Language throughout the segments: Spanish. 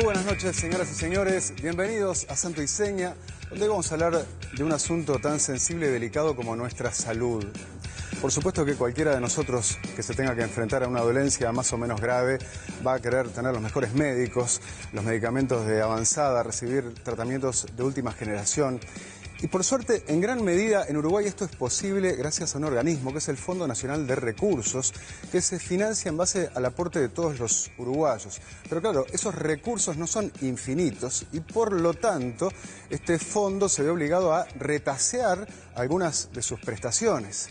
Muy buenas noches, señoras y señores. Bienvenidos a Santo y Seña, donde vamos a hablar de un asunto tan sensible y delicado como nuestra salud. Por supuesto que cualquiera de nosotros que se tenga que enfrentar a una dolencia más o menos grave va a querer tener los mejores médicos, los medicamentos de avanzada, recibir tratamientos de última generación. Y por suerte, en gran medida, en Uruguay esto es posible gracias a un organismo que es el Fondo Nacional de Recursos, que se financia en base al aporte de todos los uruguayos. Pero claro, esos recursos no son infinitos y por lo tanto, este fondo se ve obligado a retasear algunas de sus prestaciones.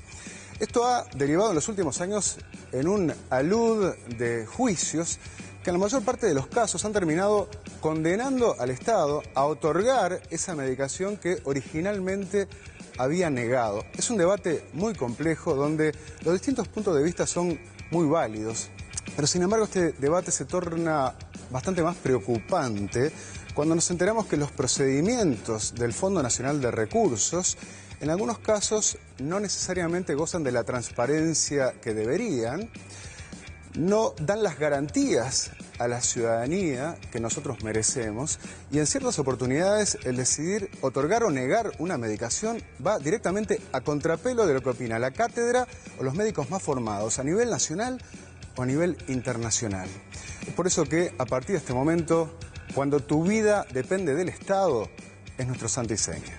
Esto ha derivado en los últimos años en un alud de juicios que en la mayor parte de los casos han terminado condenando al Estado a otorgar esa medicación que originalmente había negado. Es un debate muy complejo donde los distintos puntos de vista son muy válidos, pero sin embargo este debate se torna bastante más preocupante cuando nos enteramos que los procedimientos del Fondo Nacional de Recursos en algunos casos no necesariamente gozan de la transparencia que deberían, no dan las garantías a la ciudadanía que nosotros merecemos y en ciertas oportunidades el decidir otorgar o negar una medicación va directamente a contrapelo de lo que opina la cátedra o los médicos más formados a nivel nacional o a nivel internacional. Es por eso que a partir de este momento, cuando tu vida depende del Estado, es nuestro Santo y Seña.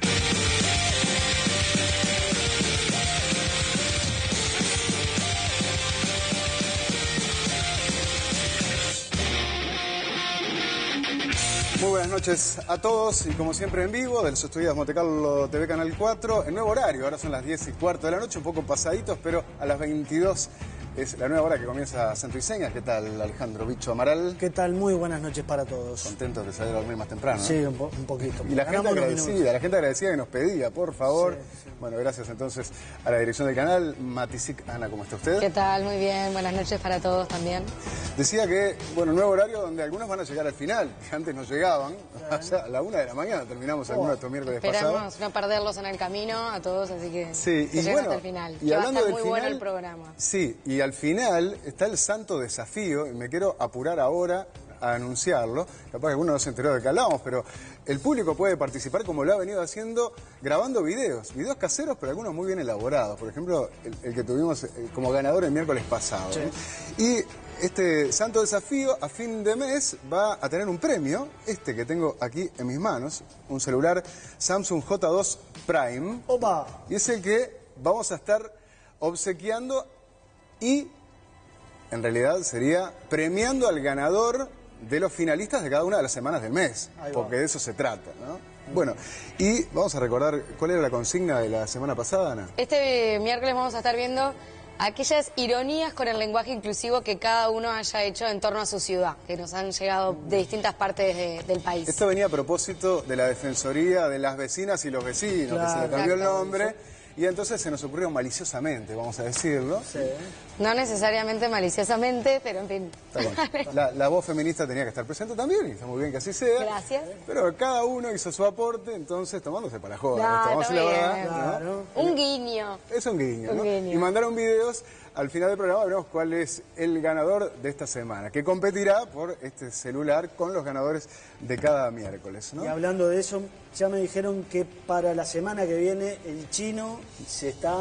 Muy buenas noches a todos y como siempre en vivo de los estudios Monte Carlo TV Canal 4 en nuevo horario. Ahora son las 10:15 de la noche, un poco pasaditos, pero a las 22 es la nueva hora que comienza Santo y Seña. ¿Qué tal, Alejandro Bicho Amaral? ¿Qué tal? Muy buenas noches para todos. Contentos de salir a dormir más temprano, ¿no? Sí, un poquito. Y la gente agradecida que nos pedía, por favor. Sí. Bueno, gracias entonces a la dirección del canal. Matisic, Ana, ¿cómo está usted? ¿Qué tal? Muy bien, buenas noches para todos también. Decía que, bueno, nuevo horario donde algunos van a llegar al final, que antes no llegaban, o sea, a la 1 de la mañana terminamos algunos de estos miércoles pasados. Esperamos no perderlos en el camino a todos, así que sí, y bueno, hasta el final. Y que hablando va a estar del muy final, bueno el programa. Sí, y al final está el santo desafío, y me quiero apurar ahora a anunciarlo, capaz que alguno no se enteró de qué hablábamos, pero el público puede participar como lo ha venido haciendo, grabando videos caseros, pero algunos muy bien elaborados. Por ejemplo, el que tuvimos como ganador el miércoles pasado. Sí. Y este santo desafío a fin de mes va a tener un premio, este que tengo aquí en mis manos, un celular Samsung J2 Prime. ¡Opa! Y es el que vamos a estar obsequiando y en realidad sería premiando al ganador de los finalistas de cada una de las semanas del mes, porque de eso se trata, ¿no? Bueno, y vamos a recordar cuál era la consigna de la semana pasada, Ana. Este miércoles vamos a estar viendo aquellas ironías con el lenguaje inclusivo que cada uno haya hecho en torno a su ciudad, que nos han llegado de distintas partes del país. Esto venía a propósito de la Defensoría de las Vecinas y los Vecinos, claro, que se le cambió el nombre. Y entonces se nos ocurrió maliciosamente, vamos a decirlo. Sí. No necesariamente maliciosamente, pero en fin. Está bueno. La voz feminista tenía que estar presente también, y está muy bien que así sea. Gracias. Pero cada uno hizo su aporte, entonces tomándose para la joda. No, vamos a está la bien. verdad, ¿no? Un guiño. Es un guiño, ¿no? guiño. Y mandaron videos. Al final del programa veremos cuál es el ganador de esta semana, que competirá por este celular con los ganadores de cada miércoles, ¿no? Y hablando de eso, ya me dijeron que para la semana que viene el chino se está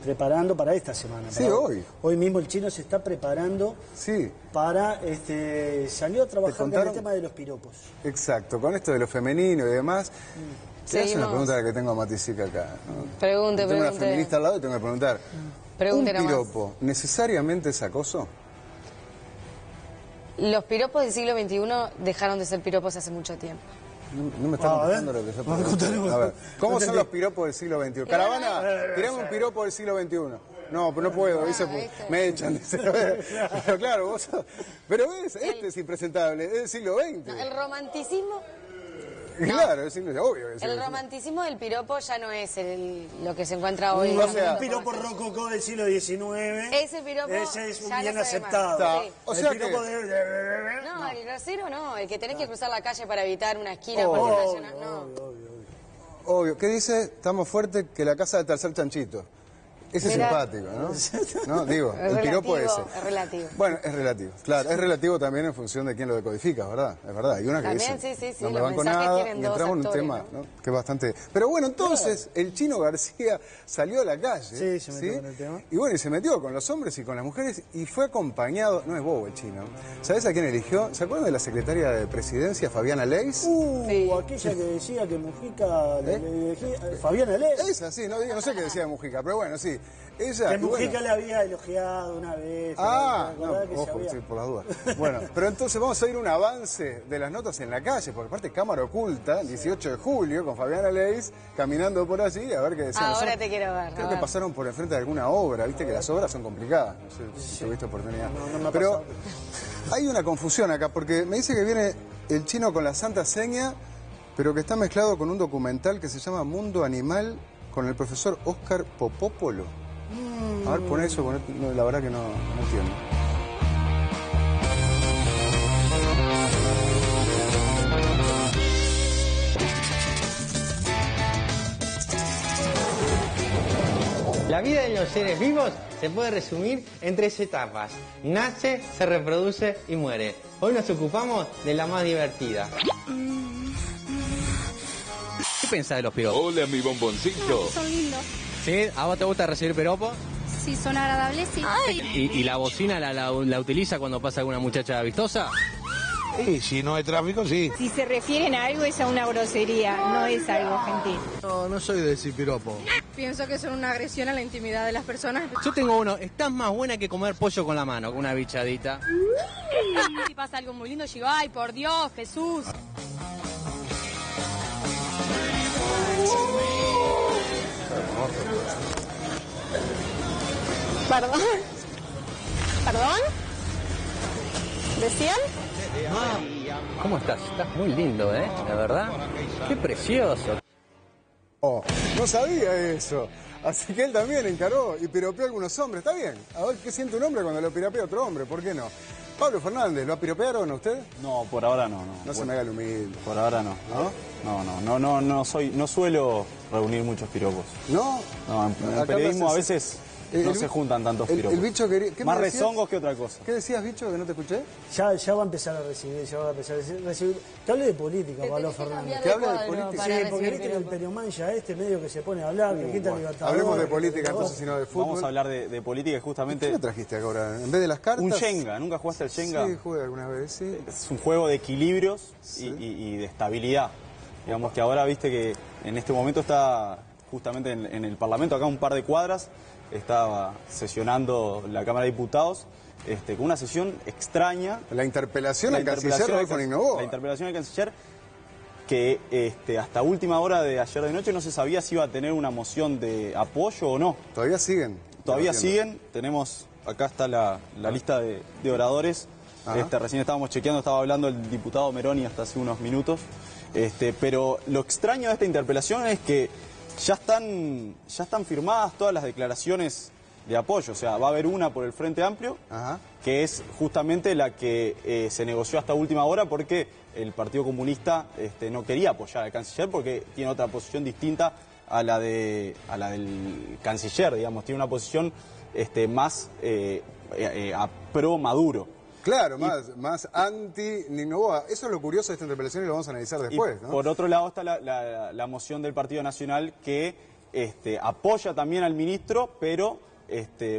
preparando para esta semana. Sí, hoy. Hoy mismo el chino se está preparando para... salió a trabajar con el tema de los piropos. Exacto, con esto de lo femenino y demás. Te hace una pregunta que tengo a Matisic acá, ¿no? Pregunte. Tengo una feminista al lado y tengo que preguntar. Pregunte ¿Un piropo necesariamente es acoso? Los piropos del siglo XXI dejaron de ser piropos hace mucho tiempo. No me está contando lo que yo pregunto. A ver, ¿cómo son los piropos del siglo XXI? Caravana, tirame un piropo del siglo XXI. No, pero no puedo, me echan. Pero claro, vos... Pero este es impresentable, es del siglo XX. No, el romanticismo... Claro, es obvio. El romanticismo del piropo ya no es lo que se encuentra hoy. O sea, un piropo rococó del siglo XIX. Ese piropo ese es ya bien no se aceptado. Sí. O sea el piropo No, el grosero no, el que tenés que cruzar la calle para evitar una esquina. Obvio. ¿Qué dice? Estamos fuertes que la casa del tercer chanchito. Ese es Mirá. simpático, ¿no? ¿No? Digo, Es el piropo relativo, ese. es relativo. Bueno, es relativo, claro. Es relativo también en función de quién lo decodifica, ¿verdad? Es verdad. Hay una que También, dice, sí, no me los banco mensajes nada, tienen y dos entramos en un actores, tema, ¿no? Que es bastante... Pero bueno, entonces, el Chino García salió a la calle. Sí, se metió con el tema. Y bueno, y se metió con los hombres y con las mujeres y fue acompañado... No es bobo el Chino. ¿Sabés a quién eligió? ¿Se acuerdan de la secretaria de Presidencia, Fabiana Leis? Sí. Aquella que decía que Mujica... Fabiana Ley. Esa, sí, no sé qué decía de Mujica, pero bueno, sí. Ella, Que y bueno, Mujica le había elogiado una vez. Ah, ¿te no, acordás que se ojo, había- sí, por las dudas. Bueno, pero entonces vamos a ir un avance de las notas en la calle, porque aparte cámara oculta, 18 de julio, con Fabiana Leis, caminando por allí, a ver qué decían. Ahora Nosotros te quiero ver. Creo a que ver. pasaron por enfrente de alguna obra, viste que las obras son complicadas, no sé si tuviste oportunidad. No me ha pero pasado. hay una confusión acá, porque me dice que viene el Chino con la Santa Seña, pero que está mezclado con un documental que se llama Mundo Animal, con el profesor Oscar Popopolo. A ver, pon eso, no, la verdad que no entiendo. La vida de los seres vivos se puede resumir en 3 etapas. Nace, se reproduce y muere. Hoy nos ocupamos de la más divertida. ¿Qué pensás de los piropos? Hola, mi bomboncito. Son lindos. ¿Sí? ¿A vos te gusta recibir piropos? Si son agradables, sí. ¿Y la bocina la utiliza cuando pasa alguna muchacha vistosa? Sí, si no hay tráfico, sí. Si se refieren a algo es a una grosería, no es algo gentil. No soy de decir piropo. Pienso que son una agresión a la intimidad de las personas. Yo tengo uno, estás más buena que comer pollo con la mano, con una bichadita. Si pasa algo muy lindo, digo, ay, por Dios, Jesús. ¿Perdón? ¿Perdón? ¿Decían? ¿Cómo estás? Estás muy lindo, ¿eh? La verdad. Qué precioso. Oh, no sabía eso. Así que él también encaró y piropeó a algunos hombres. Está bien. A ver qué siente un hombre cuando lo piropea a otro hombre. ¿Por qué no? Pablo Fernández, ¿lo piropearon a usted? No, por ahora no. No se me haga el humilde. Por ahora no. No suelo reunir muchos piropos. ¿No? No, en Acá periodismo me a hace- veces El- no el- se juntan tantos piropos. El bicho quería... ¿qué Más me decías? rezongos que otra cosa. ¿Qué decías, bicho, que no te escuché? Ya va a empezar a recibir, Que hable de política, Pablo Fernández. Que hable de política. Sí, porque viste que el periomancha medio que se pone a hablar, que quita libertad. Hablemos de política entonces, sino de fútbol. Vamos a hablar de política y ¿Qué justamente me trajiste ahora? En vez de las cartas... un Shenga. ¿Nunca jugaste al Shenga? Sí, jugué alguna vez, sí. Es un juego de equilibrios y de estabilidad. Digamos que ahora viste que en este momento está justamente en el Parlamento, acá a un par de cuadras, estaba sesionando la Cámara de Diputados con una sesión extraña. La interpelación al canciller interpelación Rodolfo al Nignobó. La interpelación al canciller que hasta última hora de ayer de noche no se sabía si iba a tener una moción de apoyo o no. Todavía siguen. Todavía debatiendo. siguen, tenemos, acá está la lista de oradores. Ajá. Recién estábamos chequeando, estaba hablando el diputado Meroni hasta hace unos minutos. Pero lo extraño de esta interpelación es que ya están firmadas todas las declaraciones de apoyo. O sea, va a haber una por el Frente Amplio, Ajá. que es justamente la que se negoció hasta última hora porque el Partido Comunista no quería apoyar al canciller porque tiene otra posición distinta a la del canciller, digamos. Tiene una posición más a pro Maduro. Claro, más anti-Nignobó. Eso es lo curioso de esta interpelación y lo vamos a analizar después, Y ¿no? por otro lado está la moción del Partido Nacional que apoya también al ministro, pero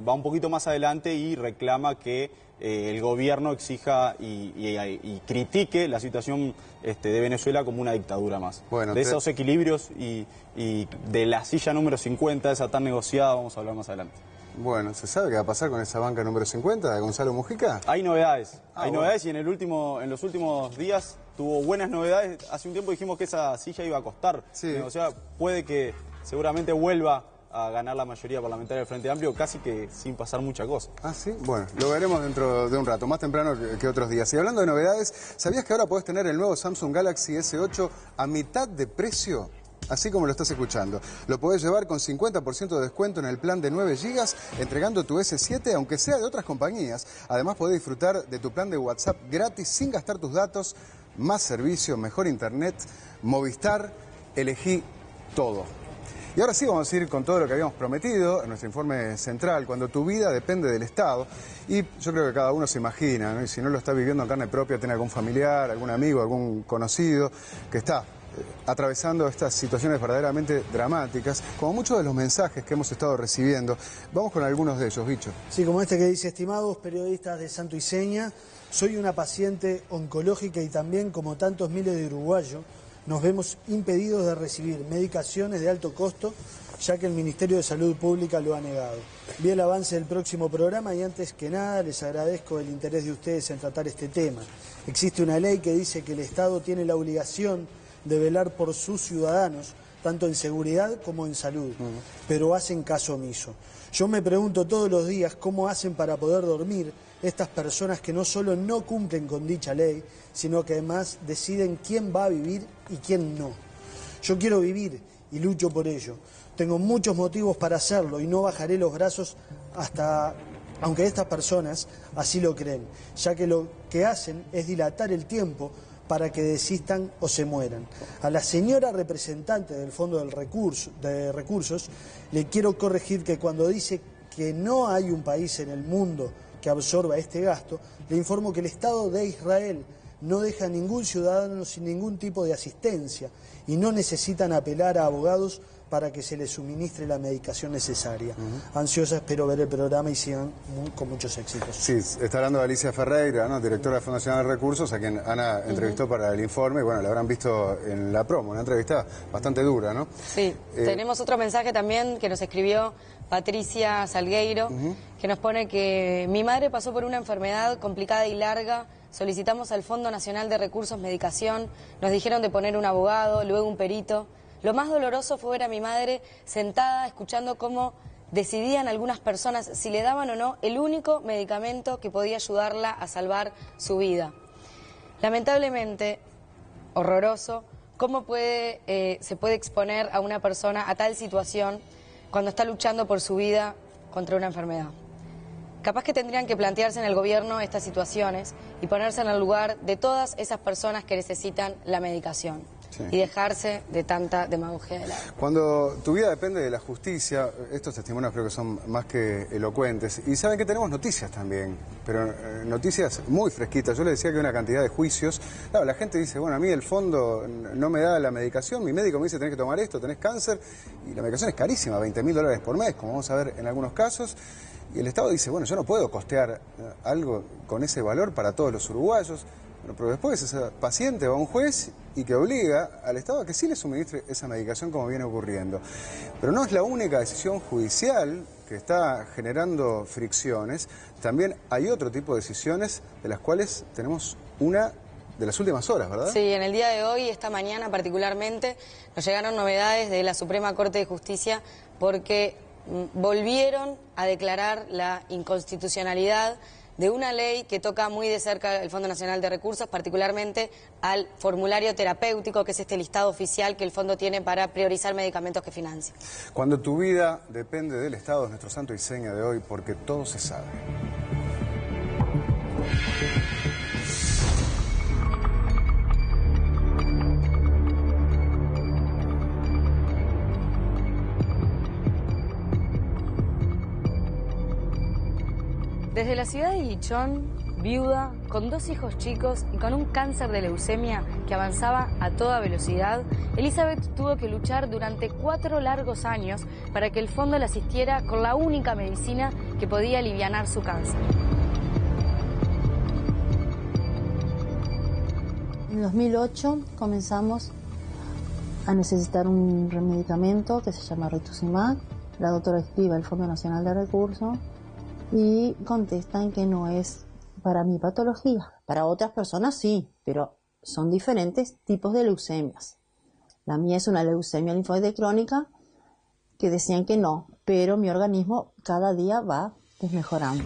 va un poquito más adelante y reclama que el gobierno exija y critique la situación de Venezuela como una dictadura más. Bueno, de esos equilibrios y de la silla número 50, esa tan negociada, vamos a hablar más adelante. Bueno, ¿se sabe qué va a pasar con esa banca número 50 de Gonzalo Mujica? Hay novedades, Bueno. novedades y en los últimos días tuvo buenas novedades. Hace un tiempo dijimos que esa silla iba a costar. Sí. O sea, puede que seguramente vuelva a ganar la mayoría parlamentaria del Frente Amplio, casi que sin pasar mucha cosa. Ah, sí. Bueno, lo veremos dentro de un rato, más temprano que otros días. Y hablando de novedades, ¿sabías que ahora podés tener el nuevo Samsung Galaxy S8 a mitad de precio? Así como lo estás escuchando. Lo podés llevar con 50% de descuento en el plan de 9 GB, entregando tu S7, aunque sea de otras compañías. Además, podés disfrutar de tu plan de WhatsApp gratis sin gastar tus datos, más servicio, mejor internet, Movistar, elegí todo. Y ahora sí vamos a ir con todo lo que habíamos prometido en nuestro informe central, cuando tu vida depende del Estado. Y yo creo que cada uno se imagina, ¿no? Y si no lo está viviendo en carne propia, tiene algún familiar, algún amigo, algún conocido que está atravesando estas situaciones verdaderamente dramáticas, como muchos de los mensajes que hemos estado recibiendo. Vamos con algunos de ellos, Bicho. Sí, como este que dice: estimados periodistas de Santo y Seña, soy una paciente oncológica y también, como tantos miles de uruguayos, nos vemos impedidos de recibir medicaciones de alto costo, ya que el Ministerio de Salud Pública lo ha negado. Vi el avance del próximo programa y antes que nada les agradezco el interés de ustedes en tratar este tema. Existe una ley que dice que el Estado tiene la obligación de velar por sus ciudadanos, tanto en seguridad como en salud, pero hacen caso omiso. Yo me pregunto todos los días cómo hacen para poder dormir estas personas que no solo no cumplen con dicha ley, sino que además deciden quién va a vivir y quién no. Yo quiero vivir y lucho por ello. Tengo muchos motivos para hacerlo y no bajaré los brazos aunque estas personas así lo creen, ya que lo que hacen es dilatar el tiempo para que desistan o se mueran. A la señora representante del Fondo de Recursos le quiero corregir que cuando dice que no hay un país en el mundo que absorba este gasto, le informo que el Estado de Israel no deja a ningún ciudadano sin ningún tipo de asistencia y no necesitan apelar a abogados para que se les suministre la medicación necesaria. Ansiosa espero ver el programa y sigan con muchos éxitos. Sí, está hablando de Alicia Ferreira, ¿no? Directora del Fondo Nacional de Recursos, a quien Ana entrevistó para el informe. Y bueno, la habrán visto en la promo, una entrevista bastante dura, ¿no? Sí, tenemos otro mensaje también que nos escribió Patricia Salgueiro, que nos pone que mi madre pasó por una enfermedad complicada y larga. Solicitamos al Fondo Nacional de Recursos medicación, nos dijeron de poner un abogado, luego un perito. Lo más doloroso fue ver a mi madre sentada escuchando cómo decidían algunas personas si le daban o no el único medicamento que podía ayudarla a salvar su vida. Lamentablemente, horroroso, cómo se puede exponer a una persona a tal situación cuando está luchando por su vida contra una enfermedad. Capaz que tendrían que plantearse en el gobierno estas situaciones y ponerse en el lugar de todas esas personas que necesitan la medicación. Sí. Y dejarse de tanta demagogia de lado. Cuando tu vida depende de la justicia, estos testimonios creo que son más que elocuentes. Y saben que tenemos noticias también, pero noticias muy fresquitas. Yo les decía que hay una cantidad de juicios. Claro, la gente dice, bueno, a mí el fondo no me da la medicación, mi médico me dice tenés que tomar esto, tenés cáncer, y la medicación es carísima, $20.000 por mes, como vamos a ver en algunos casos. Y el Estado dice, bueno, yo no puedo costear algo con ese valor para todos los uruguayos. Bueno, pero después ese paciente va a un juez y que obliga al Estado a que sí le suministre esa medicación como viene ocurriendo. Pero no es la única decisión judicial que está generando fricciones. También hay otro tipo de decisiones de las cuales tenemos una de las últimas horas, ¿verdad? Sí, en el día de hoy, esta mañana particularmente, nos llegaron novedades de la Suprema Corte de Justicia porque volvieron a declarar la inconstitucionalidad de una ley que toca muy de cerca el Fondo Nacional de Recursos, particularmente al formulario terapéutico, que es este listado oficial que el Fondo tiene para priorizar medicamentos que financia. Cuando tu vida depende del Estado, es nuestro santo y seña de hoy, porque todo se sabe. Desde la ciudad de Guichón, viuda, con 2 hijos chicos y con un cáncer de leucemia que avanzaba a toda velocidad, Elizabeth tuvo que luchar durante 4 largos años para que el fondo la asistiera con la única medicina que podía alivianar su cáncer. En 2008 comenzamos a necesitar un medicamento que se llama rituximab. La doctora escribe al Fondo Nacional de Recursos y contestan que no es para mi patología. Para otras personas sí, pero son diferentes tipos de leucemias. La mía es una leucemia linfoide crónica que decían que no, pero mi organismo cada día va desmejorando.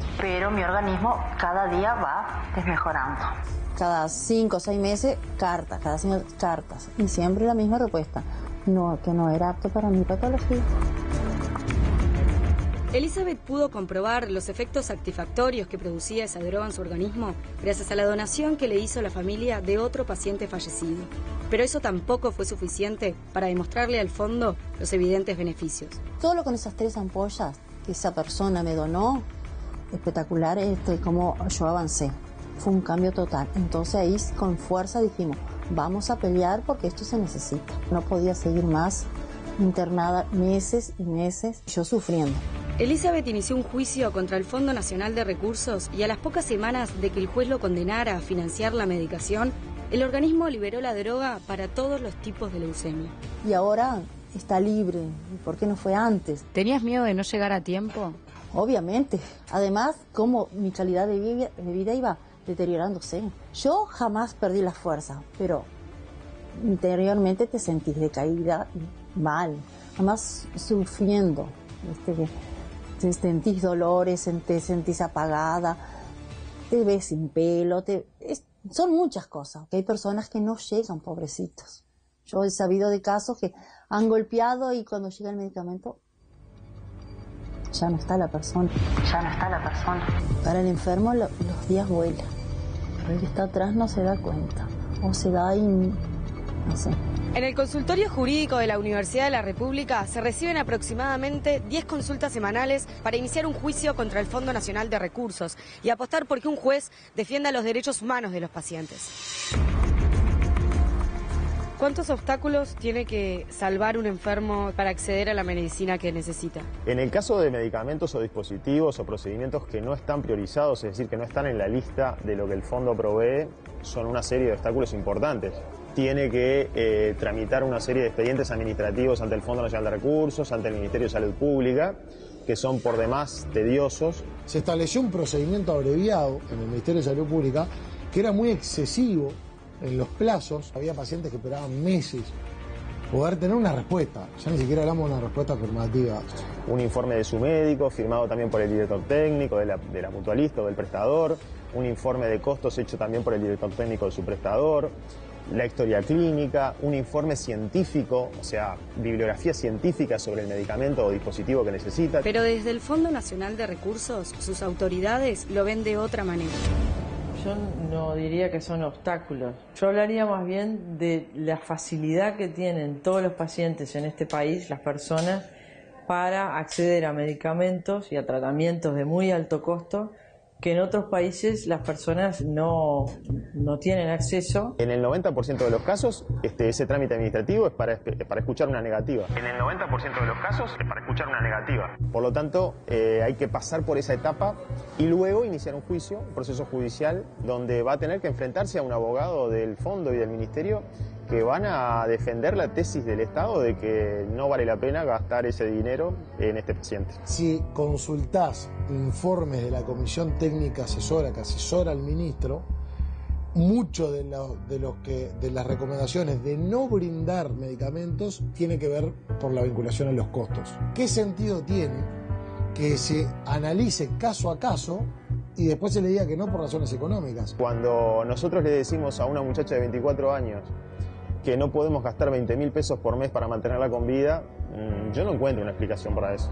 Cada 5 o 6 meses, cartas. Y siempre la misma respuesta, no, que no era apto para mi patología. Elizabeth pudo comprobar los efectos satisfactorios que producía esa droga en su organismo gracias a la donación que le hizo la familia de otro paciente fallecido. Pero eso tampoco fue suficiente para demostrarle al fondo los evidentes beneficios. Solo con esas 3 ampollas que esa persona me donó, espectacular cómo yo avancé. Fue un cambio total. Entonces ahí con fuerza dijimos, vamos a pelear porque esto se necesita. No podía seguir más internada meses y meses, yo sufriendo. Elizabeth inició un juicio contra el Fondo Nacional de Recursos y a las pocas semanas de que el juez lo condenara a financiar la medicación, el organismo liberó la droga para todos los tipos de leucemia. Y ahora está libre. ¿Por qué no fue antes? ¿Tenías miedo de no llegar a tiempo? Obviamente. Además, como mi calidad de vida iba deteriorándose. Yo jamás perdí la fuerza, pero interiormente te sentís decaída mal. Además, sufriendo. Te sentís dolores, te sentís apagada, te ves sin pelo, son muchas cosas, que hay personas que no llegan, pobrecitos. Yo he sabido de casos que han golpeado y cuando llega el medicamento ya no está la persona. Para el enfermo los días vuelan, pero el que está atrás no se da cuenta, o se da y no sé. En el consultorio jurídico de la Universidad de la República se reciben aproximadamente 10 consultas semanales para iniciar un juicio contra el Fondo Nacional de Recursos y apostar por que un juez defienda los derechos humanos de los pacientes. ¿Cuántos obstáculos tiene que salvar un enfermo para acceder a la medicina que necesita? En el caso de medicamentos o dispositivos o procedimientos que no están priorizados, es decir, que no están en la lista de lo que el fondo provee, son una serie de obstáculos importantes. Tiene que tramitar una serie de expedientes administrativos ante el Fondo Nacional de Recursos, ante el Ministerio de Salud Pública, que son por demás tediosos. Se estableció un procedimiento abreviado en el Ministerio de Salud Pública que era muy excesivo en los plazos. Había pacientes que esperaban meses poder tener una respuesta. Ya ni siquiera hablamos de una respuesta afirmativa. Un informe de su médico, firmado también por el director técnico de la mutualista o del prestador. Un informe de costos hecho también por el director técnico de su prestador. La historia clínica, un informe científico, o sea, bibliografía científica sobre el medicamento o dispositivo que necesita. Pero desde el Fondo Nacional de Recursos, sus autoridades lo ven de otra manera. Yo no diría que son obstáculos. Yo hablaría más bien de la facilidad que tienen todos los pacientes en este país, las personas, para acceder a medicamentos y a tratamientos de muy alto costo que en otros países las personas no tienen acceso. En el 90% de los casos, ese trámite administrativo es para escuchar una negativa. En el 90% de los casos es para escuchar una negativa. Por lo tanto, hay que pasar por esa etapa y luego iniciar un juicio, un proceso judicial, donde va a tener que enfrentarse a un abogado del fondo y del ministerio que van a defender la tesis del Estado de que no vale la pena gastar ese dinero en este paciente. Si consultás informes de la Comisión Técnica Asesora que asesora al ministro, mucho de las recomendaciones de no brindar medicamentos tiene que ver por la vinculación a los costos. ¿Qué sentido tiene que se analice caso a caso y después se le diga que no por razones económicas? Cuando nosotros le decimos a una muchacha de 24 años que no podemos gastar 20.000 pesos por mes para mantenerla con vida, yo no encuentro una explicación para eso.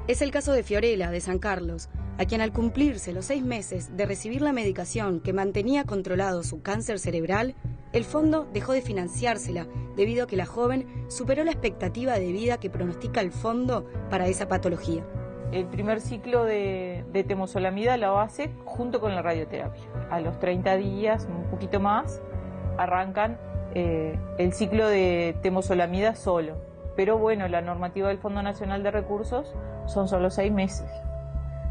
Es el caso de Fiorella, de San Carlos, a quien al cumplirse los 6 meses de recibir la medicación que mantenía controlado su cáncer cerebral, el fondo dejó de financiársela debido a que la joven superó la expectativa de vida que pronostica el fondo para esa patología. El primer ciclo de temozolomida lo hace junto con la radioterapia. A los 30 días, un poquito más, arrancan el ciclo de temozolomida solo. Pero bueno, la normativa del Fondo Nacional de Recursos son solo 6 meses.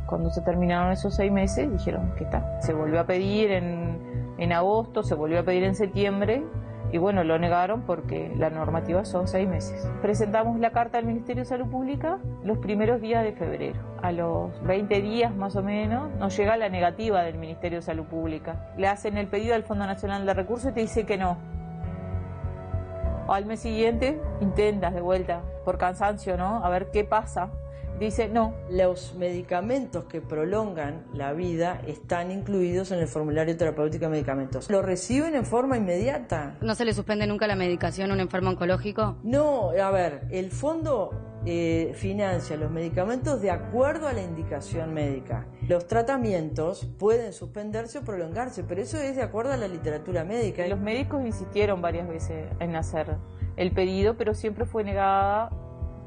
Cuando se terminaron esos 6 meses, dijeron que está. Se volvió a pedir en agosto, se volvió a pedir en septiembre, y bueno, lo negaron porque la normativa son 6 meses. Presentamos la carta al Ministerio de Salud Pública los primeros días de febrero. A los 20 días más o menos nos llega la negativa del Ministerio de Salud Pública. Le hacen el pedido al Fondo Nacional de Recursos y te dice que no. O al mes siguiente intentas de vuelta por cansancio, ¿no? A ver qué pasa. Dice no. Los medicamentos que prolongan la vida están incluidos en el formulario terapéutico de medicamentos. ¿Lo reciben en forma inmediata? ¿No se le suspende nunca la medicación a un enfermo oncológico? No, a ver, el fondo financia los medicamentos de acuerdo a la indicación médica. Los tratamientos pueden suspenderse o prolongarse, pero eso es de acuerdo a la literatura médica. Los médicos insistieron varias veces en hacer el pedido, pero siempre fue negada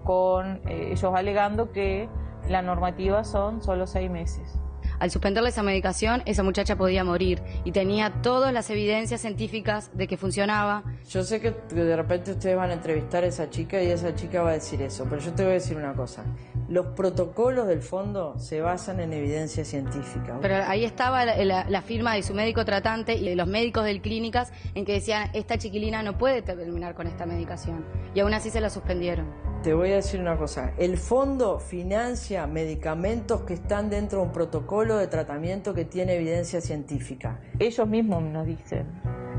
con ellos alegando que la normativa son solo 6 meses. Al suspenderle esa medicación, esa muchacha podía morir y tenía todas las evidencias científicas de que funcionaba. Yo sé que de repente ustedes van a entrevistar a esa chica y esa chica va a decir eso, pero yo te voy a decir una cosa. Los protocolos del fondo se basan en evidencia científica. Pero ahí estaba la firma de su médico tratante y de los médicos del clínicas en que decían, esta chiquilina no puede terminar con esta medicación. Y aún así se la suspendieron. Te voy a decir una cosa. El fondo financia medicamentos que están dentro de un protocolo de tratamiento que tiene evidencia científica. Ellos mismos nos dicen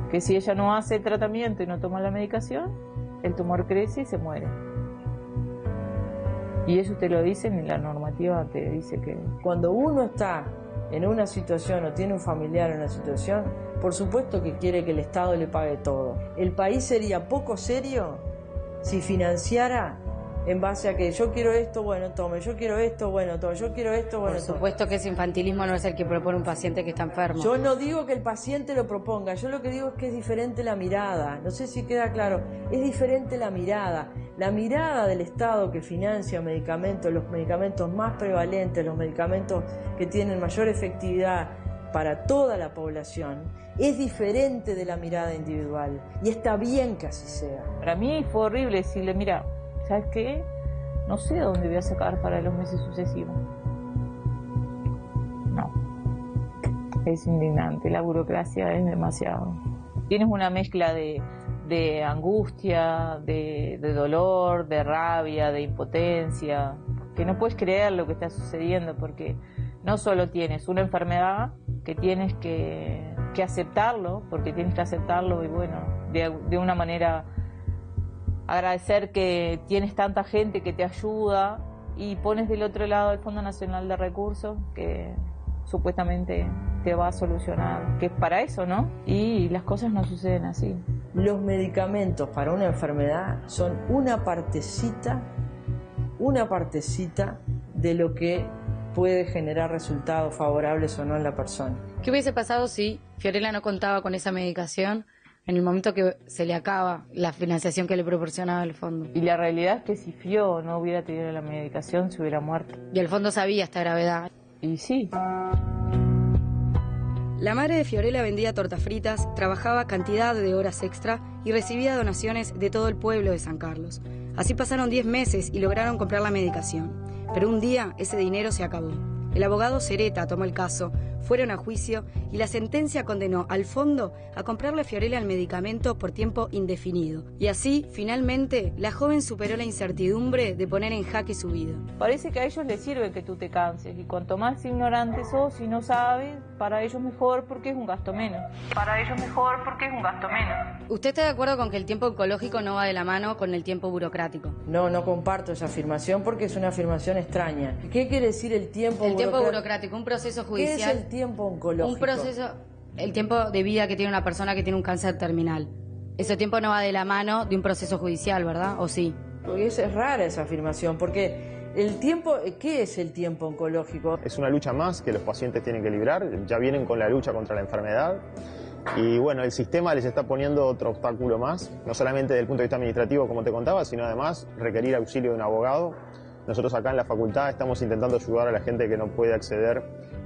que si ella no hace el tratamiento y no toma la medicación, el tumor crece y se muere. Y eso te lo dicen y la normativa te dice que... Cuando uno está en una situación o tiene un familiar en una situación, por supuesto que quiere que el Estado le pague todo. El país sería poco serio si financiara en base a que yo quiero esto, bueno, tome, yo quiero esto, bueno, tome, yo quiero esto, bueno, tome. Por supuesto que ese infantilismo no es el que propone un paciente que está enfermo. Yo no digo que el paciente lo proponga, yo lo que digo es que es diferente la mirada. No sé si queda claro, es diferente la mirada. La mirada del Estado que financia medicamentos, los medicamentos más prevalentes, los medicamentos que tienen mayor efectividad para toda la población, es diferente de la mirada individual. Y está bien que así sea. Para mí fue horrible decirle, mira, ¿sabes qué? No sé dónde voy a sacar para los meses sucesivos. No. Es indignante, la burocracia es demasiado. Tienes una mezcla de angustia, de dolor, de rabia, de impotencia, que no puedes creer lo que está sucediendo, porque no solo tienes una enfermedad que tienes que aceptarlo, porque tienes que aceptarlo y bueno, de una manera agradecer que tienes tanta gente que te ayuda y pones del otro lado el Fondo Nacional de Recursos que supuestamente te va a solucionar, que es para eso, ¿no? Y las cosas no suceden así. Los medicamentos para una enfermedad son una partecita de lo que puede generar resultados favorables o no en la persona. ¿Qué hubiese pasado si Fiorella no contaba con esa medicación en el momento que se le acaba la financiación que le proporcionaba el fondo? Y la realidad es que si Fio no hubiera tenido la medicación, se hubiera muerto. Y el fondo sabía esta gravedad. Y sí. La madre de Fiorella vendía tortas fritas, trabajaba cantidad de horas extra y recibía donaciones de todo el pueblo de San Carlos. Así pasaron 10 meses y lograron comprar la medicación. Pero un día ese dinero se acabó. El abogado Cereta tomó el caso, fueron a juicio y la sentencia condenó al fondo a comprarle a Fiorella el medicamento por tiempo indefinido. Y así, finalmente, la joven superó la incertidumbre de poner en jaque su vida. Parece que a ellos les sirve que tú te canses y cuanto más ignorante sos y no sabes, para ellos mejor porque es un gasto menos. Para ellos mejor porque es un gasto menos. ¿Usted está de acuerdo con que el tiempo oncológico no va de la mano con el tiempo burocrático? No comparto esa afirmación porque es una afirmación extraña. ¿Qué quiere decir el tiempo burocrático? El tiempo burocrático, un proceso judicial. ¿Qué es el tiempo oncológico? Un proceso, el tiempo de vida que tiene una persona que tiene un cáncer terminal. Ese tiempo no va de la mano de un proceso judicial, ¿verdad? ¿O sí? Porque es rara esa afirmación, porque el tiempo, ¿qué es el tiempo oncológico? Es una lucha más que los pacientes tienen que librar, ya vienen con la lucha contra la enfermedad. Y bueno, el sistema les está poniendo otro obstáculo más, no solamente desde el punto de vista administrativo, como te contaba, sino además requerir auxilio de un abogado. Nosotros acá en la facultad estamos intentando ayudar a la gente que no puede acceder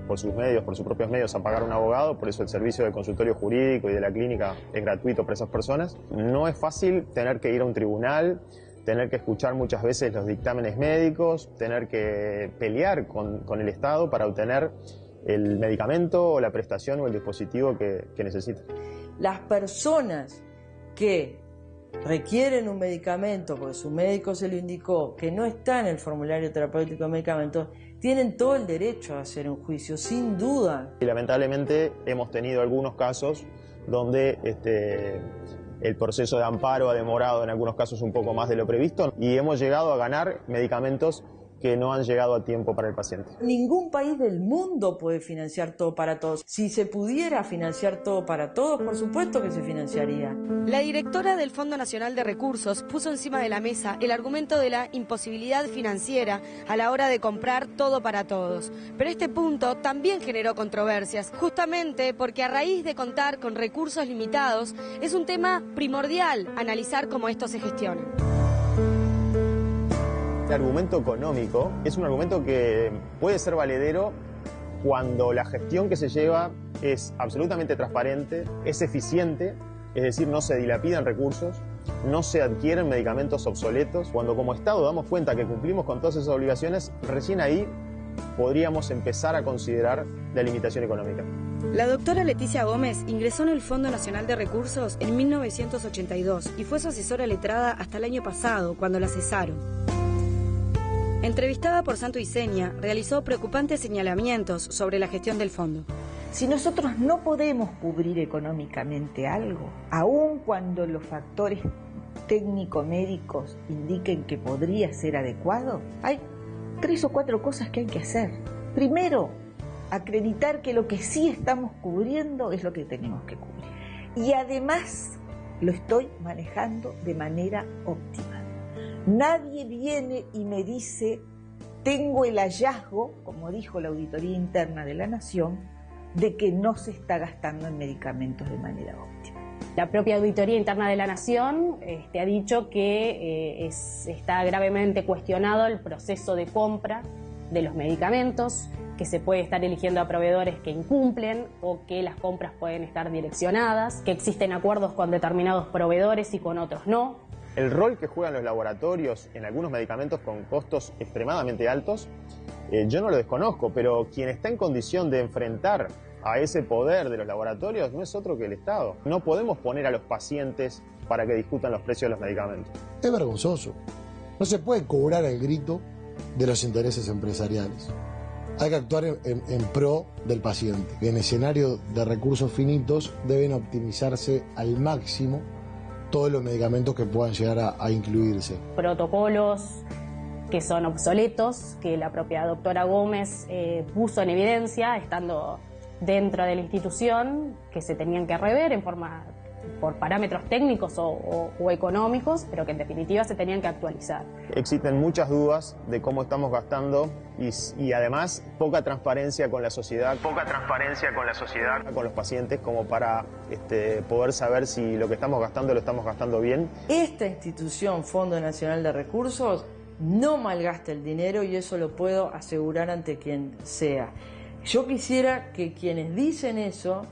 por sus medios, por sus propios medios, a pagar un abogado, por eso el servicio de consultorio jurídico y de la clínica es gratuito para esas personas. No es fácil tener que ir a un tribunal, tener que escuchar muchas veces los dictámenes médicos, tener que pelear con el Estado para obtener el medicamento o la prestación o el dispositivo que necesita. Las personas que requieren un medicamento porque su médico se lo indicó, que no está en el formulario terapéutico de medicamentos, tienen todo el derecho a hacer un juicio, sin duda. Y lamentablemente hemos tenido algunos casos donde el proceso de amparo ha demorado en algunos casos un poco más de lo previsto y hemos llegado a ganar medicamentos que no han llegado a tiempo para el paciente. Ningún país del mundo puede financiar todo para todos. Si se pudiera financiar todo para todos, por supuesto que se financiaría. La directora del Fondo Nacional de Recursos puso encima de la mesa el argumento de la imposibilidad financiera a la hora de comprar todo para todos. Pero este punto también generó controversias, justamente porque a raíz de contar con recursos limitados, es un tema primordial analizar cómo esto se gestiona. El argumento económico es un argumento que puede ser valedero cuando la gestión que se lleva es absolutamente transparente, es eficiente, es decir, no se dilapidan recursos, no se adquieren medicamentos obsoletos. Cuando como Estado damos cuenta que cumplimos con todas esas obligaciones, recién ahí podríamos empezar a considerar la limitación económica. La doctora Leticia Gómez ingresó en el Fondo Nacional de Recursos en 1982 y fue su asesora letrada hasta el año pasado, cuando la cesaron. Entrevistada por Santo y Seña, realizó preocupantes señalamientos sobre la gestión del fondo. Si nosotros no podemos cubrir económicamente algo, aun cuando los factores técnico-médicos indiquen que podría ser adecuado, hay 3 o 4 cosas que hay que hacer. Primero, acreditar que lo que sí estamos cubriendo es lo que tenemos que cubrir. Y además, lo estoy manejando de manera óptima. Nadie viene y me dice, tengo el hallazgo, como dijo la Auditoría Interna de la Nación, de que no se está gastando en medicamentos de manera óptima. La propia Auditoría Interna de la Nación ha dicho que está gravemente cuestionado el proceso de compra de los medicamentos, que se puede estar eligiendo a proveedores que incumplen o que las compras pueden estar direccionadas, que existen acuerdos con determinados proveedores y con otros no. El rol que juegan los laboratorios en algunos medicamentos con costos extremadamente altos, yo no lo desconozco, pero quien está en condición de enfrentar a ese poder de los laboratorios no es otro que el Estado. No podemos poner a los pacientes para que discutan los precios de los medicamentos. Es vergonzoso. No se puede cobrar el grito de los intereses empresariales. Hay que actuar en pro del paciente. En escenario de recursos finitos deben optimizarse al máximo todos los medicamentos que puedan llegar a incluirse. Protocolos que son obsoletos, que la propia doctora Gómez puso en evidencia, estando dentro de la institución, que se tenían que rever por parámetros técnicos o económicos, pero que en definitiva se tenían que actualizar. Existen muchas dudas de cómo estamos gastando y además poca transparencia con la sociedad, con los pacientes, como para poder saber si lo que estamos gastando lo estamos gastando bien. Esta institución, Fondo Nacional de Recursos, no malgasta el dinero y eso lo puedo asegurar ante quien sea. Yo quisiera que quienes dicen eso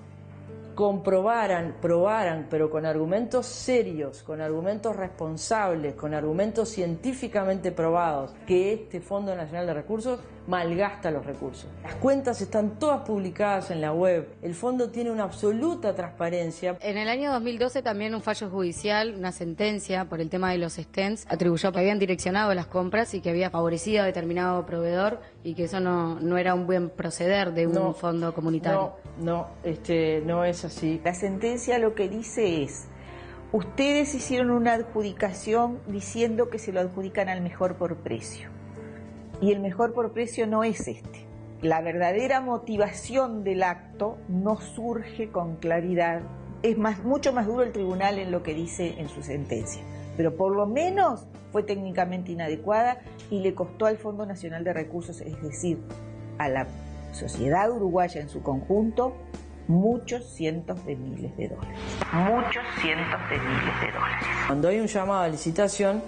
probaran, pero con argumentos serios, con argumentos responsables, con argumentos científicamente probados, que este Fondo Nacional de Recursos malgasta los recursos. Las cuentas están todas publicadas en la web. El fondo tiene una absoluta transparencia. En el año 2012 también un fallo judicial, una sentencia por el tema de los stents, atribuyó que habían direccionado las compras y que había favorecido a determinado proveedor y que eso no era un buen proceder de un fondo comunitario. No es así. La sentencia lo que dice es: ustedes hicieron una adjudicación diciendo que se lo adjudican al mejor por precio. Y el mejor por precio no es este. La verdadera motivación del acto no surge con claridad. Es mucho más duro el tribunal en lo que dice en su sentencia. Pero por lo menos fue técnicamente inadecuada y le costó al Fondo Nacional de Recursos, es decir, a la sociedad uruguaya en su conjunto, muchos cientos de miles de dólares. Cuando hay un llamado a licitación,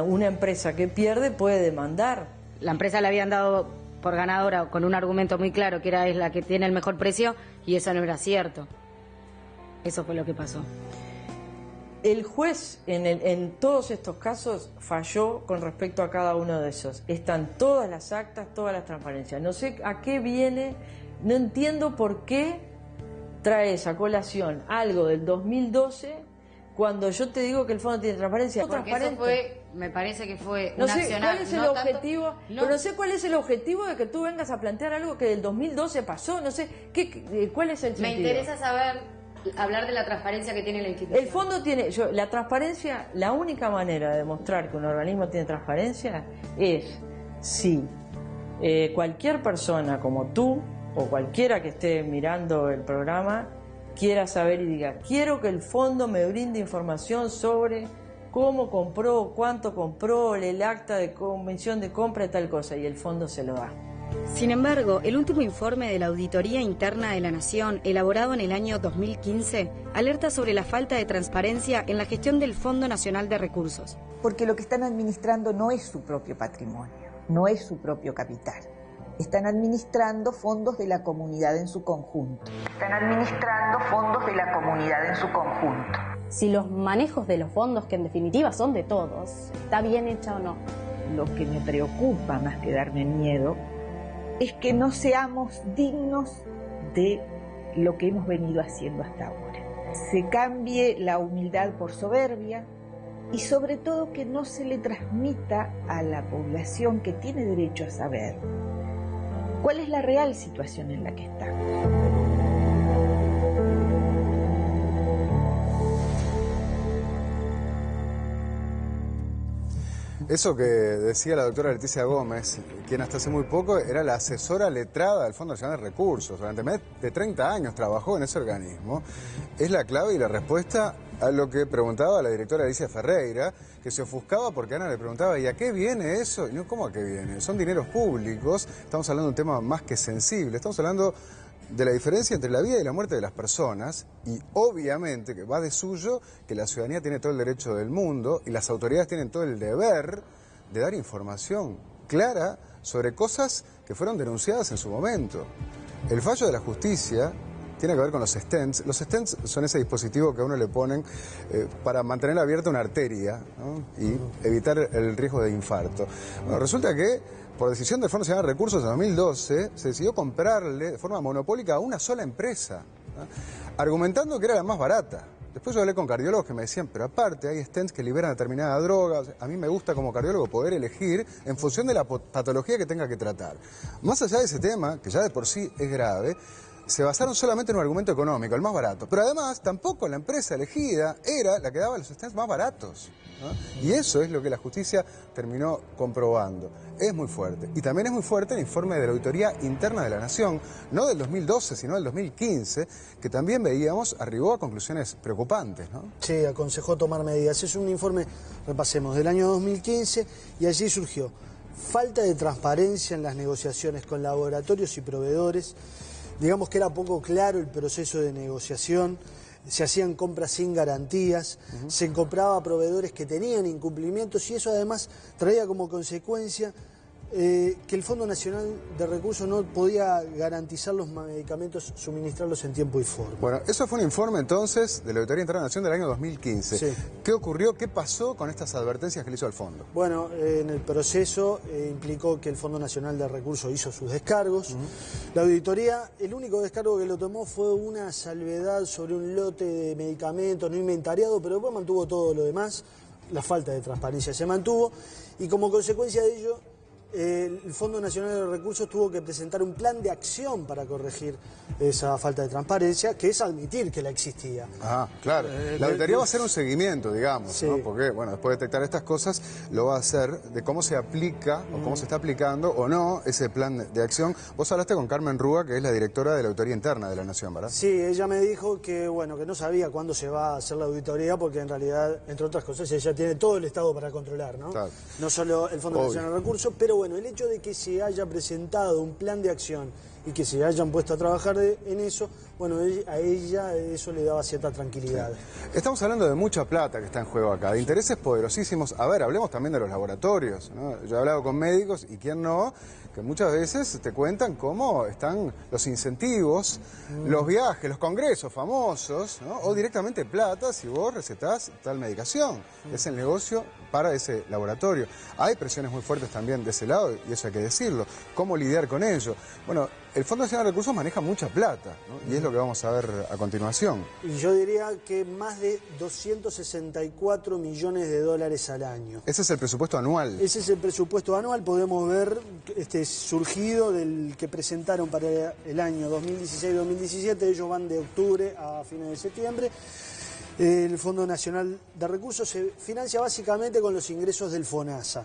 una empresa que pierde puede demandar. La empresa le habían dado por ganadora con un argumento muy claro, que es la que tiene el mejor precio, y eso no era cierto. Eso fue lo que pasó. El juez en todos estos casos falló con respecto a cada uno de esos. Están todas las actas, todas las transparencias. No sé a qué viene, no entiendo por qué traes a colación algo del 2012 cuando yo te digo que el fondo tiene transparencia. Porque eso me parece que fue no un sé accionar. Cuál es el objetivo, pero no sé cuál es el objetivo de que tú vengas a plantear algo que del 2012 pasó. No sé cuál es el sentido. Me interesa hablar de la transparencia que tiene la institución. El fondo tiene, la transparencia, la única manera de demostrar que un organismo tiene transparencia es si cualquier persona como tú o cualquiera que esté mirando el programa quiera saber y diga, quiero que el fondo me brinde información sobre cómo compró, cuánto compró, el acta de convención de compra y tal cosa, y el fondo se lo da. Sin embargo, el último informe de la Auditoría Interna de la Nación, elaborado en el año 2015, alerta sobre la falta de transparencia en la gestión del Fondo Nacional de Recursos. Porque lo que están administrando no es su propio patrimonio, no es su propio capital. Están administrando fondos de la comunidad en su conjunto. Si los manejos de los fondos, que en definitiva son de todos, ¿está bien hecha o no? Lo que me preocupa más que darme miedo es que no seamos dignos de lo que hemos venido haciendo hasta ahora. Se cambie la humildad por soberbia y sobre todo que no se le transmita a la población que tiene derecho a saber cuál es la real situación en la que está. Eso que decía la doctora Leticia Gómez, quien hasta hace muy poco era la asesora letrada del Fondo Nacional de Recursos, durante más de 30 años trabajó en ese organismo, es la clave y la respuesta a lo que preguntaba la directora Alicia Ferreira, que se ofuscaba porque Ana le preguntaba, ¿y a qué viene eso? Y no, ¿cómo a qué viene? Son dineros públicos, estamos hablando de un tema más que sensible, estamos hablando de la diferencia entre la vida y la muerte de las personas, y obviamente que va de suyo que la ciudadanía tiene todo el derecho del mundo y las autoridades tienen todo el deber de dar información clara sobre cosas que fueron denunciadas en su momento. El fallo de la justicia tiene que ver con los stents. Los stents son ese dispositivo que a uno le ponen para mantener abierta una arteria, ¿no? Y evitar el riesgo de infarto. Bueno, resulta que por decisión del Fondo Nacional de Recursos en 2012 se decidió comprarle de forma monopólica a una sola empresa, ¿no? Argumentando que era la más barata. Después yo hablé con cardiólogos que me decían, pero aparte hay stents que liberan determinada droga. A mí me gusta como cardiólogo poder elegir en función de la patología que tenga que tratar. Más allá de ese tema, que ya de por sí es grave, se basaron solamente en un argumento económico, el más barato. Pero además, tampoco la empresa elegida era la que daba los stents más baratos, ¿no? Y eso es lo que la justicia terminó comprobando. Es muy fuerte. Y también es muy fuerte el informe de la Auditoría Interna de la Nación, no del 2012, sino del 2015, que también veíamos, arribó a conclusiones preocupantes, ¿no? Sí, aconsejó tomar medidas. Es un informe, repasemos, del año 2015, y allí surgió falta de transparencia en las negociaciones con laboratorios y proveedores. Digamos que era poco claro el proceso de negociación, se hacían compras sin garantías, se compraba a proveedores que tenían incumplimientos, y eso además traía como consecuencia que el Fondo Nacional de Recursos no podía garantizar los medicamentos, suministrarlos en tiempo y forma. Bueno, eso fue un informe entonces de la Auditoría Interna de la Nación del año 2015. Sí. ¿Qué ocurrió? ¿Qué pasó con estas advertencias que le hizo al Fondo? Bueno, en el proceso implicó que el Fondo Nacional de Recursos hizo sus descargos. La auditoría, el único descargo que lo tomó fue una salvedad sobre un lote de medicamentos no inventariado, pero después mantuvo todo lo demás. La falta de transparencia se mantuvo, y como consecuencia de ello, el Fondo Nacional de Recursos tuvo que presentar un plan de acción para corregir esa falta de transparencia, que es admitir que la existía. Ah, claro. La auditoría va a hacer un seguimiento, digamos, sí, ¿no? Porque, bueno, después de detectar estas cosas, lo va a hacer de cómo se aplica o cómo se está aplicando o no ese plan de acción. Vos hablaste con Carmen Rúa, que es la directora de la Auditoría Interna de la Nación, ¿verdad? Sí, ella me dijo que, bueno, que no sabía cuándo se va a hacer la auditoría, porque en realidad, entre otras cosas, ella tiene todo el Estado para controlar, ¿no? Claro. No solo el Fondo Nacional de Recursos, pero bueno, el hecho de que se haya presentado un plan de acción y que se hayan puesto a trabajar en eso, bueno, a ella eso le daba cierta tranquilidad. Sí. Estamos hablando de mucha plata que está en juego acá, de intereses poderosísimos. A ver, hablemos también de los laboratorios, ¿no? Yo he hablado con médicos, y quién no, que muchas veces te cuentan cómo están los incentivos, los viajes, los congresos famosos, ¿no? O directamente plata si vos recetás tal medicación. Es el negocio para ese laboratorio. Hay presiones muy fuertes también de ese lado, y eso hay que decirlo. ¿Cómo lidiar con ello? Bueno, el Fondo Nacional de Recursos maneja mucha plata, ¿no? Y es lo que vamos a ver a continuación. Y yo diría que más de 264 millones de dólares al año. Ese es el presupuesto anual. Ese es el presupuesto anual. Podemos ver surgido del que presentaron para el año 2016-2017. Ellos van de octubre a fines de septiembre. El Fondo Nacional de Recursos se financia básicamente con los ingresos del FONASA.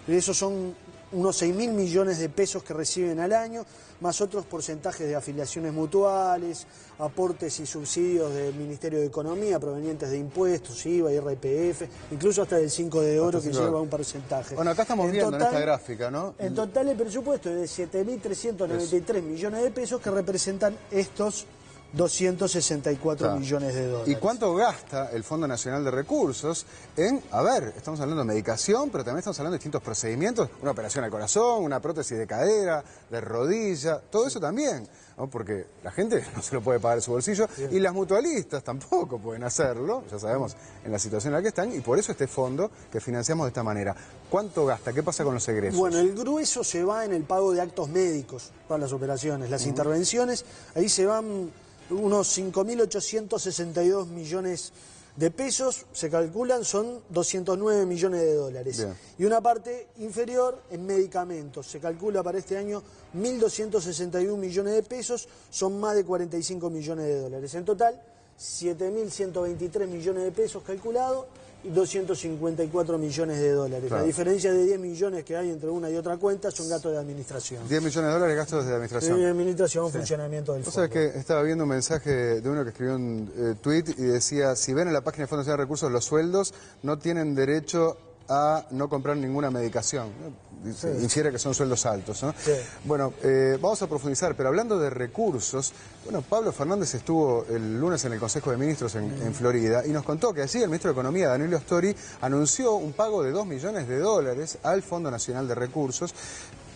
Esos son unos 6.000 millones de pesos que reciben al año, más otros porcentajes de afiliaciones mutuales, aportes y subsidios del Ministerio de Economía provenientes de impuestos, IVA, IRPF, incluso hasta del 5 de oro que lleva un porcentaje. Bueno, acá estamos viendo en esta gráfica, ¿no? En total el presupuesto es de 7.393 millones de pesos que representan estos 264 millones de dólares. ¿Y cuánto gasta el Fondo Nacional de Recursos en, a ver, estamos hablando de medicación, pero también estamos hablando de distintos procedimientos, una operación al corazón, una prótesis de cadera, de rodilla, todo eso también, ¿no? Porque la gente no se lo puede pagar de su bolsillo y las mutualistas tampoco pueden hacerlo, ya sabemos en la situación en la que están, y por eso este fondo que financiamos de esta manera. ¿Cuánto gasta? ¿Qué pasa con los egresos? Bueno, el grueso se va en el pago de actos médicos para las operaciones, las intervenciones, ahí se van unos 5.862 millones de pesos, se calculan, son 209 millones de dólares. Bien. Y una parte inferior en medicamentos, se calcula para este año 1.261 millones de pesos, son más de 45 millones de dólares. En total, 7.123 millones de pesos calculados y 254 millones de dólares. Claro. La diferencia de 10 millones que hay entre una y otra cuenta son gastos de administración. 10 millones de dólares gastos de administración. De administración, funcionamiento del fondo. O sea que estaba viendo un mensaje de uno que escribió un tweet y decía, si ven en la página del Fondo Nacional de Recursos los sueldos, no tienen derecho a no comprar ninguna medicación. Dice, infiere que son sueldos altos, ¿no? Sí. Bueno, vamos a profundizar, pero hablando de recursos, bueno, Pablo Fernández estuvo el lunes en el Consejo de Ministros en Florida y nos contó que allí el ministro de Economía, Danilo Astori, anunció un pago de 2 millones de dólares al Fondo Nacional de Recursos.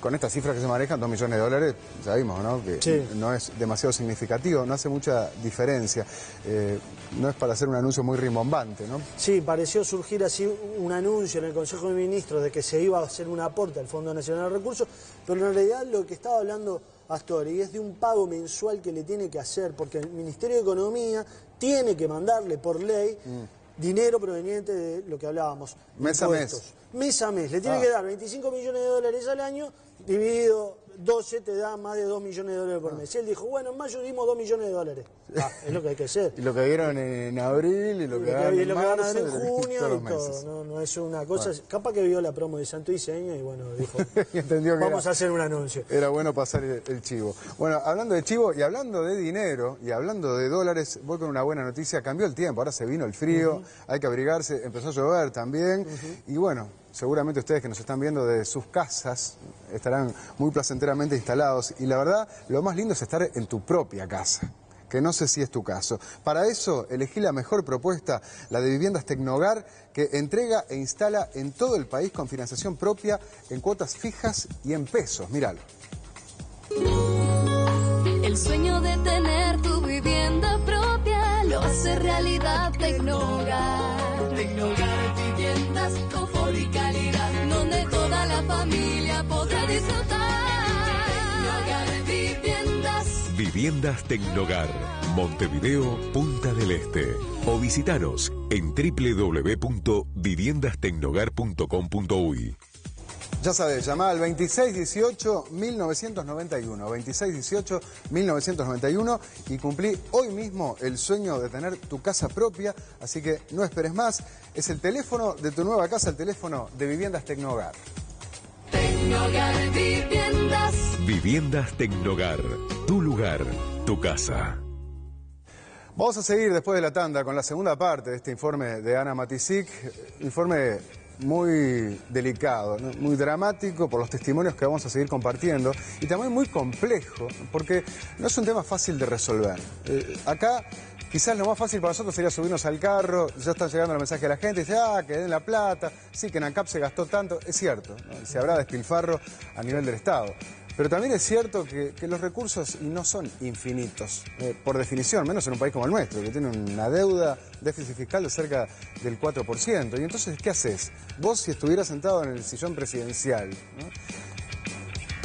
Con estas cifras que se manejan, 2 millones de dólares, ya vimos, ¿no? Que no es demasiado significativo, no hace mucha diferencia. No es para hacer un anuncio muy rimbombante, ¿no? Sí, pareció surgir así un anuncio en el Consejo de Ministros de que se iba a hacer un aporte al Fondo Nacional de Recursos, pero en realidad lo que estaba hablando Astori es de un pago mensual que le tiene que hacer, porque el Ministerio de Economía tiene que mandarle por ley dinero proveniente de lo que hablábamos. Mes a mes. Mes a mes. Le tiene que dar 25 millones de dólares al año, dividido 12 te da más de 2 millones de dólares por mes. Y él dijo, bueno, en mayo dimos 2 millones de dólares. Es lo que hay que hacer. Y lo que dieron en abril y lo que van van a dar en junio y todo. No es una cosa. Bueno. Capaz que vio la promo de Santo y Seña y bueno, dijo, entendió que vamos a hacer un anuncio. Era bueno pasar el chivo. Bueno, hablando de chivo y hablando de dinero y hablando de dólares, voy con una buena noticia. Cambió el tiempo, ahora se vino el frío, hay que abrigarse, empezó a llover también. Y bueno, seguramente ustedes que nos están viendo de sus casas estarán muy placenteramente instalados. Y la verdad, lo más lindo es estar en tu propia casa, que no sé si es tu caso. Para eso, elegí la mejor propuesta, la de Viviendas Tecnogar, que entrega e instala en todo el país con financiación propia, en cuotas fijas y en pesos. Míralo. El sueño de tener tu vivienda propia lo hace realidad Tecnogar. Tecnogar Viviendas, confort y calidad, donde toda la familia podrá disfrutar. Tecnogar Viviendas. Viviendas Tecnogar, Montevideo, Punta del Este. O visitanos en www.viviendastecnogar.com.uy. Ya sabes, llama al 2618-1991, 2618-1991 y cumplí hoy mismo el sueño de tener tu casa propia, así que no esperes más. Es el teléfono de tu nueva casa, el teléfono de Viviendas Tecnogar. Tecnogar Viviendas. Viviendas Tecnogar, tu lugar, tu casa. Vamos a seguir después de la tanda con la segunda parte de este informe de Ana Matisic, informe muy delicado, ¿no? Muy dramático por los testimonios que vamos a seguir compartiendo y también muy complejo porque no es un tema fácil de resolver. Acá quizás lo más fácil para nosotros sería subirnos al carro, ya están llegando los mensajes de la gente, dice, que den la plata, sí que en ANCAP se gastó tanto, es cierto, ¿no? Se habrá despilfarro a nivel del Estado. Pero también es cierto que los recursos no son infinitos, por definición, menos en un país como el nuestro, que tiene una deuda, déficit fiscal de cerca del 4%. Y entonces, ¿qué haces? Vos, si estuvieras sentado en el sillón presidencial, ¿no?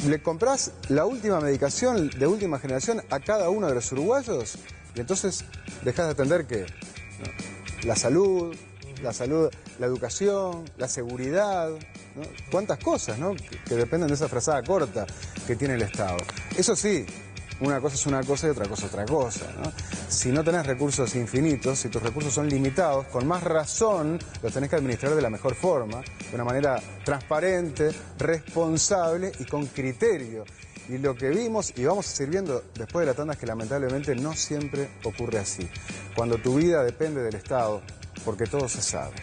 ¿Le comprás la última medicación de última generación a cada uno de los uruguayos? Y entonces dejás de atender que la salud, la educación, la seguridad, ¿no? Cuántas cosas, ¿no? que dependen de esa frazada corta que tiene el Estado. Eso sí, una cosa es una cosa y otra cosa es otra cosa, ¿no? Si no tenés recursos infinitos, si tus recursos son limitados, con más razón los tenés que administrar de la mejor forma, de una manera transparente, responsable y con criterio. Y lo que vimos y vamos a seguir viendo después de la tanda es que lamentablemente no siempre ocurre así. Cuando tu vida depende del Estado, porque todo se sabe.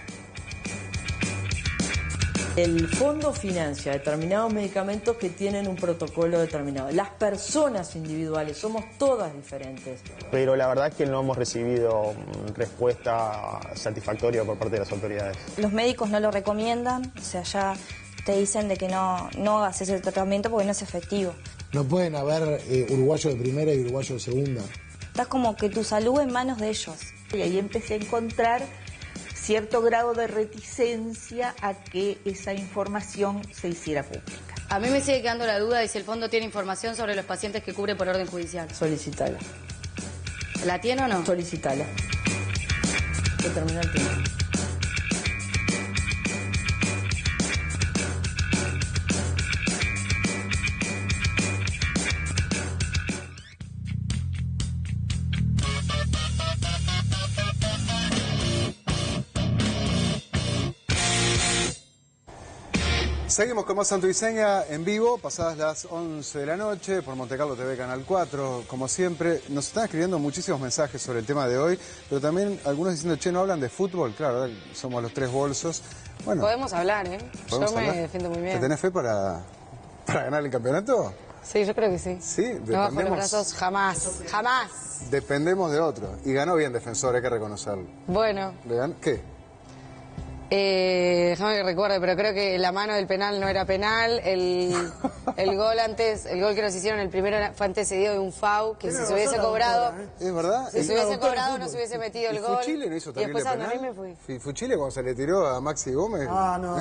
El fondo financia determinados medicamentos que tienen un protocolo determinado. Las personas individuales somos todas diferentes. Pero la verdad es que no hemos recibido respuesta satisfactoria por parte de las autoridades. Los médicos no lo recomiendan, o sea, ya te dicen de que no hagas ese tratamiento porque no es efectivo. No pueden haber uruguayos de primera y uruguayos de segunda. Estás como que tu salud en manos de ellos. Y ahí empecé a encontrar cierto grado de reticencia a que esa información se hiciera pública. A mí me sigue quedando la duda de si el fondo tiene información sobre los pacientes que cubre por orden judicial. Solicítala. ¿La tiene o no? Solicítala. Que termina el tiempo. Seguimos con más Santo y Seña en vivo, pasadas las 11 de la noche, por Montecarlo TV Canal 4, como siempre. Nos están escribiendo muchísimos mensajes sobre el tema de hoy, pero también algunos diciendo, che, no hablan de fútbol. Claro, somos los tres bolsos. Bueno, podemos hablar, ¿eh? Yo me hablar. defiendo muy bien. ¿Te tenés fe para ganar el campeonato? Sí, yo creo que sí. Sí, no bajo los brazos jamás, jamás. Dependemos de otro. Y ganó bien Defensor, hay que reconocerlo. Bueno. ¿Qué? Déjame que recuerde, pero creo que la mano del penal no era penal. El gol que nos hicieron, el primero fue antecedido de un FAU, que si se hubiese cobrado... ¿Es verdad? Si se hubiese cobrado no se hubiese metido el gol. ¿Fuchile no hizo también y después penal? a mí me fui. ¿Fuchile cuando se le tiró a Maxi Gómez? No.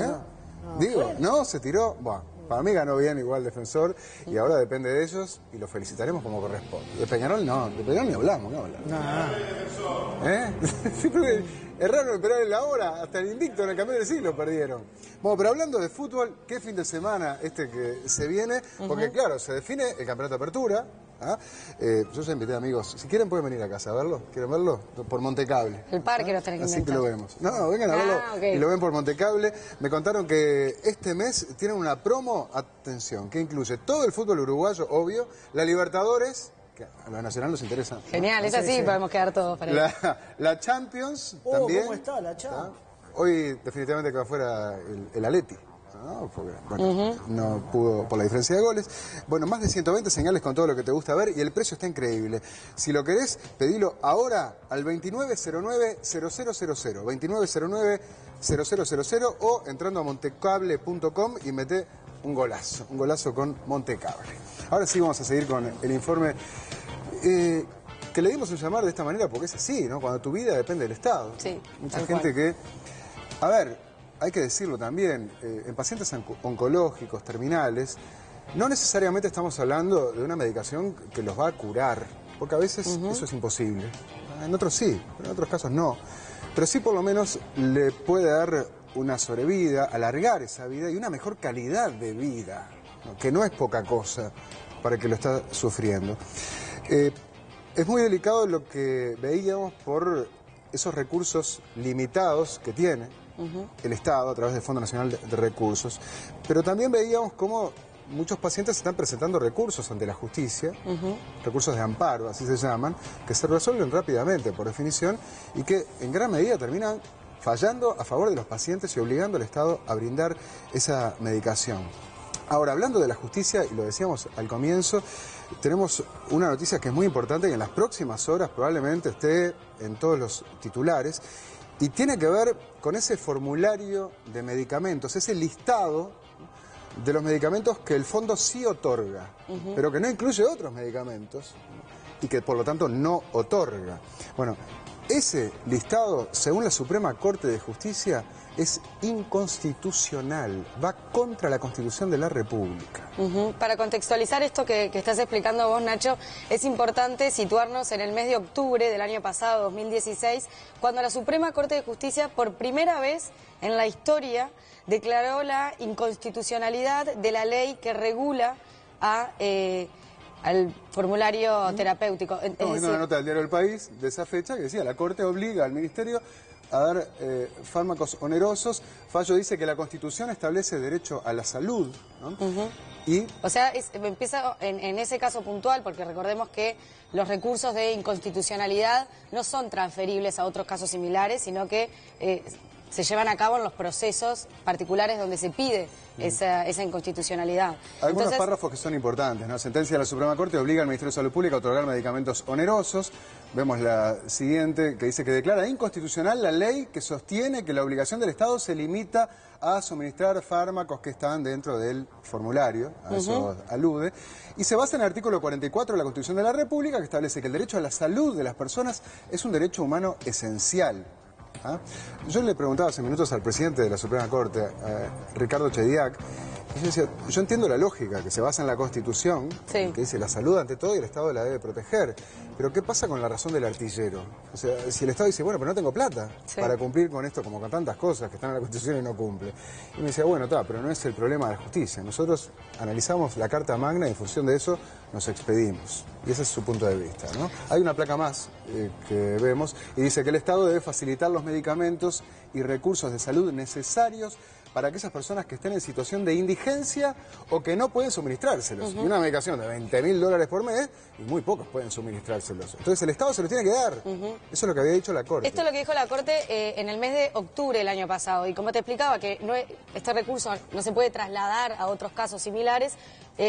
Digo, ¿no? ¿Se tiró? Bueno, para mí ganó bien igual Defensor y ahora depende de ellos y los felicitaremos como corresponde. De Peñarol no, de Peñarol ni hablamos, Erraron el penal en la hora, hasta el invicto en el cambio del siglo perdieron. Bueno, pero hablando de fútbol, ¿qué fin de semana que se viene? Porque claro, se define el campeonato de apertura. Yo ya invité amigos, si quieren pueden venir a casa a verlo. ¿Quieren verlo? Por Montecable. El parque nos tenés que Así inventar. que lo vemos. No, vengan a verlo y lo ven por Montecable. Me contaron que este mes tienen una promo, atención, que incluye todo el fútbol uruguayo, obvio, la Libertadores, que a la Nacional nos interesa. Genial, es así, podemos quedar todos para ir. La Champions también. ¿Cómo está la Champions? Hoy definitivamente quedó afuera el Atleti. ¿No? Porque, bueno, no pudo por la diferencia de goles. Bueno, más de 120 señales con todo lo que te gusta ver y el precio está increíble. Si lo querés, pedilo ahora al 2909-0000, 2909-0000 o entrando a montecable.com y mete un golazo con Montecable. Ahora sí vamos a seguir con el informe que le dimos un llamar de esta manera porque es así, ¿no? Cuando tu vida depende del Estado. Sí, mucha gente que... A ver... Hay que decirlo también, en pacientes oncológicos, terminales, no necesariamente estamos hablando de una medicación que los va a curar, porque a veces eso es imposible. En otros sí, pero en otros casos no. Pero sí por lo menos le puede dar una sobrevida, alargar esa vida y una mejor calidad de vida, ¿no? Que no es poca cosa para el que lo está sufriendo. Es muy delicado lo que veíamos por esos recursos limitados que tiene el Estado a través del Fondo Nacional de Recursos, pero también veíamos cómo muchos pacientes están presentando recursos ante la justicia, recursos de amparo, así se llaman, que se resuelven rápidamente por definición y que en gran medida terminan fallando a favor de los pacientes y obligando al Estado a brindar esa medicación. Ahora, hablando de la justicia, y lo decíamos al comienzo, tenemos una noticia que es muy importante y en las próximas horas probablemente esté en todos los titulares, y tiene que ver con ese formulario de medicamentos, ese listado de los medicamentos que el fondo sí otorga, pero que no incluye otros medicamentos y que por lo tanto no otorga. Bueno, ese listado, según la Suprema Corte de Justicia, es inconstitucional, va contra la Constitución de la República. Para contextualizar esto que estás explicando vos, Nacho, es importante situarnos en el mes de octubre del año pasado, 2016, cuando la Suprema Corte de Justicia, por primera vez en la historia, declaró la inconstitucionalidad de la ley que regula a al formulario terapéutico. Estamos viendo una nota del diario El País de esa fecha que decía: la Corte obliga al Ministerio a dar fármacos onerosos. Fallo dice que la Constitución establece derecho a la salud, ¿no? Y o sea, empieza en ese caso puntual, porque recordemos que los recursos de inconstitucionalidad no son transferibles a otros casos similares, sino que se llevan a cabo en los procesos particulares donde se pide esa inconstitucionalidad. Algunos párrafos que son importantes, ¿no? Sentencia de la Suprema Corte obliga al Ministerio de Salud Pública a otorgar medicamentos onerosos. Vemos la siguiente, que dice que declara inconstitucional la ley que sostiene que la obligación del Estado se limita a suministrar fármacos que están dentro del formulario, a eso alude, y se basa en el artículo 44 de la Constitución de la República, que establece que el derecho a la salud de las personas es un derecho humano esencial. ¿Ah? Yo le preguntaba hace minutos al presidente de la Suprema Corte, Ricardo Chediak, y yo decía, yo entiendo la lógica, que se basa en la Constitución, que dice la salud ante todo y el Estado la debe proteger, pero ¿qué pasa con la razón del artillero? O sea, si el Estado dice, bueno, pero no tengo plata para cumplir con esto, como con tantas cosas que están en la Constitución y no cumple. Y me decía, bueno, pero no es el problema de la justicia. Nosotros analizamos la Carta Magna y en función de eso nos expedimos. Y ese es su punto de vista, ¿no? Hay una placa más que vemos y dice que el Estado debe facilitar los medicamentos y recursos de salud necesarios para aquellas personas que estén en situación de indigencia o que no pueden suministrárselos. Y una medicación de $20.000 por mes, y muy pocos pueden suministrárselos. Entonces el Estado se los tiene que dar. Eso es lo que había dicho la Corte. Esto es lo que dijo la Corte en el mes de octubre del año pasado. Y como te explicaba, que este recurso no se puede trasladar a otros casos similares,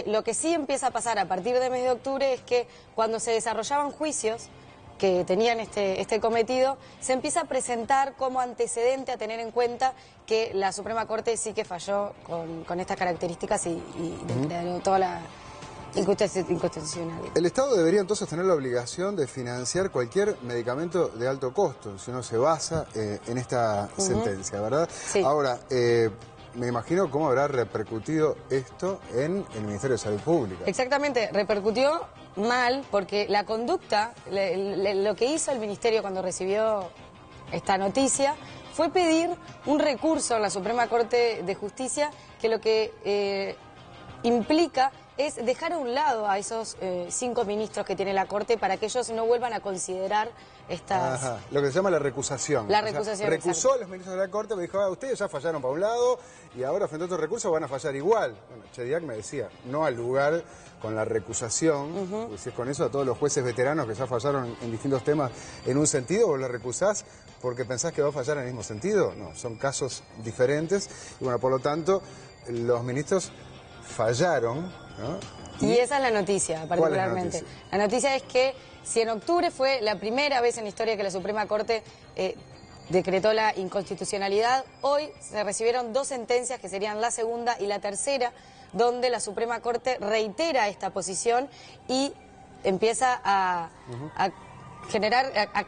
lo que sí empieza a pasar a partir del mes de octubre es que cuando se desarrollaban juicios que tenían este cometido, se empieza a presentar como antecedente a tener en cuenta que la Suprema Corte sí que falló con estas características y de toda la inconstitucionalidad. El Estado debería entonces tener la obligación de financiar cualquier medicamento de alto costo, si uno se basa en esta sentencia, ¿verdad? Sí. Ahora, me imagino cómo habrá repercutido esto en el Ministerio de Salud Pública. Exactamente, repercutió mal porque la conducta, lo que hizo el Ministerio cuando recibió esta noticia fue pedir un recurso en la Suprema Corte de Justicia que lo que implica es dejar a un lado a esos 5 ministros que tiene la Corte para que ellos no vuelvan a considerar estas... lo que se llama la recusación. La recusación, recusó a los ministros de la Corte, me dijo, ustedes ya fallaron para un lado y ahora frente a otros recursos van a fallar igual. Bueno, Chediak me decía, no al lugar con la recusación, porque si es con eso a todos los jueces veteranos que ya fallaron en distintos temas en un sentido, vos lo recusás porque pensás que va a fallar en el mismo sentido. No, son casos diferentes y bueno, por lo tanto, los ministros fallaron, ¿no? Y esa es la noticia, particularmente. ¿Cuál es la noticia? La noticia es que si en octubre fue la primera vez en la historia que la Suprema Corte decretó la inconstitucionalidad, hoy se recibieron 2 sentencias que serían la segunda y la tercera, donde la Suprema Corte reitera esta posición y empieza a generar, a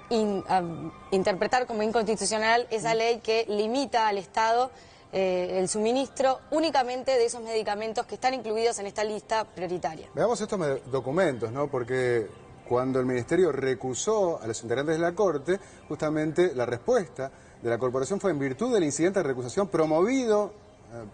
interpretar como inconstitucional esa ley que limita al Estado el suministro únicamente de esos medicamentos que están incluidos en esta lista prioritaria. Veamos estos documentos, ¿no? Porque cuando el Ministerio recusó a los integrantes de la Corte, justamente la respuesta de la Corporación fue en virtud del incidente de recusación promovido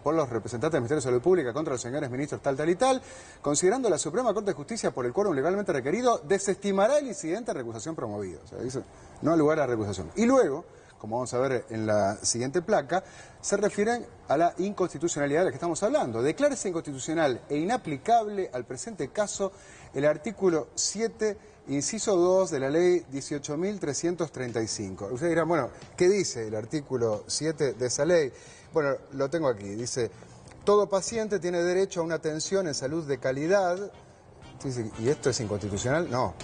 por los representantes del Ministerio de Salud Pública contra los señores ministros tal y tal, considerando la Suprema Corte de Justicia por el quórum legalmente requerido, desestimará el incidente de recusación promovido. O sea, dice, no al lugar a la recusación. Y luego, como vamos a ver en la siguiente placa, se refieren a la inconstitucionalidad de la que estamos hablando. Declárese inconstitucional e inaplicable al presente caso el artículo 7, inciso 2 de la ley 18.335. Ustedes dirán, bueno, ¿qué dice el artículo 7 de esa ley? Bueno, lo tengo aquí. Dice, todo paciente tiene derecho a una atención en salud de calidad. ¿Y esto es inconstitucional? No.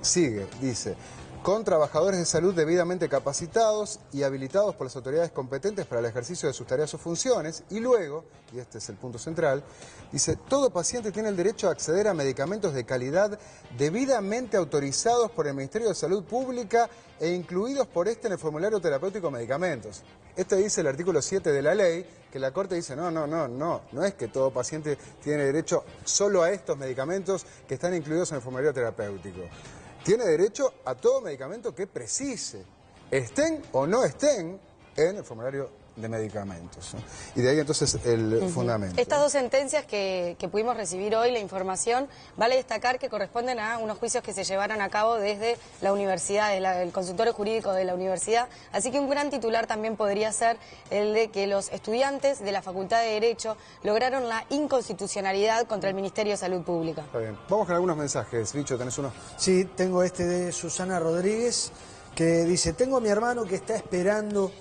Sigue, dice, con trabajadores de salud debidamente capacitados y habilitados por las autoridades competentes para el ejercicio de sus tareas o funciones. Y luego, y este es el punto central, dice, todo paciente tiene el derecho a acceder a medicamentos de calidad debidamente autorizados por el Ministerio de Salud Pública e incluidos por este en el formulario terapéutico de medicamentos. Este dice el artículo 7 de la ley, que la Corte dice, no es que todo paciente tiene derecho solo a estos medicamentos que están incluidos en el formulario terapéutico. Tiene derecho a todo medicamento que precise, estén o no estén en el formulario de medicamentos, ¿no? Y de ahí entonces el fundamento. Estas dos sentencias que pudimos recibir hoy, la información, vale destacar que corresponden a unos juicios que se llevaron a cabo desde la universidad, el consultorio jurídico de la universidad. Así que un gran titular también podría ser el de que los estudiantes de la Facultad de Derecho lograron la inconstitucionalidad contra el Ministerio de Salud Pública. Está bien. Vamos con algunos mensajes. Bicho, ¿tenés uno? Sí, tengo este de Susana Rodríguez, que dice: tengo a mi hermano que está esperando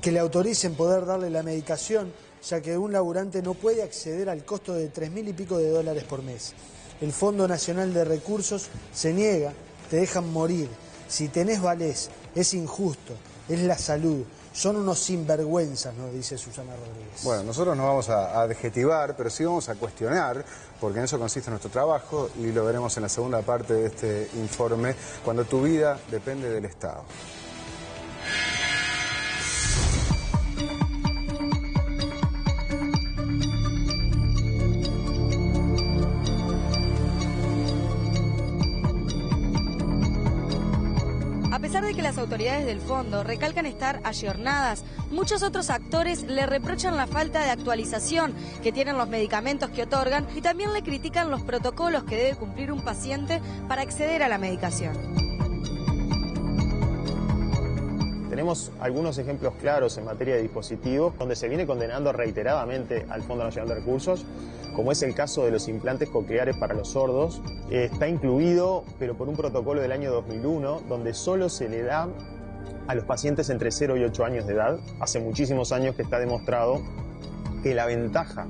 que le autoricen poder darle la medicación, ya que un laburante no puede acceder al costo de 3.000 y pico de dólares por mes. El Fondo Nacional de Recursos se niega, te dejan morir. Si tenés valés, es injusto, es la salud. Son unos sinvergüenzas, nos dice Susana Rodríguez. Bueno, nosotros no vamos a adjetivar, pero sí vamos a cuestionar, porque en eso consiste nuestro trabajo, y lo veremos en la segunda parte de este informe, cuando tu vida depende del Estado. A pesar de que las autoridades del fondo recalcan estar ayornadas, muchos otros actores le reprochan la falta de actualización que tienen los medicamentos que otorgan y también le critican los protocolos que debe cumplir un paciente para acceder a la medicación. Tenemos algunos ejemplos claros en materia de dispositivos donde se viene condenando reiteradamente al Fondo Nacional de Recursos, como es el caso de los implantes cocleares para los sordos. Está incluido, pero por un protocolo del año 2001, donde solo se le da a los pacientes entre 0 y 8 años de edad. Hace muchísimos años que está demostrado que la ventaja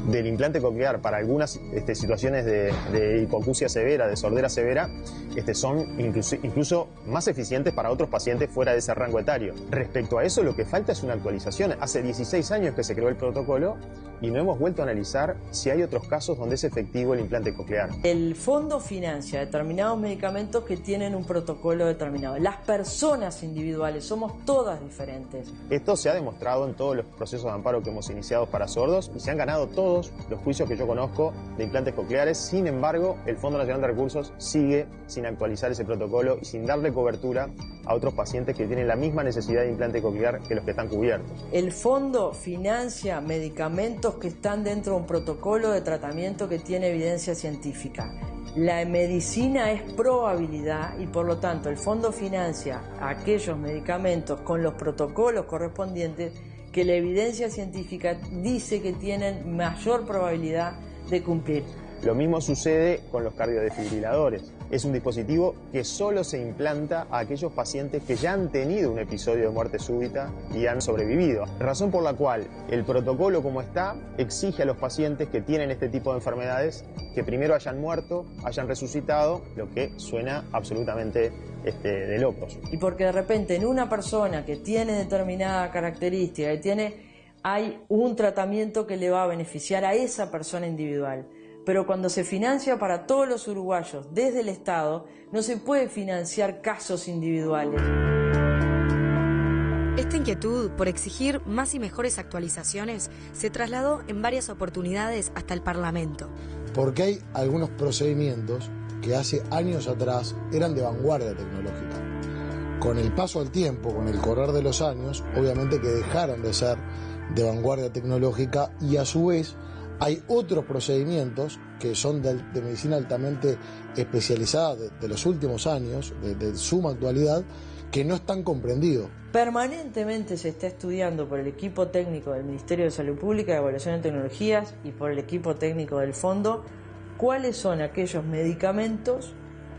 del implante coclear para algunas situaciones de hipoacusia severa, de sordera severa, son incluso más eficientes para otros pacientes fuera de ese rango etario. Respecto a eso, lo que falta es una actualización. Hace 16 años que se creó el protocolo y no hemos vuelto a analizar si hay otros casos donde es efectivo el implante coclear. El fondo financia determinados medicamentos que tienen un protocolo determinado. Las personas individuales somos todas diferentes. Esto se ha demostrado en todos los procesos de amparo que hemos iniciado para sordos y se han ganado todos los juicios que yo conozco de implantes cocleares. Sin embargo, el Fondo Nacional de Recursos sigue sin actualizar ese protocolo y sin darle cobertura a otros pacientes que tienen la misma necesidad de implante coclear que los que están cubiertos. El fondo financia medicamentos que están dentro de un protocolo de tratamiento que tiene evidencia científica. La medicina es probabilidad y por lo tanto el fondo financia aquellos medicamentos con los protocolos correspondientes que la evidencia científica dice que tienen mayor probabilidad de cumplir. Lo mismo sucede con los cardiodesfibriladores. Es un dispositivo que solo se implanta a aquellos pacientes que ya han tenido un episodio de muerte súbita y han sobrevivido. Razón por la cual el protocolo como está exige a los pacientes que tienen este tipo de enfermedades que primero hayan muerto, hayan resucitado, lo que suena absolutamente de locos. Y porque de repente en una persona que tiene determinada característica, hay un tratamiento que le va a beneficiar a esa persona individual. Pero cuando se financia para todos los uruguayos desde el Estado, no se puede financiar casos individuales. Esta inquietud por exigir más y mejores actualizaciones se trasladó en varias oportunidades hasta el Parlamento. Porque hay algunos procedimientos que hace años atrás eran de vanguardia tecnológica. Con el paso del tiempo, con el correr de los años, obviamente que dejaron de ser de vanguardia tecnológica y a su vez hay otros procedimientos que son de medicina altamente especializada de los últimos años, de suma actualidad, que no están comprendidos. Permanentemente se está estudiando por el equipo técnico del Ministerio de Salud Pública de Evaluación de Tecnologías y por el equipo técnico del Fondo cuáles son aquellos medicamentos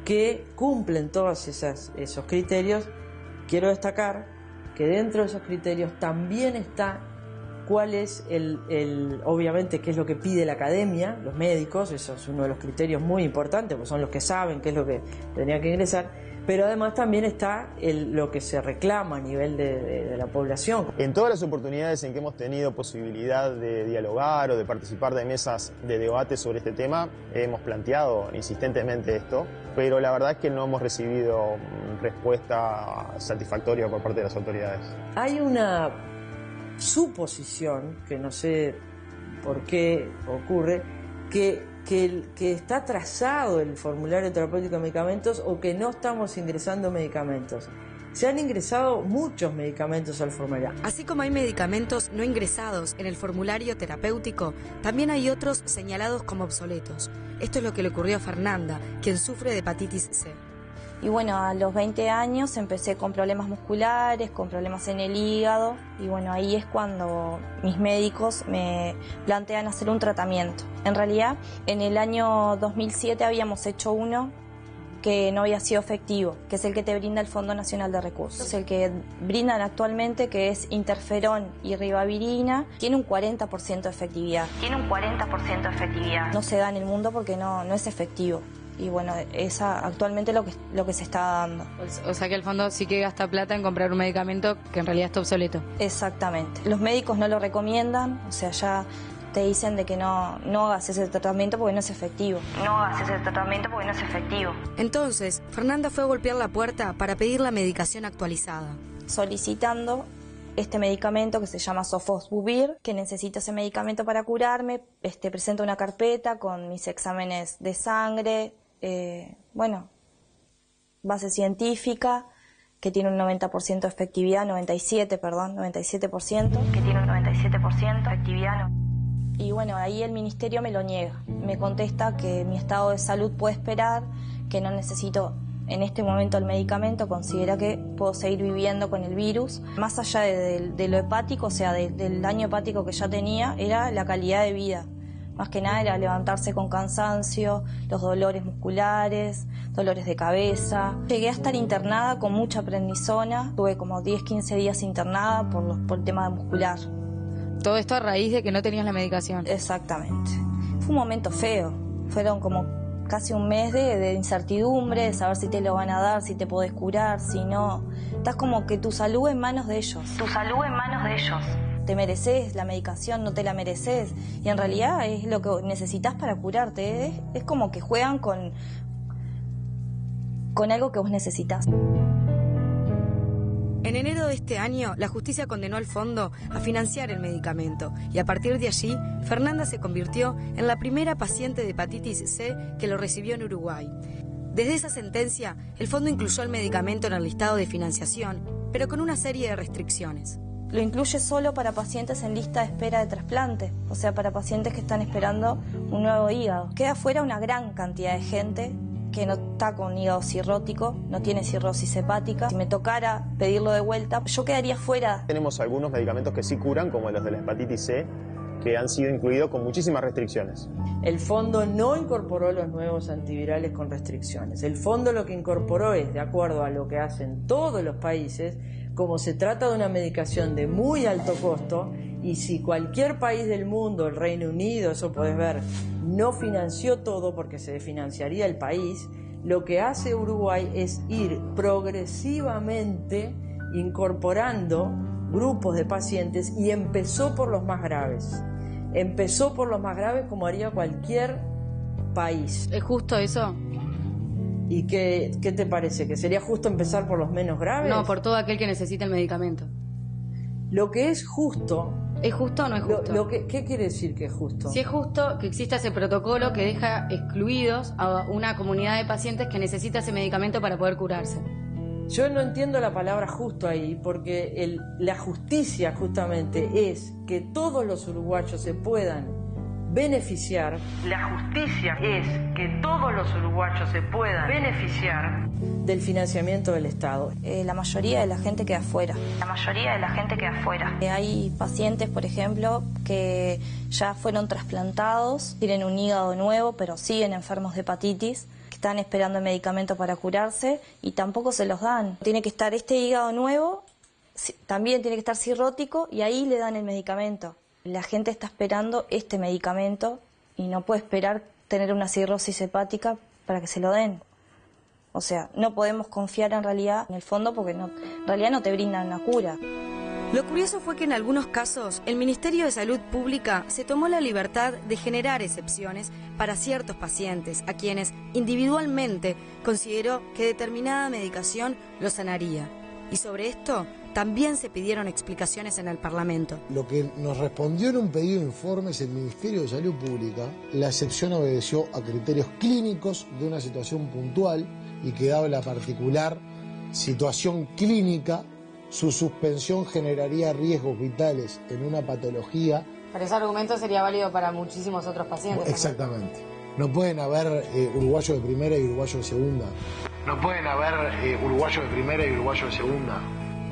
que cumplen todos esos criterios. Quiero destacar que dentro de esos criterios también está cuál es obviamente qué es lo que pide la academia, los médicos, eso es uno de los criterios muy importantes, porque son los que saben qué es lo que tendría que ingresar, pero además también está lo que se reclama a nivel de la población. En todas las oportunidades en que hemos tenido posibilidad de dialogar o de participar de mesas de debate sobre este tema, hemos planteado insistentemente esto, pero la verdad es que no hemos recibido respuesta satisfactoria por parte de las autoridades. Hay una suposición, que no sé por qué ocurre, que está trazado el formulario terapéutico de medicamentos o que no estamos ingresando medicamentos. Se han ingresado muchos medicamentos al formulario. Así como hay medicamentos no ingresados en el formulario terapéutico, también hay otros señalados como obsoletos. Esto es lo que le ocurrió a Fernanda, quien sufre de hepatitis C. Y bueno, a los 20 años empecé con problemas musculares, con problemas en el hígado, y bueno, ahí es cuando mis médicos me plantean hacer un tratamiento. En realidad, en el año 2007 habíamos hecho uno que no había sido efectivo, que es el que te brinda el Fondo Nacional de Recursos. El que brindan actualmente, que es interferón y ribavirina, tiene un 40% de efectividad. No se da en el mundo porque no es efectivo. Y bueno, es actualmente lo que se está dando. O sea que el fondo sí que gasta plata en comprar un medicamento que en realidad está obsoleto. Exactamente. Los médicos no lo recomiendan, o sea, ya te dicen de que no hagas ese tratamiento porque no es efectivo. Entonces, Fernanda fue a golpear la puerta para pedir la medicación actualizada. Solicitando este medicamento que se llama Sofosbuvir, que necesito ese medicamento para curarme. Presento una carpeta con mis exámenes de sangre, base científica, que tiene un 90% de efectividad, 97%, que tiene un 97% de efectividad. Y bueno, ahí el ministerio me lo niega. Me contesta que mi estado de salud puede esperar, que no necesito en este momento el medicamento, considera que puedo seguir viviendo con el virus. Más allá de lo hepático, o sea, del daño hepático que ya tenía, era la calidad de vida. Más que nada era levantarse con cansancio, los dolores musculares, dolores de cabeza. Llegué a estar internada con mucha prednisona, tuve como 10-15 días internada por el tema muscular. Todo esto a raíz de que no tenías la medicación. Exactamente. Fue un momento feo. Fueron como casi un mes de incertidumbre, de saber si te lo van a dar, si te podés curar, si no. Estás como que tu salud en manos de ellos. Te mereces la medicación, no te la mereces. Y en realidad es lo que necesitas para curarte. Es como que juegan con algo que vos necesitas. En enero de este año, la justicia condenó al fondo a financiar el medicamento y a partir de allí, Fernanda se convirtió en la primera paciente de hepatitis C que lo recibió en Uruguay. Desde esa sentencia, el fondo incluyó el medicamento en el listado de financiación, pero con una serie de restricciones. Lo incluye solo para pacientes en lista de espera de trasplante, o sea, para pacientes que están esperando un nuevo hígado. Queda fuera una gran cantidad de gente que no está con hígado cirrótico, no tiene cirrosis hepática. Si me tocara pedirlo de vuelta, yo quedaría fuera. Tenemos algunos medicamentos que sí curan, como los de la hepatitis C, que han sido incluidos con muchísimas restricciones. El fondo no incorporó los nuevos antivirales con restricciones. El fondo lo que incorporó es, de acuerdo a lo que hacen todos los países, como se trata de una medicación de muy alto costo, y si cualquier país del mundo, el Reino Unido, eso podés ver, no financió todo porque se desfinanciaría el país, lo que hace Uruguay es ir progresivamente incorporando grupos de pacientes y empezó por los más graves. Empezó por los más graves como haría cualquier país. ¿Es justo eso? ¿Y qué te parece? ¿Que sería justo empezar por los menos graves? No, por todo aquel que necesita el medicamento. Lo que es justo... ¿Es justo o no es justo? ¿Qué quiere decir que es justo? Si es justo que exista ese protocolo que deja excluidos a una comunidad de pacientes que necesita ese medicamento para poder curarse. Yo no entiendo la palabra justo ahí, porque la justicia justamente es que todos los uruguayos se puedan beneficiar. La justicia es que todos los uruguayos se puedan beneficiar del financiamiento del Estado. La mayoría de la gente queda afuera. Hay pacientes, por ejemplo, que ya fueron trasplantados, tienen un hígado nuevo, pero siguen enfermos de hepatitis, que están esperando el medicamento para curarse y tampoco se los dan. Tiene que estar este hígado nuevo, también tiene que estar cirrótico y ahí le dan el medicamento. La gente está esperando este medicamento y no puede esperar tener una cirrosis hepática para que se lo den. O sea, no podemos confiar en realidad en el fondo porque en realidad no te brindan una cura. Lo curioso fue que en algunos casos el Ministerio de Salud Pública se tomó la libertad de generar excepciones para ciertos pacientes a quienes individualmente consideró que determinada medicación los sanaría. Y sobre esto también se pidieron explicaciones en el Parlamento. Lo que nos respondió en un pedido de informes el Ministerio de Salud Pública, la excepción obedeció a criterios clínicos de una situación puntual y que dado la particular situación clínica, su suspensión generaría riesgos vitales en una patología. Pero ese argumento sería válido para muchísimos otros pacientes. Exactamente. No pueden haber uruguayos de primera y uruguayos de segunda. No pueden haber uruguayos de primera y uruguayos de segunda.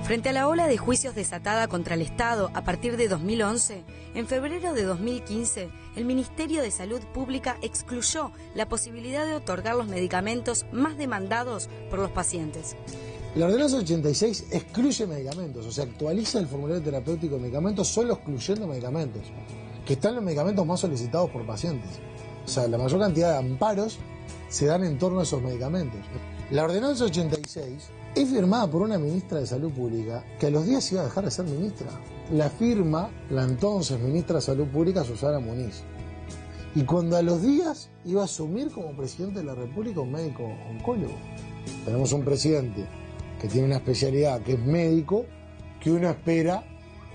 Frente a la ola de juicios desatada contra el Estado a partir de 2011, en febrero de 2015, el Ministerio de Salud Pública excluyó la posibilidad de otorgar los medicamentos más demandados por los pacientes. La ordenanza 86 excluye medicamentos, o sea, actualiza el formulario terapéutico de medicamentos solo excluyendo medicamentos, que están los medicamentos más solicitados por pacientes. O sea, la mayor cantidad de amparos se dan en torno a esos medicamentos. La ordenanza 86 es firmada por una ministra de Salud Pública que a los días iba a dejar de ser ministra. La firma la entonces ministra de Salud Pública, Susana Muniz. Y cuando a los días iba a asumir como presidente de la República un médico oncólogo. Tenemos un presidente que tiene una especialidad que es médico, que uno espera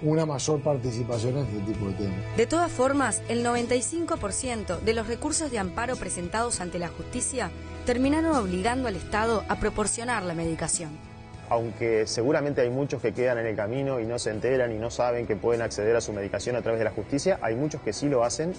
una mayor participación en este tipo de temas. De todas formas, el 95% de los recursos de amparo presentados ante la justicia terminaron obligando al Estado a proporcionar la medicación. Aunque seguramente hay muchos que quedan en el camino y no se enteran y no saben que pueden acceder a su medicación a través de la justicia, hay muchos que sí lo hacen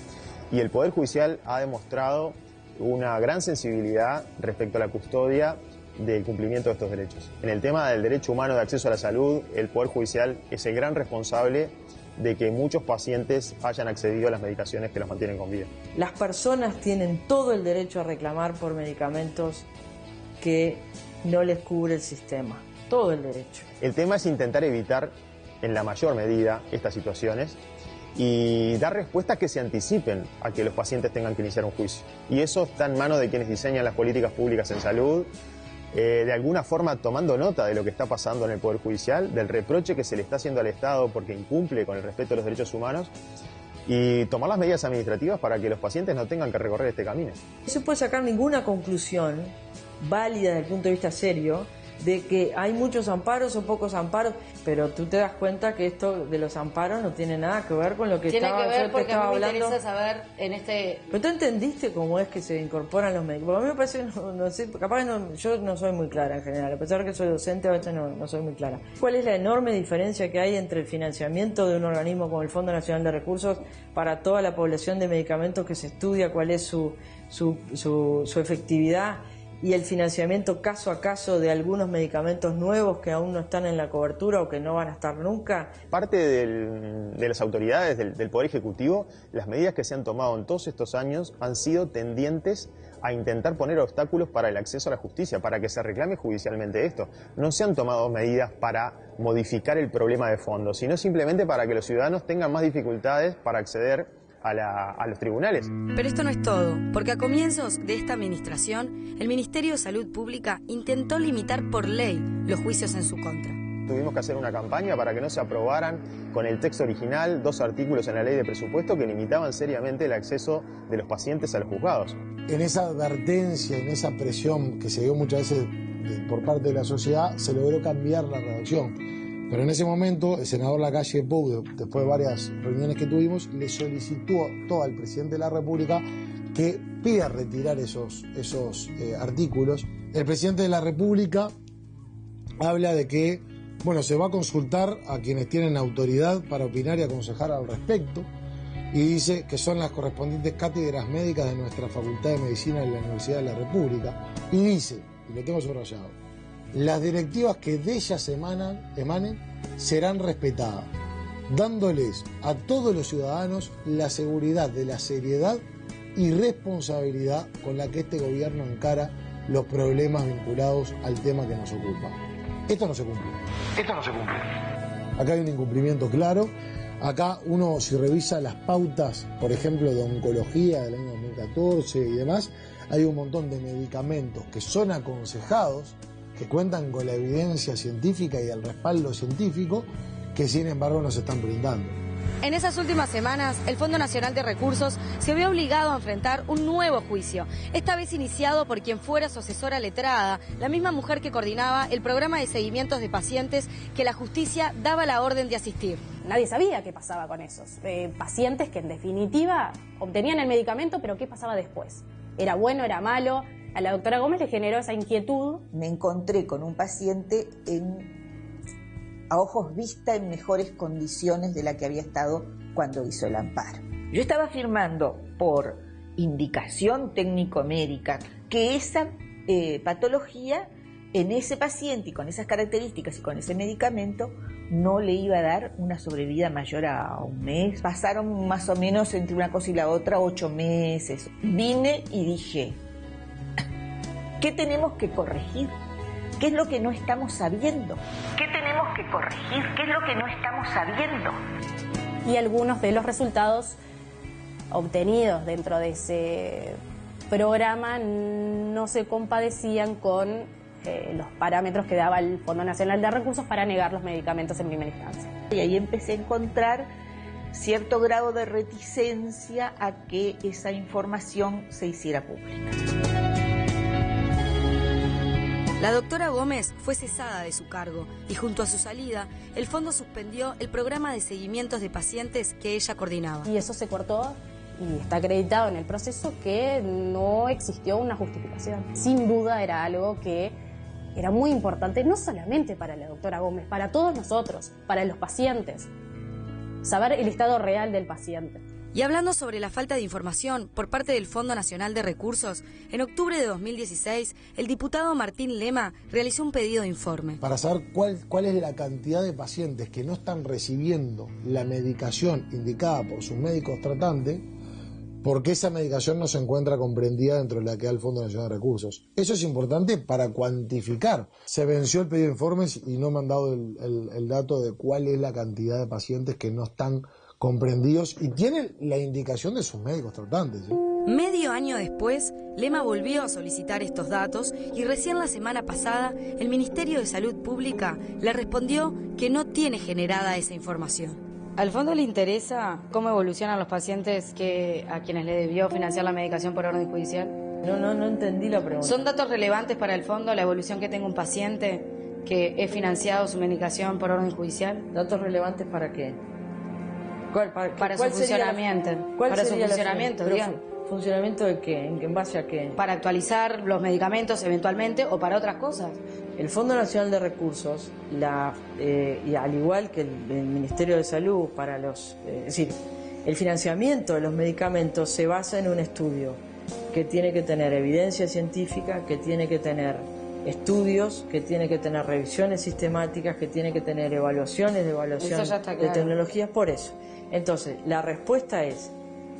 y el Poder Judicial ha demostrado una gran sensibilidad respecto a la custodia del cumplimiento de estos derechos. En el tema del derecho humano de acceso a la salud, el Poder Judicial es el gran responsable de que muchos pacientes hayan accedido a las medicaciones que los mantienen con vida. Las personas tienen todo el derecho a reclamar por medicamentos que no les cubre el sistema. Todo el derecho. El tema es intentar evitar en la mayor medida estas situaciones y dar respuestas que se anticipen a que los pacientes tengan que iniciar un juicio. Y eso está en manos de quienes diseñan las políticas públicas en salud, de alguna forma tomando nota de lo que está pasando en el Poder Judicial, del reproche que se le está haciendo al Estado porque incumple con el respeto a los derechos humanos y tomar las medidas administrativas para que los pacientes no tengan que recorrer este camino. No se puede sacar ninguna conclusión válida desde el punto de vista serio de que hay muchos amparos o pocos amparos, pero tú te das cuenta que esto de los amparos no tiene nada que ver con lo que tiene que ver porque a mí me hablando. interesa saber en este... Pero tú entendiste cómo es que se incorporan los médicos. A mí me parece, no sé, capaz yo no soy muy clara en general, a pesar de que soy docente a veces no soy muy clara. ¿Cuál es la enorme diferencia que hay entre el financiamiento de un organismo como el Fondo Nacional de Recursos para toda la población de medicamentos que se estudia cuál es su efectividad y el financiamiento caso a caso de algunos medicamentos nuevos que aún no están en la cobertura o que no van a estar nunca? Parte de las autoridades del Poder Ejecutivo, las medidas que se han tomado en todos estos años han sido tendientes a intentar poner obstáculos para el acceso a la justicia, para que se reclame judicialmente esto. No se han tomado medidas para modificar el problema de fondo, sino simplemente para que los ciudadanos tengan más dificultades para acceder a los tribunales. Pero esto no es todo, porque a comienzos de esta administración, el Ministerio de Salud Pública intentó limitar por ley los juicios en su contra. Tuvimos que hacer una campaña para que no se aprobaran con el texto original 2 artículos en la ley de presupuesto que limitaban seriamente el acceso de los pacientes a los juzgados. En esa advertencia, en esa presión que se dio muchas veces por parte de la sociedad, se logró cambiar la redacción. Pero en ese momento, el senador Lacalle Pou, después de varias reuniones que tuvimos, le solicitó al presidente de la República que pida retirar esos artículos. El presidente de la República habla de que, se va a consultar a quienes tienen autoridad para opinar y aconsejar al respecto, y dice que son las correspondientes cátedras médicas de nuestra Facultad de Medicina de la Universidad de la República, y dice, y lo tengo subrayado, las directivas que de ellas emanen serán respetadas, dándoles a todos los ciudadanos la seguridad de la seriedad y responsabilidad con la que este gobierno encara los problemas vinculados al tema que nos ocupa. Esto no se cumple. Acá hay un incumplimiento claro. Acá uno, si revisa las pautas, por ejemplo, de oncología del año 2014 y demás, hay un montón de medicamentos que son aconsejados, que cuentan con la evidencia científica y el respaldo científico, que sin embargo no se están brindando. En esas últimas semanas, el Fondo Nacional de Recursos se vio obligado a enfrentar un nuevo juicio, esta vez iniciado por quien fuera su asesora letrada, la misma mujer que coordinaba el programa de seguimientos de pacientes que la justicia daba la orden de asistir. Nadie sabía qué pasaba con esos pacientes que en definitiva obtenían el medicamento, pero qué pasaba después. ¿Era bueno, era malo? a la doctora Gómez le generó esa inquietud. Me encontré con un paciente a ojos vista en mejores condiciones de la que había estado cuando hizo el amparo. Yo estaba afirmando por indicación técnico-médica que esa patología en ese paciente y con esas características y con ese medicamento no le iba a dar una sobrevida mayor a un mes. Pasaron más o menos entre una cosa y la otra 8 meses. Vine y dije, ¿qué tenemos que corregir? ¿Qué es lo que no estamos sabiendo? ¿Qué tenemos que corregir? ¿Qué es lo que no estamos sabiendo? Y algunos de los resultados obtenidos dentro de ese programa no se compadecían con los parámetros que daba el Fondo Nacional de Recursos para negar los medicamentos en primera instancia. Y ahí empecé a encontrar cierto grado de reticencia a que esa información se hiciera pública. La doctora Gómez fue cesada de su cargo y junto a su salida, el fondo suspendió el programa de seguimientos de pacientes que ella coordinaba. Y eso se cortó y está acreditado en el proceso que no existió una justificación. Sin duda era algo que era muy importante, no solamente para la doctora Gómez, para todos nosotros, para los pacientes, saber el estado real del paciente. Y hablando sobre la falta de información por parte del Fondo Nacional de Recursos, en octubre de 2016, el diputado Martín Lema realizó un pedido de informe. Para saber cuál es la cantidad de pacientes que no están recibiendo la medicación indicada por sus médicos tratantes, porque esa medicación no se encuentra comprendida dentro de la que da el Fondo Nacional de Recursos. Eso es importante para cuantificar. Se venció el pedido de informes y no me han dado el dato de cuál es la cantidad de pacientes que no están comprendidos y tienen la indicación de sus médicos tratantes. Medio año después, Lema volvió a solicitar estos datos y recién la semana pasada el Ministerio de Salud Pública le respondió que no tiene generada esa información. ¿Al fondo le interesa cómo evolucionan los pacientes a quienes le debió financiar la medicación por orden judicial? No entendí la pregunta. ¿Son datos relevantes para el fondo la evolución que tenga un paciente que es financiado su medicación por orden judicial? ¿Datos relevantes para qué? Para su funcionamiento. Para su funcionamiento, digamos. ¿Funcionamiento de qué? ¿En base a qué? Para actualizar los medicamentos eventualmente o para otras cosas. El Fondo Nacional de Recursos, y al igual que el Ministerio de Salud, es decir, el financiamiento de los medicamentos se basa en un estudio que tiene que tener evidencia científica, que tiene que tener estudios, que tiene que tener revisiones sistemáticas, que tiene que tener evaluaciones de tecnologías, por eso. Entonces, la respuesta es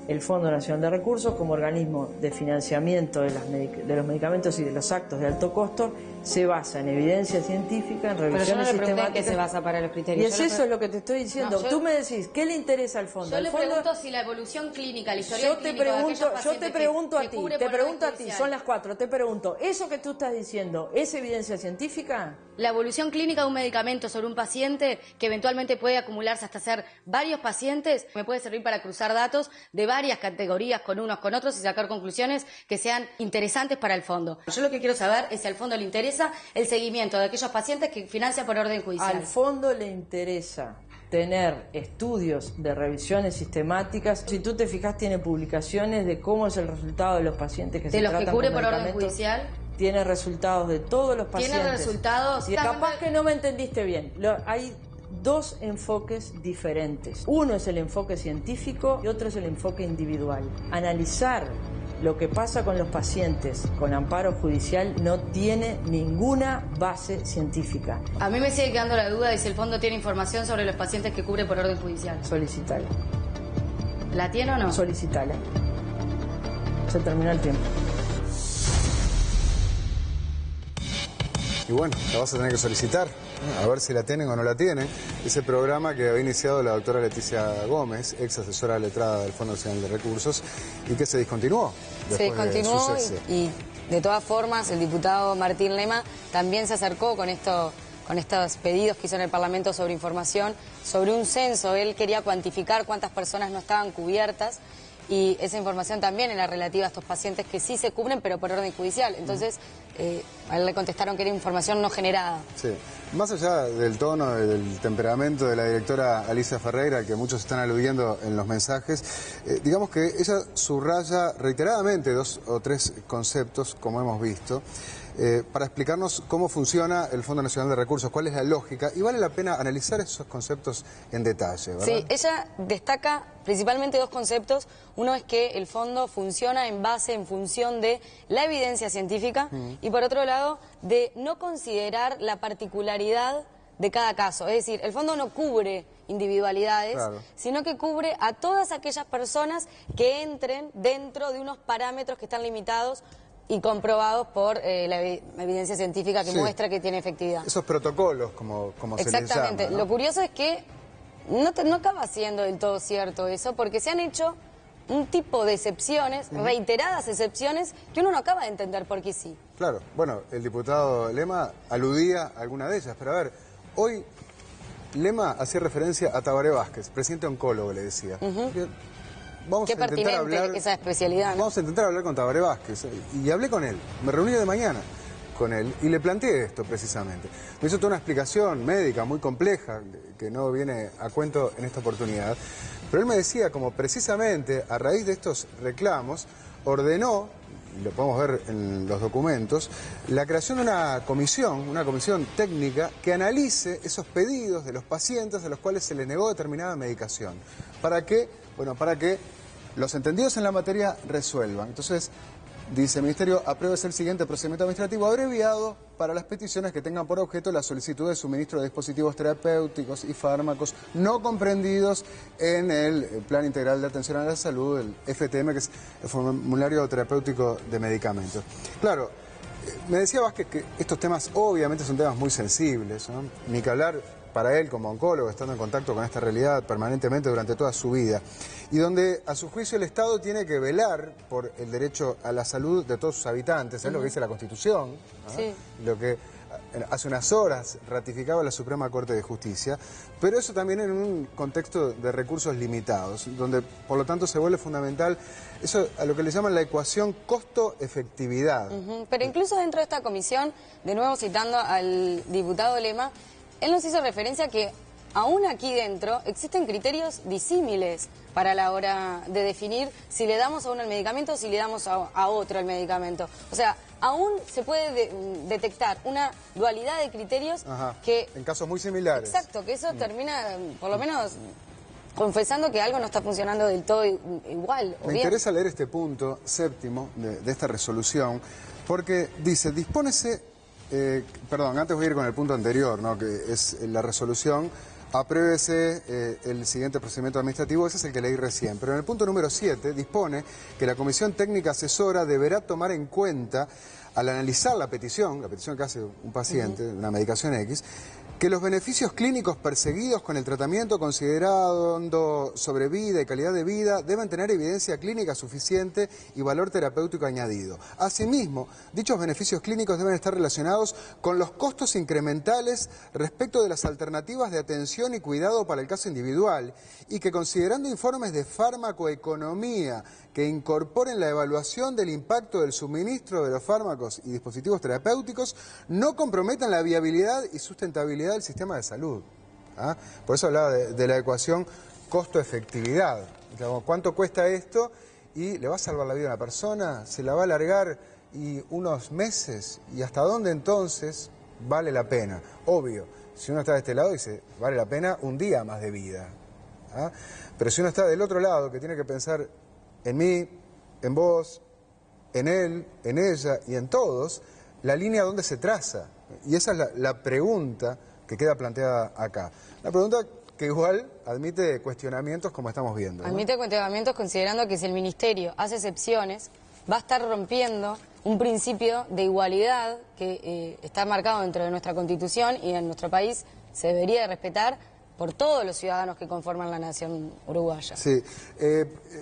el Fondo Nacional de Recursos, como organismo de financiamiento de los medicamentos y de los actos de alto costo, se basa en evidencia científica, en revisiones sistemáticas. ¿En qué se basa para los criterios? Y eso es lo que te estoy diciendo. Tú me decís, ¿qué le interesa al fondo? Yo le pregunto si la evolución clínica, el historial clínico de aquellos pacientes yo te pregunto a ti, judicial. son las 4, te pregunto, ¿eso que tú estás diciendo es evidencia científica? La evolución clínica de un medicamento sobre un paciente, que eventualmente puede acumularse hasta ser varios pacientes, me puede servir para cruzar datos de varias categorías con unos con otros y sacar conclusiones que sean interesantes para el fondo. Yo lo que quiero saber es si al fondo le interesa el seguimiento de aquellos pacientes que financia por orden judicial. Al fondo le interesa tener estudios de revisiones sistemáticas. Si tú te fijas, tiene publicaciones de cómo es el resultado de los pacientes que se tratan con ¿De los que cubre por orden judicial? Tiene resultados de todos los pacientes. ¿Tiene resultados? Y capaz que no me entendiste bien. Hay dos enfoques diferentes. Uno es el enfoque científico y otro es el enfoque individual. Analizar lo que pasa con los pacientes con amparo judicial no tiene ninguna base científica. A mí me sigue quedando la duda de si el fondo tiene información sobre los pacientes que cubre por orden judicial. Solicítala. ¿La tiene o no? Solicítala. Se terminó el tiempo. Y bueno, la vas a tener que solicitar, a ver si la tienen o no la tienen. Ese programa que había iniciado la doctora Leticia Gómez, ex asesora letrada del Fondo Nacional de Recursos, y que se discontinuó. Se discontinuó y de todas formas el diputado Martín Lema también se acercó con estos pedidos que hizo en el Parlamento sobre información, sobre un censo. Él quería cuantificar cuántas personas no estaban cubiertas y esa información también era relativa a estos pacientes que sí se cubren, pero por orden judicial. Entonces, a él le contestaron que era información no generada. Sí. Más allá del tono y del temperamento de la directora Alicia Ferreira, que muchos están aludiendo en los mensajes, digamos que ella subraya reiteradamente 2 o 3 conceptos, como hemos visto, para explicarnos cómo funciona el Fondo Nacional de Recursos, cuál es la lógica, y vale la pena analizar esos conceptos en detalle, ¿verdad? Sí, ella destaca principalmente 2 conceptos. Uno es que el fondo funciona en función de la evidencia científica, y por otro lado, de no considerar la particularidad de cada caso. Es decir, el fondo no cubre individualidades, sino que cubre a todas aquellas personas que entren dentro de unos parámetros que están limitados y comprobados por la evidencia científica que muestra que tiene efectividad. Esos protocolos, como se les llama. Exactamente. Lo curioso es que no acaba siendo del todo cierto eso, porque se han hecho un tipo de excepciones, reiteradas excepciones, que uno no acaba de entender por qué sí. Claro. Bueno, el diputado Lema aludía a alguna de ellas, pero a ver, hoy Lema hacía referencia a Tabaré Vázquez, presidente oncólogo, le decía. Qué pertinente esa especialidad, ¿no? Vamos a intentar hablar con Tabaré Vázquez. Y hablé con él, me reuní de mañana con él y le planteé esto precisamente. Me hizo toda una explicación médica muy compleja que no viene a cuento en esta oportunidad. Pero él me decía como precisamente a raíz de estos reclamos ordenó, y lo podemos ver en los documentos, la creación de una comisión técnica que analice esos pedidos de los pacientes a los cuales se les negó determinada medicación. ¿Para qué? Bueno, para que los entendidos en la materia resuelvan. Entonces, dice el Ministerio, apruébese el siguiente procedimiento administrativo abreviado para las peticiones que tengan por objeto la solicitud de suministro de dispositivos terapéuticos y fármacos no comprendidos en el Plan Integral de Atención a la Salud, el FTM, que es el Formulario Terapéutico de Medicamentos. Claro, me decía Vázquez que estos temas obviamente son temas muy sensibles, ¿no? Ni que hablar para él como oncólogo, estando en contacto con esta realidad permanentemente durante toda su vida, y donde a su juicio el Estado tiene que velar por el derecho a la salud de todos sus habitantes, es lo que dice la Constitución, ¿no? Sí. Lo que hace unas horas ratificaba la Suprema Corte de Justicia, pero eso también en un contexto de recursos limitados, donde por lo tanto se vuelve fundamental eso a lo que le llaman la ecuación costo-efectividad. Pero incluso dentro de esta comisión, de nuevo citando al diputado Lema, él nos hizo referencia que aún aquí dentro existen criterios disímiles para la hora de definir si le damos a uno el medicamento o si le damos a otro el medicamento. O sea, aún se puede detectar una dualidad de criterios que... En casos muy similares. Exacto, que eso termina, por lo menos, confesando que algo no está funcionando del todo igual. Me interesa leer este punto séptimo de esta resolución, porque dice, dispónese... perdón, antes voy a ir con el punto anterior, ¿no? Que es la resolución, apruébese el siguiente procedimiento administrativo, ese es el que leí recién, pero en el punto número 7 dispone que la Comisión Técnica Asesora deberá tomar en cuenta, al analizar la petición que hace un paciente, una medicación X, que los beneficios clínicos perseguidos con el tratamiento considerando sobre vida y calidad de vida deben tener evidencia clínica suficiente y valor terapéutico añadido. Asimismo, dichos beneficios clínicos deben estar relacionados con los costos incrementales respecto de las alternativas de atención y cuidado para el caso individual y que considerando informes de farmacoeconomía que incorporen la evaluación del impacto del suministro de los fármacos y dispositivos terapéuticos no comprometan la viabilidad y sustentabilidad del sistema de salud. ¿Ah? Por eso hablaba de la ecuación costo-efectividad. ¿Cuánto cuesta esto? ¿Y le va a salvar la vida a una persona? ¿Se la va a alargar y unos meses? ¿Y hasta dónde entonces vale la pena? Obvio, si uno está de este lado dice, vale la pena un día más de vida. ¿Ah? Pero si uno está del otro lado, que tiene que pensar en mí, en vos, en él, en ella y en todos, la línea donde se traza. Y esa es la pregunta que queda planteada acá. La pregunta que igual admite cuestionamientos como estamos viendo, ¿no? Admite cuestionamientos considerando que si el Ministerio hace excepciones, va a estar rompiendo un principio de igualdad que está marcado dentro de nuestra Constitución y en nuestro país se debería de respetar por todos los ciudadanos que conforman la nación uruguaya. Sí.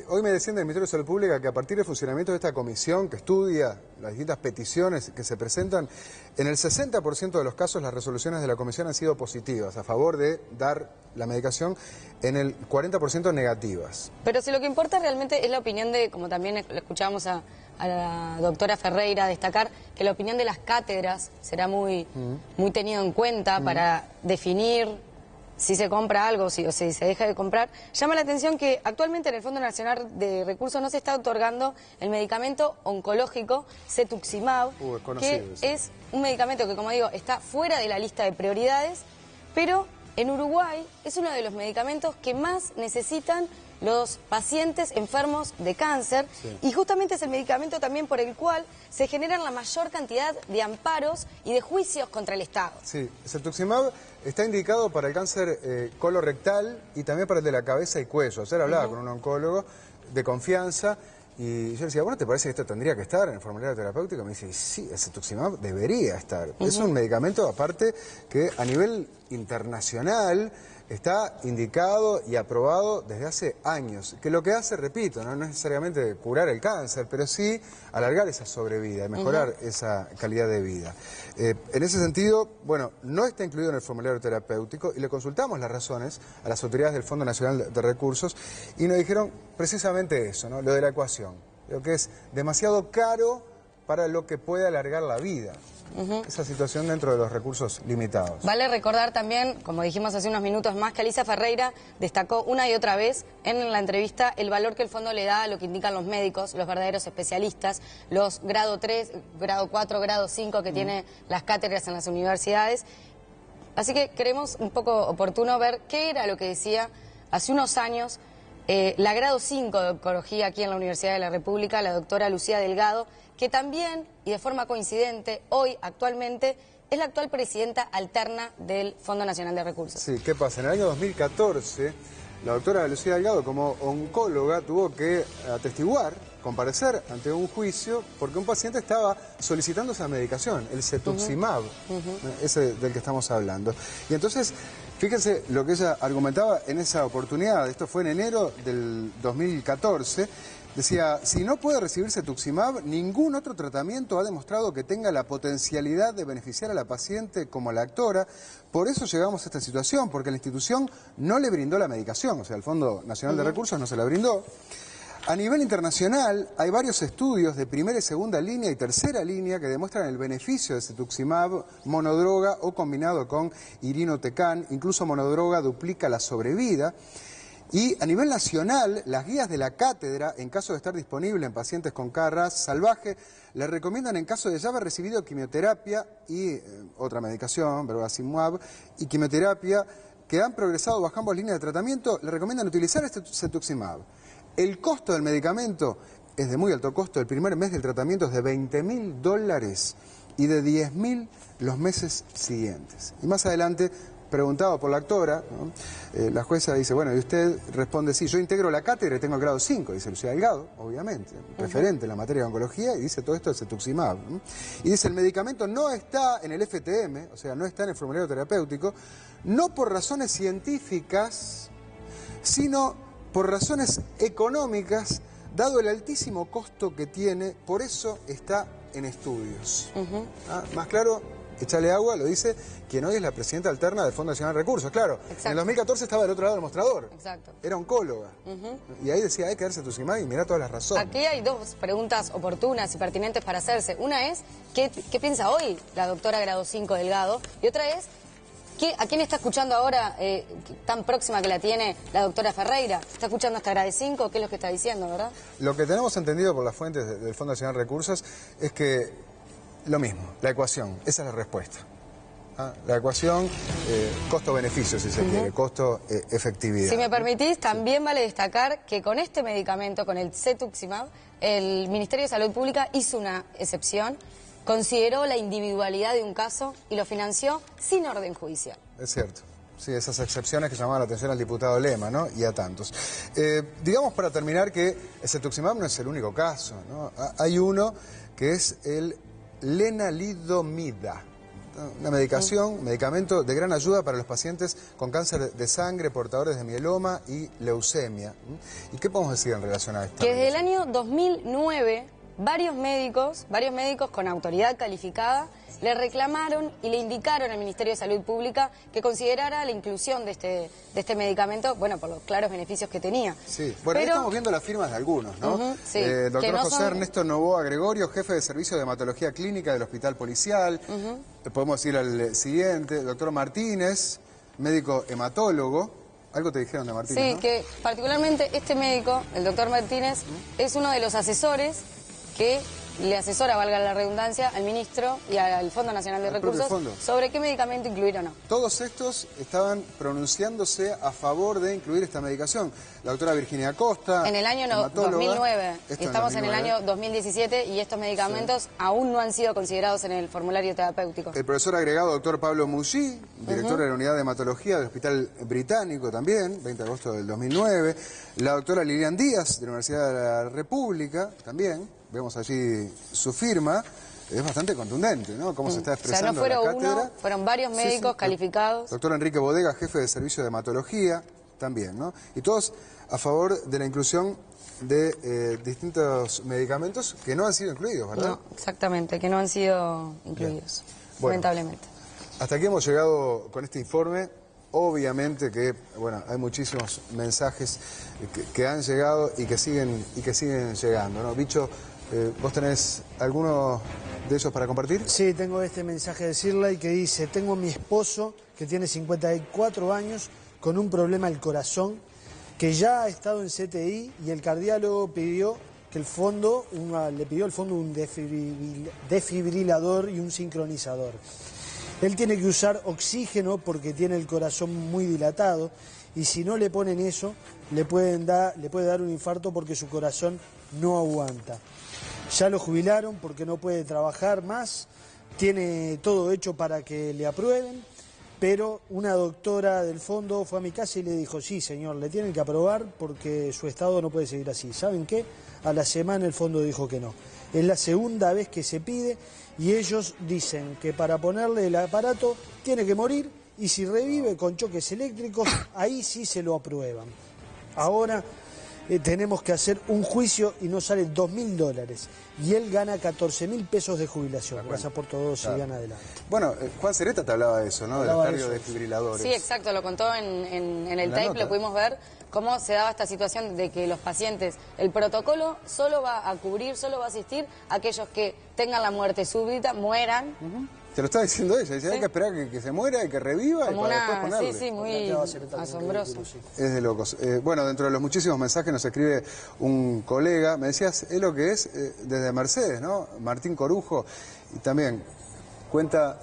Hoy me decían del Ministerio de Salud Pública que a partir del funcionamiento de esta comisión que estudia las distintas peticiones que se presentan, en el 60% de los casos las resoluciones de la comisión han sido positivas, a favor de dar la medicación, en el 40% negativas. Pero si lo que importa realmente es la opinión de, como también escuchábamos a la doctora Ferreira destacar, que la opinión de las cátedras será muy tenido en cuenta para definir si se compra algo o si se deja de comprar. Llama la atención que actualmente en el Fondo Nacional de Recursos no se está otorgando el medicamento oncológico cetuximab, que es un medicamento que, como digo, está fuera de la lista de prioridades, pero en Uruguay es uno de los medicamentos que más necesitan los pacientes enfermos de cáncer, y justamente es el medicamento también por el cual se generan la mayor cantidad de amparos y de juicios contra el Estado. Sí, cetuximab está indicado para el cáncer colorectal y también para el de la cabeza y cuello. Ayer hablaba con un oncólogo de confianza y yo le decía, bueno, ¿te parece que esto tendría que estar en el formulario terapéutico? Me dice, sí, el cetuximab debería estar. Es un medicamento, aparte, que a nivel internacional está indicado y aprobado desde hace años, que lo que hace, repito, no es necesariamente curar el cáncer, pero sí alargar esa sobrevida y mejorar esa calidad de vida. En ese sentido, bueno, no está incluido en el formulario terapéutico y le consultamos las razones a las autoridades del Fondo Nacional de Recursos y nos dijeron precisamente eso, ¿no? Lo de la ecuación, lo que es demasiado caro para lo que puede alargar la vida. Esa situación dentro de los recursos limitados. Vale recordar también, como dijimos hace unos minutos más, que Alicia Ferreira destacó una y otra vez en la entrevista el valor que el fondo le da a lo que indican los médicos, los verdaderos especialistas, los grado 3, grado 4, grado 5 que tienen las cátedras en las universidades. Así que creemos un poco oportuno ver qué era lo que decía hace unos años la grado 5 de oncología aquí en la Universidad de la República, la doctora Lucía Delgado, que también, y de forma coincidente, hoy, actualmente, es la actual presidenta alterna del Fondo Nacional de Recursos. Sí, ¿qué pasa? En el año 2014, la doctora Lucía Delgado, como oncóloga, tuvo que atestiguar, comparecer ante un juicio, porque un paciente estaba solicitando esa medicación, el cetuximab, ese del que estamos hablando. Y entonces, fíjense lo que ella argumentaba en esa oportunidad, esto fue en enero del 2014, decía, si no puede recibir cetuximab, ningún otro tratamiento ha demostrado que tenga la potencialidad de beneficiar a la paciente como a la actora. Por eso llegamos a esta situación, porque la institución no le brindó la medicación, o sea, el Fondo Nacional de Recursos no se la brindó. A nivel internacional hay varios estudios de primera y segunda línea y tercera línea que demuestran el beneficio de cetuximab monodroga o combinado con irinotecan, incluso monodroga duplica la sobrevida. Y a nivel nacional, las guías de la cátedra, en caso de estar disponible en pacientes con KRAS salvaje, le recomiendan en caso de ya haber recibido quimioterapia y otra medicación, bevacizumab, y quimioterapia, que han progresado bajo ambas líneas de tratamiento, le recomiendan utilizar este cetuximab. El costo del medicamento es de muy alto costo, el primer mes del tratamiento es de $20,000 y de 10.000 los meses siguientes. Y más adelante, preguntado por la actora, ¿no? La jueza dice, bueno, y usted responde, sí, yo integro la cátedra y tengo el grado 5, dice Lucía Delgado, obviamente, referente en la materia de oncología, y dice todo esto de cetuximab, ¿no? Y dice, el medicamento no está en el FTM, o sea, no está en el formulario terapéutico, no por razones científicas, sino por razones económicas, dado el altísimo costo que tiene, por eso está en estudios. Más claro, échale agua, lo dice quien hoy es la presidenta alterna del Fondo Nacional de Recursos. Claro, en el 2014 estaba del otro lado del mostrador. Era oncóloga. Y ahí decía, hay que darse cetuximab y mirá todas las razones. Aquí hay dos preguntas oportunas y pertinentes para hacerse. Una es, ¿qué piensa hoy la doctora grado 5 Delgado? Y otra es, ¿a quién está escuchando ahora, tan próxima que la tiene la doctora Ferreira? ¿Está escuchando hasta grado 5? ¿Qué es lo que está diciendo, verdad? Lo que tenemos entendido por las fuentes del Fondo Nacional de Recursos es que lo mismo, la ecuación, esa es la respuesta. La ecuación, costo-beneficio, si se quiere, costo-efectividad. Si me permitís, también vale destacar que con este medicamento, con el cetuximab, el Ministerio de Salud Pública hizo una excepción, consideró la individualidad de un caso y lo financió sin orden judicial. Es cierto. Sí, esas excepciones que llamaban la atención al diputado Lema, ¿no? Y a tantos. Digamos para terminar que el cetuximab no es el único caso, ¿no? Hay uno que es el lenalidomida. una medicamento de gran ayuda para los pacientes con cáncer de sangre, portadores de mieloma y leucemia. ¿Y qué podemos decir en relación a esto? Que desde el año 2009 varios médicos con autoridad calificada le reclamaron y le indicaron al Ministerio de Salud Pública que considerara la inclusión de este medicamento, bueno, por los claros beneficios que tenía. Sí, bueno, ahí estamos viendo las firmas de algunos, ¿no? Sí, doctor José Ernesto Novoa Gregorio, jefe de Servicio de Hematología Clínica del Hospital Policial. Podemos ir al siguiente, doctor Martínez, médico hematólogo. Algo te dijeron de Martínez, Sí, ¿no? que particularmente este médico, el doctor Martínez, es uno de los asesores que le asesora, valga la redundancia, al ministro y al Fondo Nacional de Recursos sobre qué medicamento incluir o no. Todos estos estaban pronunciándose a favor de incluir esta medicación. La doctora Virginia Costa, en el año 2009, estamos en el año 2017 y estos medicamentos aún no han sido considerados en el formulario terapéutico. El profesor agregado doctor Pablo Mugí, director de la Unidad de Hematología del Hospital Británico también, 20 de agosto del 2009. La doctora Lilian Díaz, de la Universidad de la República, también. Vemos allí su firma, es bastante contundente, ¿no? Cómo se está expresando o sea, no fueron la cátedra. Fueron varios médicos calificados. Doctor Enrique Bodega, jefe de Servicio de Hematología, también, ¿no? Y todos a favor de la inclusión de distintos medicamentos que no han sido incluidos, ¿verdad? No, exactamente, que no han sido incluidos, lamentablemente. Hasta aquí hemos llegado con este informe. Obviamente que, bueno, hay muchísimos mensajes que han llegado y que siguen llegando, ¿no? Bicho, ¿vos tenés alguno de ellos para compartir? Sí, tengo este mensaje de Sirley que dice: tengo a mi esposo que tiene 54 años con un problema al corazón que ya ha estado en CTI y el cardiólogo pidió que el fondo, le pidió al fondo un desfibrilador y un sincronizador. Él tiene que usar oxígeno porque tiene el corazón muy dilatado y si no le ponen eso, le puede dar un infarto porque su corazón no aguanta. Ya lo jubilaron porque no puede trabajar más, tiene todo hecho para que le aprueben, pero una doctora del fondo fue a mi casa y le dijo: sí, señor, le tienen que aprobar porque su estado no puede seguir así. ¿Saben qué? A la semana el fondo dijo que no. Es la segunda vez que se pide y ellos dicen que para ponerle el aparato tiene que morir y si revive con choques eléctricos, ahí sí se lo aprueban. Ahora tenemos que hacer un juicio y nos sale $2.000 y él gana 14.000 pesos de jubilación. Pasa por todo si gana adelante. Bueno, Juan Cereta te hablaba de eso, ¿no? De los cardiodefibriladores. Sí, exacto, lo contó en el tape, lo pudimos ver cómo se daba esta situación de que los pacientes, el protocolo solo va a cubrir, solo va a asistir a aquellos que tengan la muerte súbita, mueran. Te lo está diciendo ella, dice, hay que esperar que se muera y que reviva como y para después ponerle. Sí, muy asombroso. Es de locos. Bueno, dentro de los muchísimos mensajes nos escribe un colega, me decías, es lo que es desde Mercedes, ¿no? Martín Corujo, y también cuenta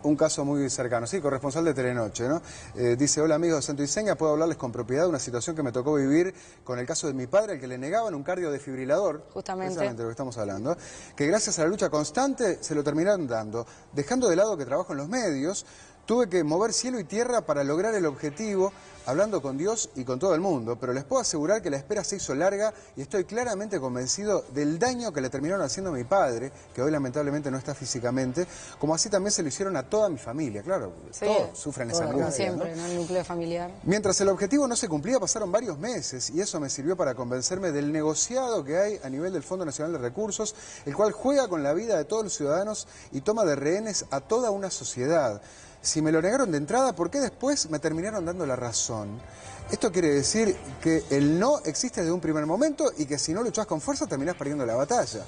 un caso muy cercano, sí, corresponsal de Telenoche, ¿no? Dice: hola amigos de Santo Iseña, puedo hablarles con propiedad de una situación que me tocó vivir con el caso de mi padre, al que le negaban un cardiodefibrilador, precisamente de lo que estamos hablando, que gracias a la lucha constante se lo terminaron dando. Dejando de lado que trabajo en los medios, tuve que mover cielo y tierra para lograr el objetivo, hablando con Dios y con todo el mundo, pero les puedo asegurar que la espera se hizo larga y estoy claramente convencido del daño que le terminaron haciendo a mi padre, que hoy lamentablemente no está físicamente, como así también se lo hicieron a toda mi familia, claro, sí, todos sufren esa angustia, siempre, ¿no? El núcleo familiar. Mientras el objetivo no se cumplía, pasaron varios meses y eso me sirvió para convencerme del negociado que hay a nivel del Fondo Nacional de Recursos, el cual juega con la vida de todos los ciudadanos y toma de rehenes a toda una sociedad. Si me lo negaron de entrada, ¿por qué después me terminaron dando la razón? Esto quiere decir que el no existe desde un primer momento y que si no luchás con fuerza terminás perdiendo la batalla.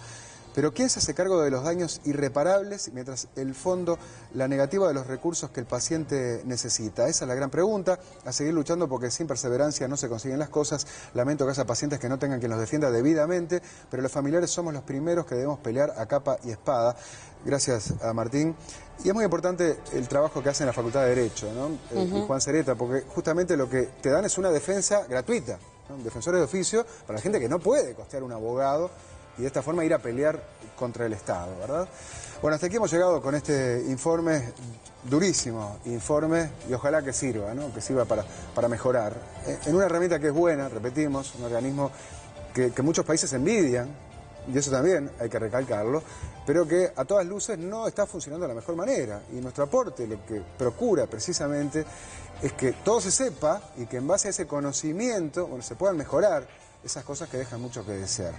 Pero ¿quién se hace cargo de los daños irreparables mientras el fondo, la negativa de los recursos que el paciente necesita? Esa es la gran pregunta, a seguir luchando porque sin perseverancia no se consiguen las cosas. Lamento que haya pacientes que no tengan quien los defienda debidamente, pero los familiares somos los primeros que debemos pelear a capa y espada. Gracias a Martín. Y es muy importante el trabajo que hace en la Facultad de Derecho, ¿no? Y Juan Cereta, porque justamente lo que te dan es una defensa gratuita, ¿no? Defensores de oficio para la gente que no puede costear un abogado y de esta forma ir a pelear contra el Estado, ¿verdad? Bueno, hasta aquí hemos llegado con este informe, durísimo informe, y ojalá que sirva, ¿no? Que sirva para mejorar. En una herramienta que es buena, repetimos, un organismo que muchos países envidian, y eso también hay que recalcarlo, pero que a todas luces no está funcionando de la mejor manera. Y nuestro aporte lo que procura precisamente es que todo se sepa y que en base a ese conocimiento, bueno, se puedan mejorar esas cosas que dejan mucho que desear.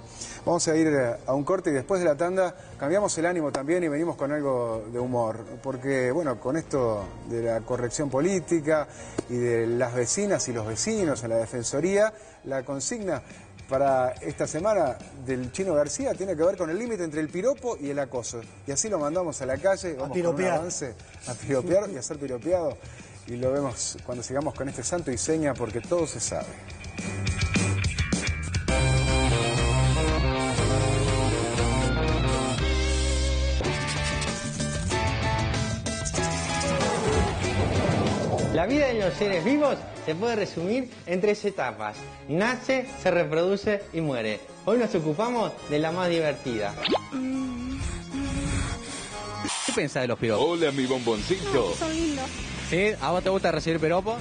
Vamos a ir a un corte y después de la tanda cambiamos el ánimo también y venimos con algo de humor, porque bueno, con esto de la corrección política y de las vecinas y los vecinos en la Defensoría, la consigna para esta semana del Chino García tiene que ver con el límite entre el piropo y el acoso. Y así lo mandamos a la calle, vamos con un avance a piropear y a ser piropeado. Y lo vemos cuando sigamos con este santo y seña, porque todo se sabe. La vida de los seres vivos se puede resumir en 3 etapas. Nace, se reproduce y muere. Hoy nos ocupamos de la más divertida. ¿Qué pensás de los piropos? Hola, mi bomboncito. Son lindos. ¿Sí? ¿A vos te gusta recibir piropos?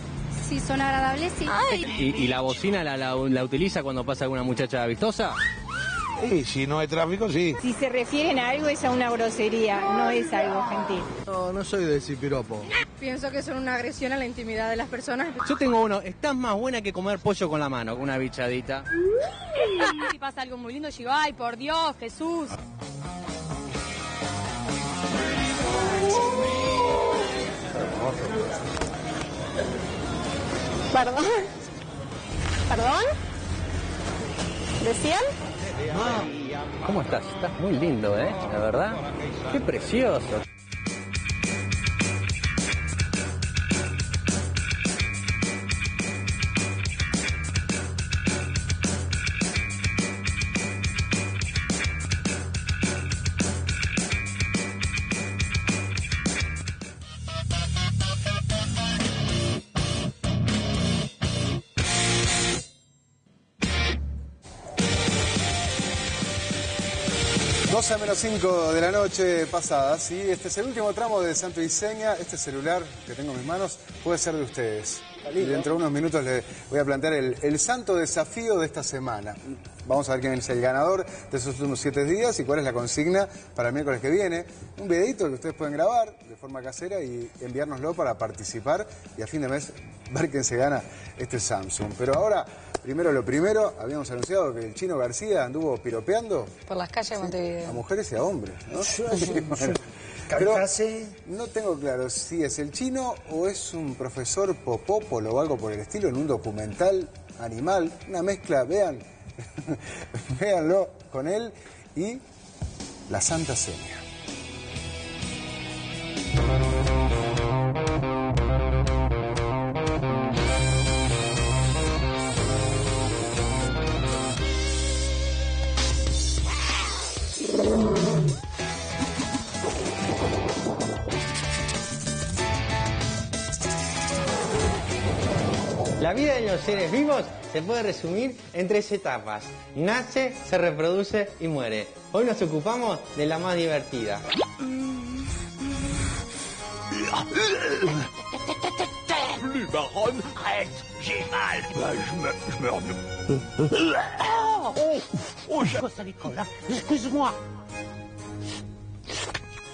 Sí, son agradables, sí. ¿Y la bocina la utiliza cuando pasa alguna muchacha vistosa? Y si no hay tráfico, sí. Si se refieren a algo es a una grosería, no es algo gentil. No soy de decir piropo. Pienso que son una agresión a la intimidad de las personas. Yo tengo uno, estás más buena que comer pollo con la mano, con una bichadita. Si pasa algo muy lindo, digo, ay, por Dios, Jesús. ¿Perdón? ¿Perdón? ¿Decían? ¿Cómo estás? Estás muy lindo, la verdad. Qué precioso. -5 de la noche pasada, ¿sí? Este es el último tramo de Santo y Seña. Este celular que tengo en mis manos puede ser de ustedes. Y dentro de unos minutos les voy a plantear el santo desafío de esta semana. Vamos a ver quién es el ganador de esos últimos 7 días y cuál es la consigna para el miércoles que viene. Un videito que ustedes pueden grabar de forma casera y enviárnoslo para participar y a fin de mes ver quién se gana este Samsung. Pero ahora, primero lo primero, habíamos anunciado que el Chino García anduvo piropeando por las calles de Montevideo. A mujeres y a hombres, ¿no? Bueno, pero no tengo claro si es el Chino o es un profesor popópolo o algo por el estilo en un documental animal, una mezcla, vean, véanlo con él y la Santa Seña. La vida de los seres vivos se puede resumir en 3 etapas. Nace, se reproduce y muere. Hoy nos ocupamos de la más divertida.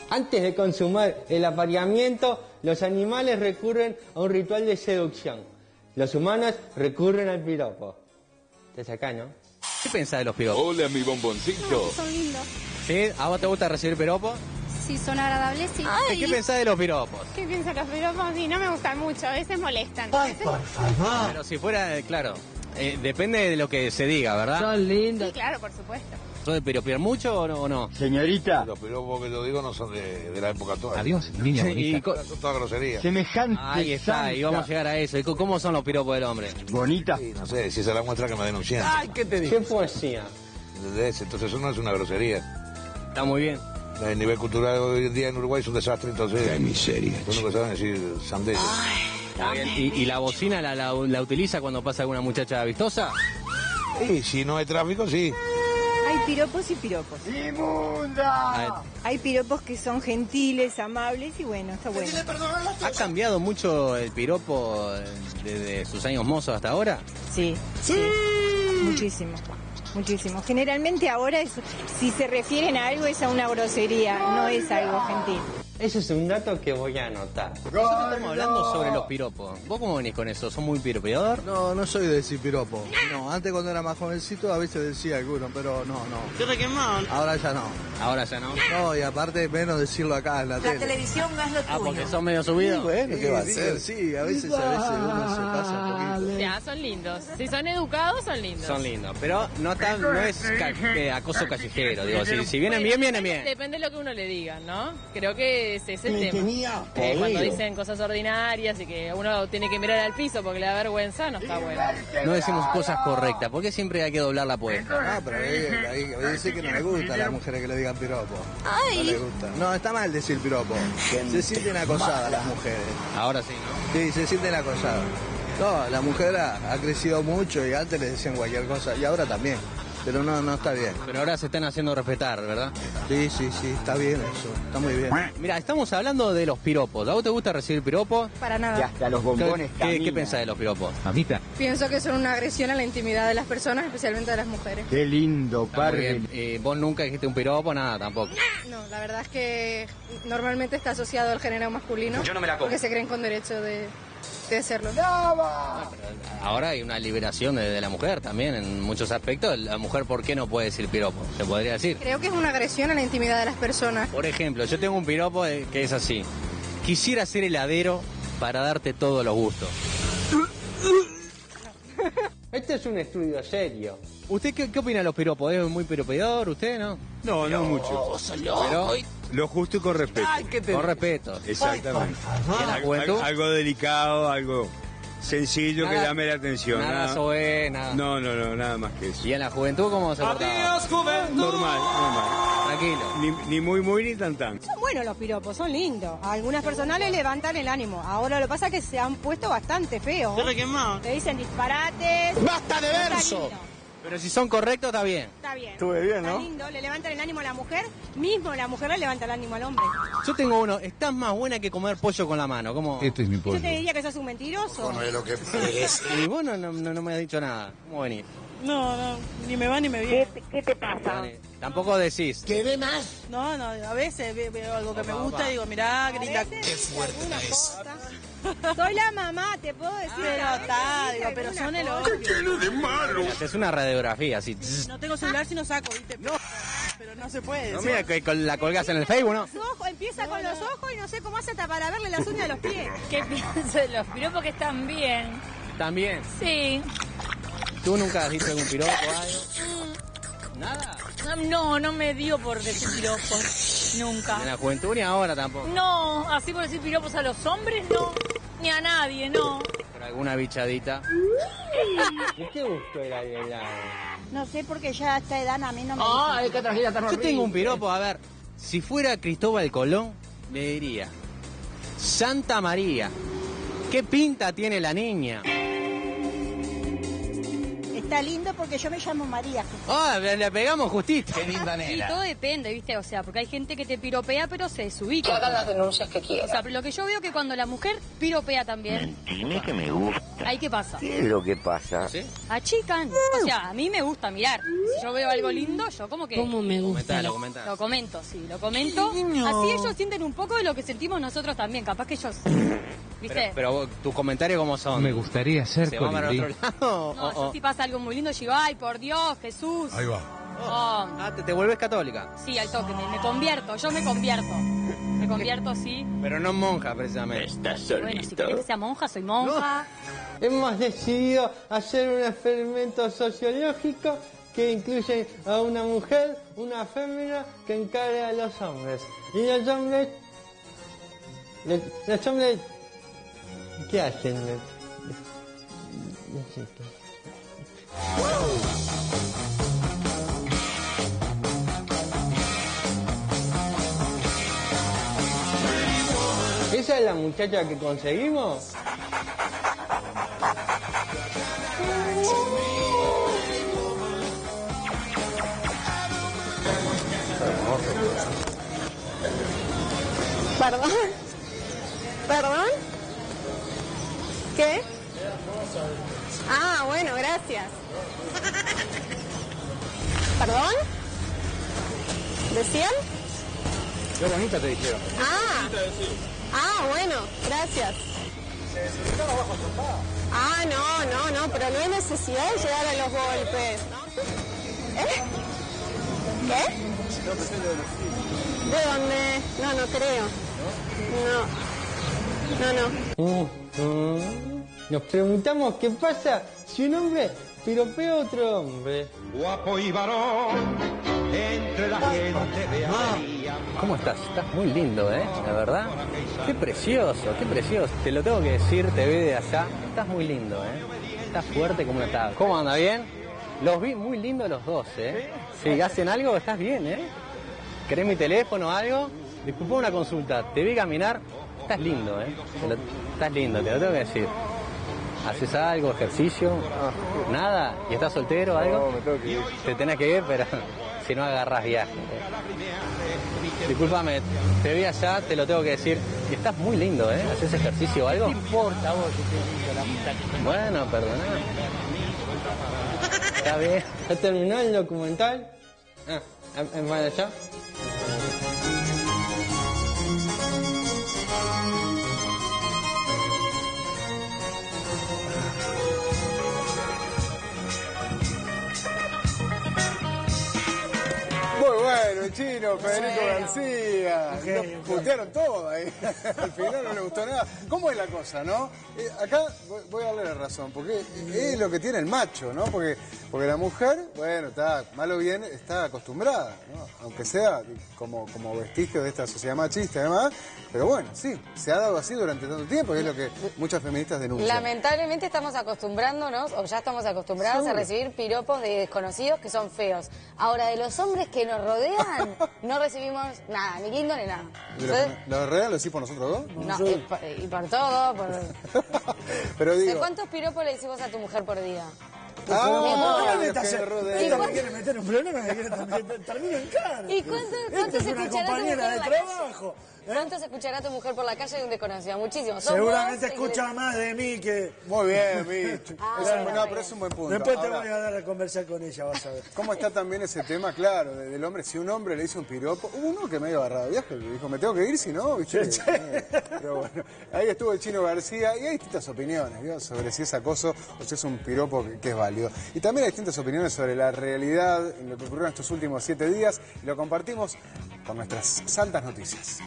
Antes de consumar el apareamiento, los animales recurren a un ritual de seducción. Los humanos recurren al piropo. Desde acá, ¿no? ¿Qué pensás de los piropos? Hola, mi bomboncito. Son lindos. ¿Sí? ¿A vos te gusta recibir piropos? Sí, son agradables, sí. ¿Qué pensás de los piropos? ¿Qué piensan los piropos? Sí, no me gustan mucho, a veces molestan. Ay, por favor. Pero si fuera, claro, depende de lo que se diga, ¿verdad? Son lindos. Sí, claro, por supuesto. ¿Sos de piropear mucho o no? Señorita. Los piropos que yo digo no son de la época actual. Adiós, niña bonita. Son toda grosería. Semejante. Ahí está, y vamos a llegar a eso. ¿Y cómo son los piropos del hombre? Bonita. Sí, no sé, si esa es la muestra que me denuncian. Ay, ¿qué te digo? ¿Qué poesía? Entonces eso no es una grosería. Está muy bien. El nivel cultural hoy en día en Uruguay es un desastre, entonces... ¡Qué miseria! Lo único que saben decir sandeces. Está bien. ¿Y la bocina la utiliza cuando pasa alguna muchacha vistosa? Sí, si no hay tráfico, sí. Hay piropos y piropos. ¡Inmunda! Hay piropos que son gentiles, amables y bueno, está bueno. ¿Ha cambiado mucho el piropo desde sus años mozos hasta ahora? Sí, sí, muchísimo. muchísimo. Generalmente ahora, si se refieren a algo, es a una grosería, no es algo gentil. Ese es un dato que voy a anotar. Nosotros estamos hablando sobre los piropos. ¿Vos cómo venís con eso? ¿Sos muy piropeador? No, no soy de decir piropo. No, antes cuando era más jovencito a veces decía alguno, pero no. ¿Qué requemón? Ahora ya no. Ahora ya no. No, y aparte menos decirlo acá en la tele. La televisión no es lo tuyo. Ah, porque sos medio subido. Sí, bueno, ¿qué va a hacer? Sí, a veces uno se pasa un poquito. Ya, son lindos. Si son educados, son lindos. Son lindos, pero no es acoso callejero. Digo, si vienen bien, vienen bien. Depende de lo que uno le diga, ¿no? Creo que ese es el tema. Cuando dicen cosas ordinarias y que uno tiene que mirar al piso porque le da vergüenza, no está bueno. No decimos cosas correctas, porque siempre hay que doblar la apuesta. Ah, pero ahí dice que no le gusta a las mujeres que le digan piropo. Ay. No le gusta. No, está mal decir piropo. Se sienten acosadas las mujeres. Ahora sí, ¿no? Sí, se sienten acosadas. No, la mujer ha crecido mucho y antes le decían cualquier cosa y ahora también. Pero no está bien. Pero ahora se están haciendo respetar, ¿verdad? Sí, está bien eso, está muy bien. Mira, estamos hablando de los piropos. ¿A vos te gusta recibir piropos? Para nada. Y hasta los bombones ¿Qué pensás de los piropos? Mamita. Pienso que son una agresión a la intimidad de las personas, especialmente de las mujeres. Qué lindo, padre. ¿Vos nunca dijiste un piropo? Nada, tampoco. No, la verdad es que normalmente está asociado al género masculino. Yo no me la como. Porque se creen con derecho de hacerlo. Ahora hay una liberación de la mujer también en muchos aspectos. La mujer, ¿por qué no puede decir piropo? Se podría decir. Creo que es una agresión a la intimidad de las personas. Por ejemplo, yo tengo un piropo que es así. Quisiera ser heladero para darte todos los gustos. Este es un estudio serio. ¿Usted qué opina de los piropos? ¿Es muy piropeador usted, no? No mucho. Pero lo justo y con respeto. Con respeto. Exactamente. ¿Y en la juventud? Algo delicado, algo sencillo que llame la atención. Nada soe, nada. No, nada más que eso. ¿Y en la juventud cómo se portaba? Normal. Tranquilo. Ni muy ni tan. Son buenos los piropos, son lindos. A algunas personas les levantan el ánimo. Ahora lo que pasa es que se han puesto bastante feos. Le dicen disparates. ¡Basta de verso! Pero si son correctos, está bien. Está bien. Estuve bien, ¿no? Está lindo, le levantan el ánimo a la mujer, mismo la mujer le levanta el ánimo al hombre. Yo tengo uno, estás más buena que comer pollo con la mano. ¿Cómo? Este es mi pollo. Yo te diría que sos un mentiroso. No es lo que es. Y vos no me has dicho nada. ¿Cómo venís? No, ni me va ni me viene. ¿Qué te pasa? Tampoco decís. ¿Qué ve más? No, a veces veo algo que me gusta y digo, mirá, grita. Qué fuerte es. Soy la mamá, te puedo decir. Pero son el odio. Lleno de malo. Es una radiografía así. No tengo celular si no saco, ¿viste? No. Pero no se puede. No, mira, que la colgás en el Facebook, ¿no? Empieza con los ojos y no sé cómo hace hasta para verle las uñas de los pies. ¿Qué pienso de los piropos que están bien? ¿También? Sí. ¿Tú nunca has dicho algún piropo o algo? ¿Nada? No me dio por decir piropos. Nunca. En la juventud ni ahora tampoco. No, así por decir piropos a los hombres, no. Ni a nadie, no. Por alguna bichadita. ¿De qué gusto era el helado? No sé, porque ya a esta edad a mí no me Ay, qué tragedia tan Yo horrible. tengo un piropo, a ver. Si fuera Cristóbal Colón, le diría: Santa María, ¿qué pinta tiene la niña? Está lindo porque yo me llamo María. Ah, le pegamos justito. Qué linda Sí, nena. todo depende, ¿viste? O sea, porque hay gente que te piropea, pero se desubica. Que hagan las denuncias que O quieran. sea, lo que yo veo que cuando la mujer piropea también, Dime que me gusta. ¿ahí qué pasa? ¿Qué es lo que pasa? ¿Sí? Achican. O sea, a mí me gusta mirar. Si yo veo algo lindo, yo como que... ¿Cómo me gusta? Lo comentás. Lo comento, sí, lo comento. Así ellos sienten un poco de lo que sentimos nosotros también. Capaz que ellos... ¿Viste? Pero vos, tus comentarios, ¿cómo son? Me gustaría ser ¿Se van para otro lado? No, yo si pasa algo muy lindo, yo digo, ay, por Dios, Jesús. Ahí va. Oh, Ah, te vuelves católica. sí, al toque, me convierto, yo me convierto. Me convierto, sí. Pero no monja, precisamente. ¿Estás Bueno, si querés que sea monja, soy monja. Hemos decidido hacer un experimento sociológico que incluye a una mujer, una fémina que encare a los hombres. Y los hombres... Los hombres... ¿Qué hacen? No sé qué. ¿Esa es la muchacha que conseguimos? ¿Perdón? ¿Perdón? ¿Qué? Ah, bueno, gracias. ¿Perdón? ¿Decían? Qué bonita te dijeron. Bueno, gracias. No, pero no hay necesidad de llegar a los golpes. ¿Qué? ¿De dónde? No creo. No. Nos preguntamos qué pasa si un hombre piropea a otro hombre. Guapo y varón, entre la gente de María. ¿Cómo estás? Estás muy lindo, la verdad. Qué precioso. Te lo tengo que decir, te vi de allá. Estás muy lindo, Estás fuerte como una tabla. ¿Cómo anda? ¿Bien? Los vi muy lindos los dos, Si hacen algo, estás bien, ¿Querés mi teléfono o algo? Disculpa una consulta. Te vi caminar. Estás lindo, Estás lindo, te lo tengo que decir. ¿Haces algo, ejercicio? ¿Nada? ¿Y estás soltero o algo? No, me tengo que ir. Te tenés que ir, pero si no agarras viaje. Discúlpame, te vi allá, te lo tengo que decir. Y estás muy lindo, ¿Haces ejercicio o algo? ¿Qué importa vos que te lindo la mitad? Bueno, perdona. Está bien. ¿Ya terminó el documental? ¿Van allá? Muy bueno, el chino, Federico García. Nos putearon todo ahí. Al final no le gustó nada. ¿Cómo es la cosa, no? Acá voy a darle la razón, porque es lo que tiene el macho, ¿no? Porque la mujer, bueno, está mal o bien, está acostumbrada, ¿no? Aunque sea como vestigio de esta sociedad machista y demás. Pero bueno, sí, se ha dado así durante tanto tiempo, que es lo que muchas feministas denuncian. Lamentablemente estamos acostumbrándonos, o ya estamos acostumbrados a recibir piropos de desconocidos que son feos. Ahora, de los hombres que nos rodean, no recibimos nada, ni lindo ni nada. ¿Los rodean lo decís por nosotros dos? No, y por todo, Pero digo... ¿De cuántos piropos le decimos a tu mujer por día? Me quiere meter un problema, me quiere termino en cara. ¿Y cuánto se escuchará tu mujer de trabajo? ¿Cuánto se escuchará tu mujer por la calle de un desconocido? Muchísimo. Seguramente escucha más de mí que... Muy bien, Micho. Pero es un buen punto. Después te voy a dar a conversar con ella, vas a ver. ¿Cómo está también ese tema, claro, del hombre? Si un hombre le dice un piropo, uno que medio agarrado de viaje, le dijo, me tengo que ir, si no, ¿viste? Pero bueno, ahí estuvo el Chino García y hay distintas opiniones, ¿vio? Sobre si es acoso o si es un piropo que es válido. Y también hay distintas opiniones sobre la realidad, en lo que ocurrió en estos últimos 7 días, y lo compartimos con nuestras santas noticias.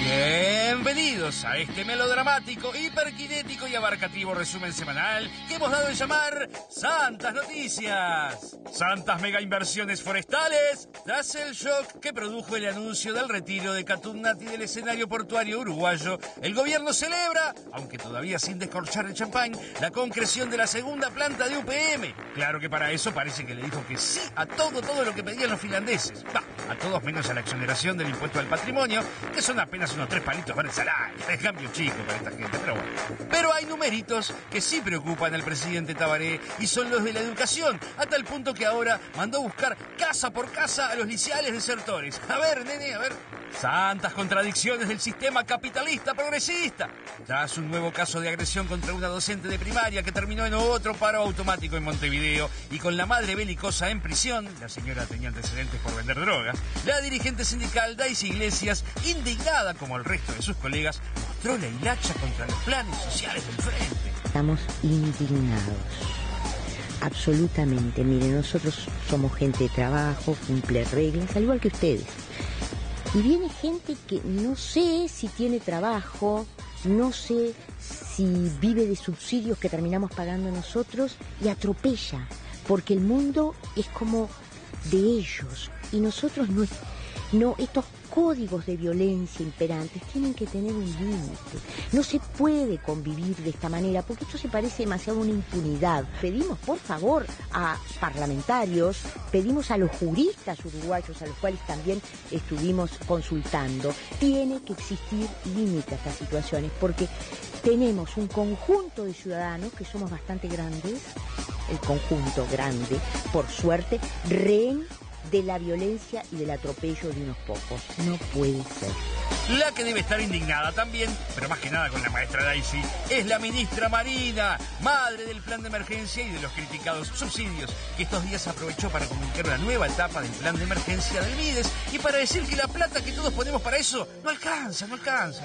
Bienvenidos a este melodramático, hiperkinético y abarcativo resumen semanal que hemos dado en llamar Santas Noticias. Santas mega inversiones forestales tras el shock que produjo el anuncio del retiro de Catugnati del escenario portuario uruguayo. El gobierno celebra, aunque todavía sin descorchar el champán, la concreción de la segunda planta de UPM. Claro que para eso parece que le dijo que sí a todo lo que pedían los finlandeses. A todos menos a la exoneración del impuesto al patrimonio, que son apenas unos 3 palitos verdes al año. Es cambio chico para esta gente, pero bueno. Pero hay numeritos que sí preocupan al presidente Tabaré y son los de la educación, a tal punto que ahora mandó a buscar casa por casa a los liceales desertores. A ver, nene, a ver. Santas contradicciones del sistema capitalista progresista. Tras un nuevo caso de agresión contra una docente de primaria que terminó en otro paro automático en Montevideo y con la madre belicosa en prisión, la señora tenía antecedentes por vender drogas, la dirigente sindical Daisy Iglesias, indignada como el resto de sus colegas, mostró la hilacha contra los planes sociales del frente. Estamos indignados. Absolutamente. Miren, nosotros somos gente de trabajo, cumple reglas, al igual que ustedes. Y viene gente que no sé si tiene trabajo, no sé si vive de subsidios que terminamos pagando nosotros y atropella, porque el mundo es como de ellos y nosotros no, estos códigos de violencia imperantes tienen que tener un límite. No se puede convivir de esta manera porque esto se parece demasiado a una impunidad. Pedimos, por favor, a parlamentarios, pedimos a los juristas uruguayos, a los cuales también estuvimos consultando. Tiene que existir límite a estas situaciones porque tenemos un conjunto de ciudadanos que somos bastante grandes, el conjunto grande, por suerte, rehén de la violencia y del atropello de unos pocos. No puede ser. La que debe estar indignada también, pero más que nada con la maestra Daisy, es la ministra Marina, madre del plan de emergencia y de los criticados subsidios, que estos días aprovechó para comunicar una nueva etapa del plan de emergencia del Mides y para decir que la plata que todos ponemos para eso no alcanza, no alcanza.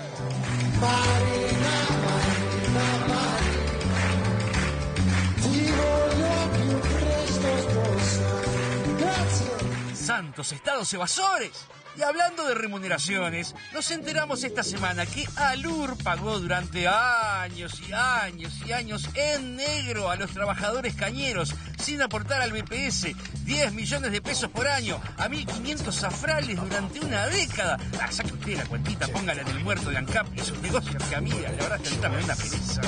Santos estados evasores. Y hablando de remuneraciones, nos enteramos esta semana que Alur pagó durante años y años y años en negro a los trabajadores cañeros, sin aportar al BPS 10 millones de pesos por año, a 1.500 afrales durante una década. Saque usted la cuentita, póngala en el muerto de ANCAP y sus negocios, que amiga, la verdad es que me da una pereza.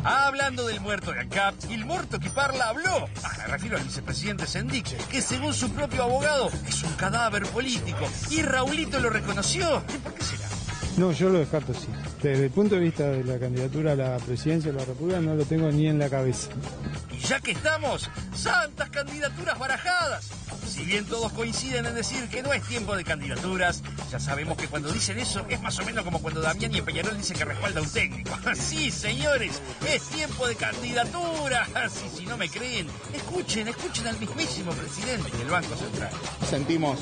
Hablando del muerto de ANCAP, el muerto que parla habló. Me refiero al vicepresidente Sendik, que según su propio abogado es un cadáver político. Y Raulito lo reconoció. ¿Por qué será? No, yo lo descarto, sí. Desde el punto de vista de la candidatura a la presidencia de la República no lo tengo ni en la cabeza. Y ya que estamos, santas candidaturas barajadas. Si bien todos coinciden en decir que no es tiempo de candidaturas, ya sabemos que cuando dicen eso es más o menos como cuando Damián y Peñarol dicen que respalda a un técnico. Sí, señores, es tiempo de candidaturas. Y si no me creen, escuchen al mismísimo presidente del Banco Central. Sentimos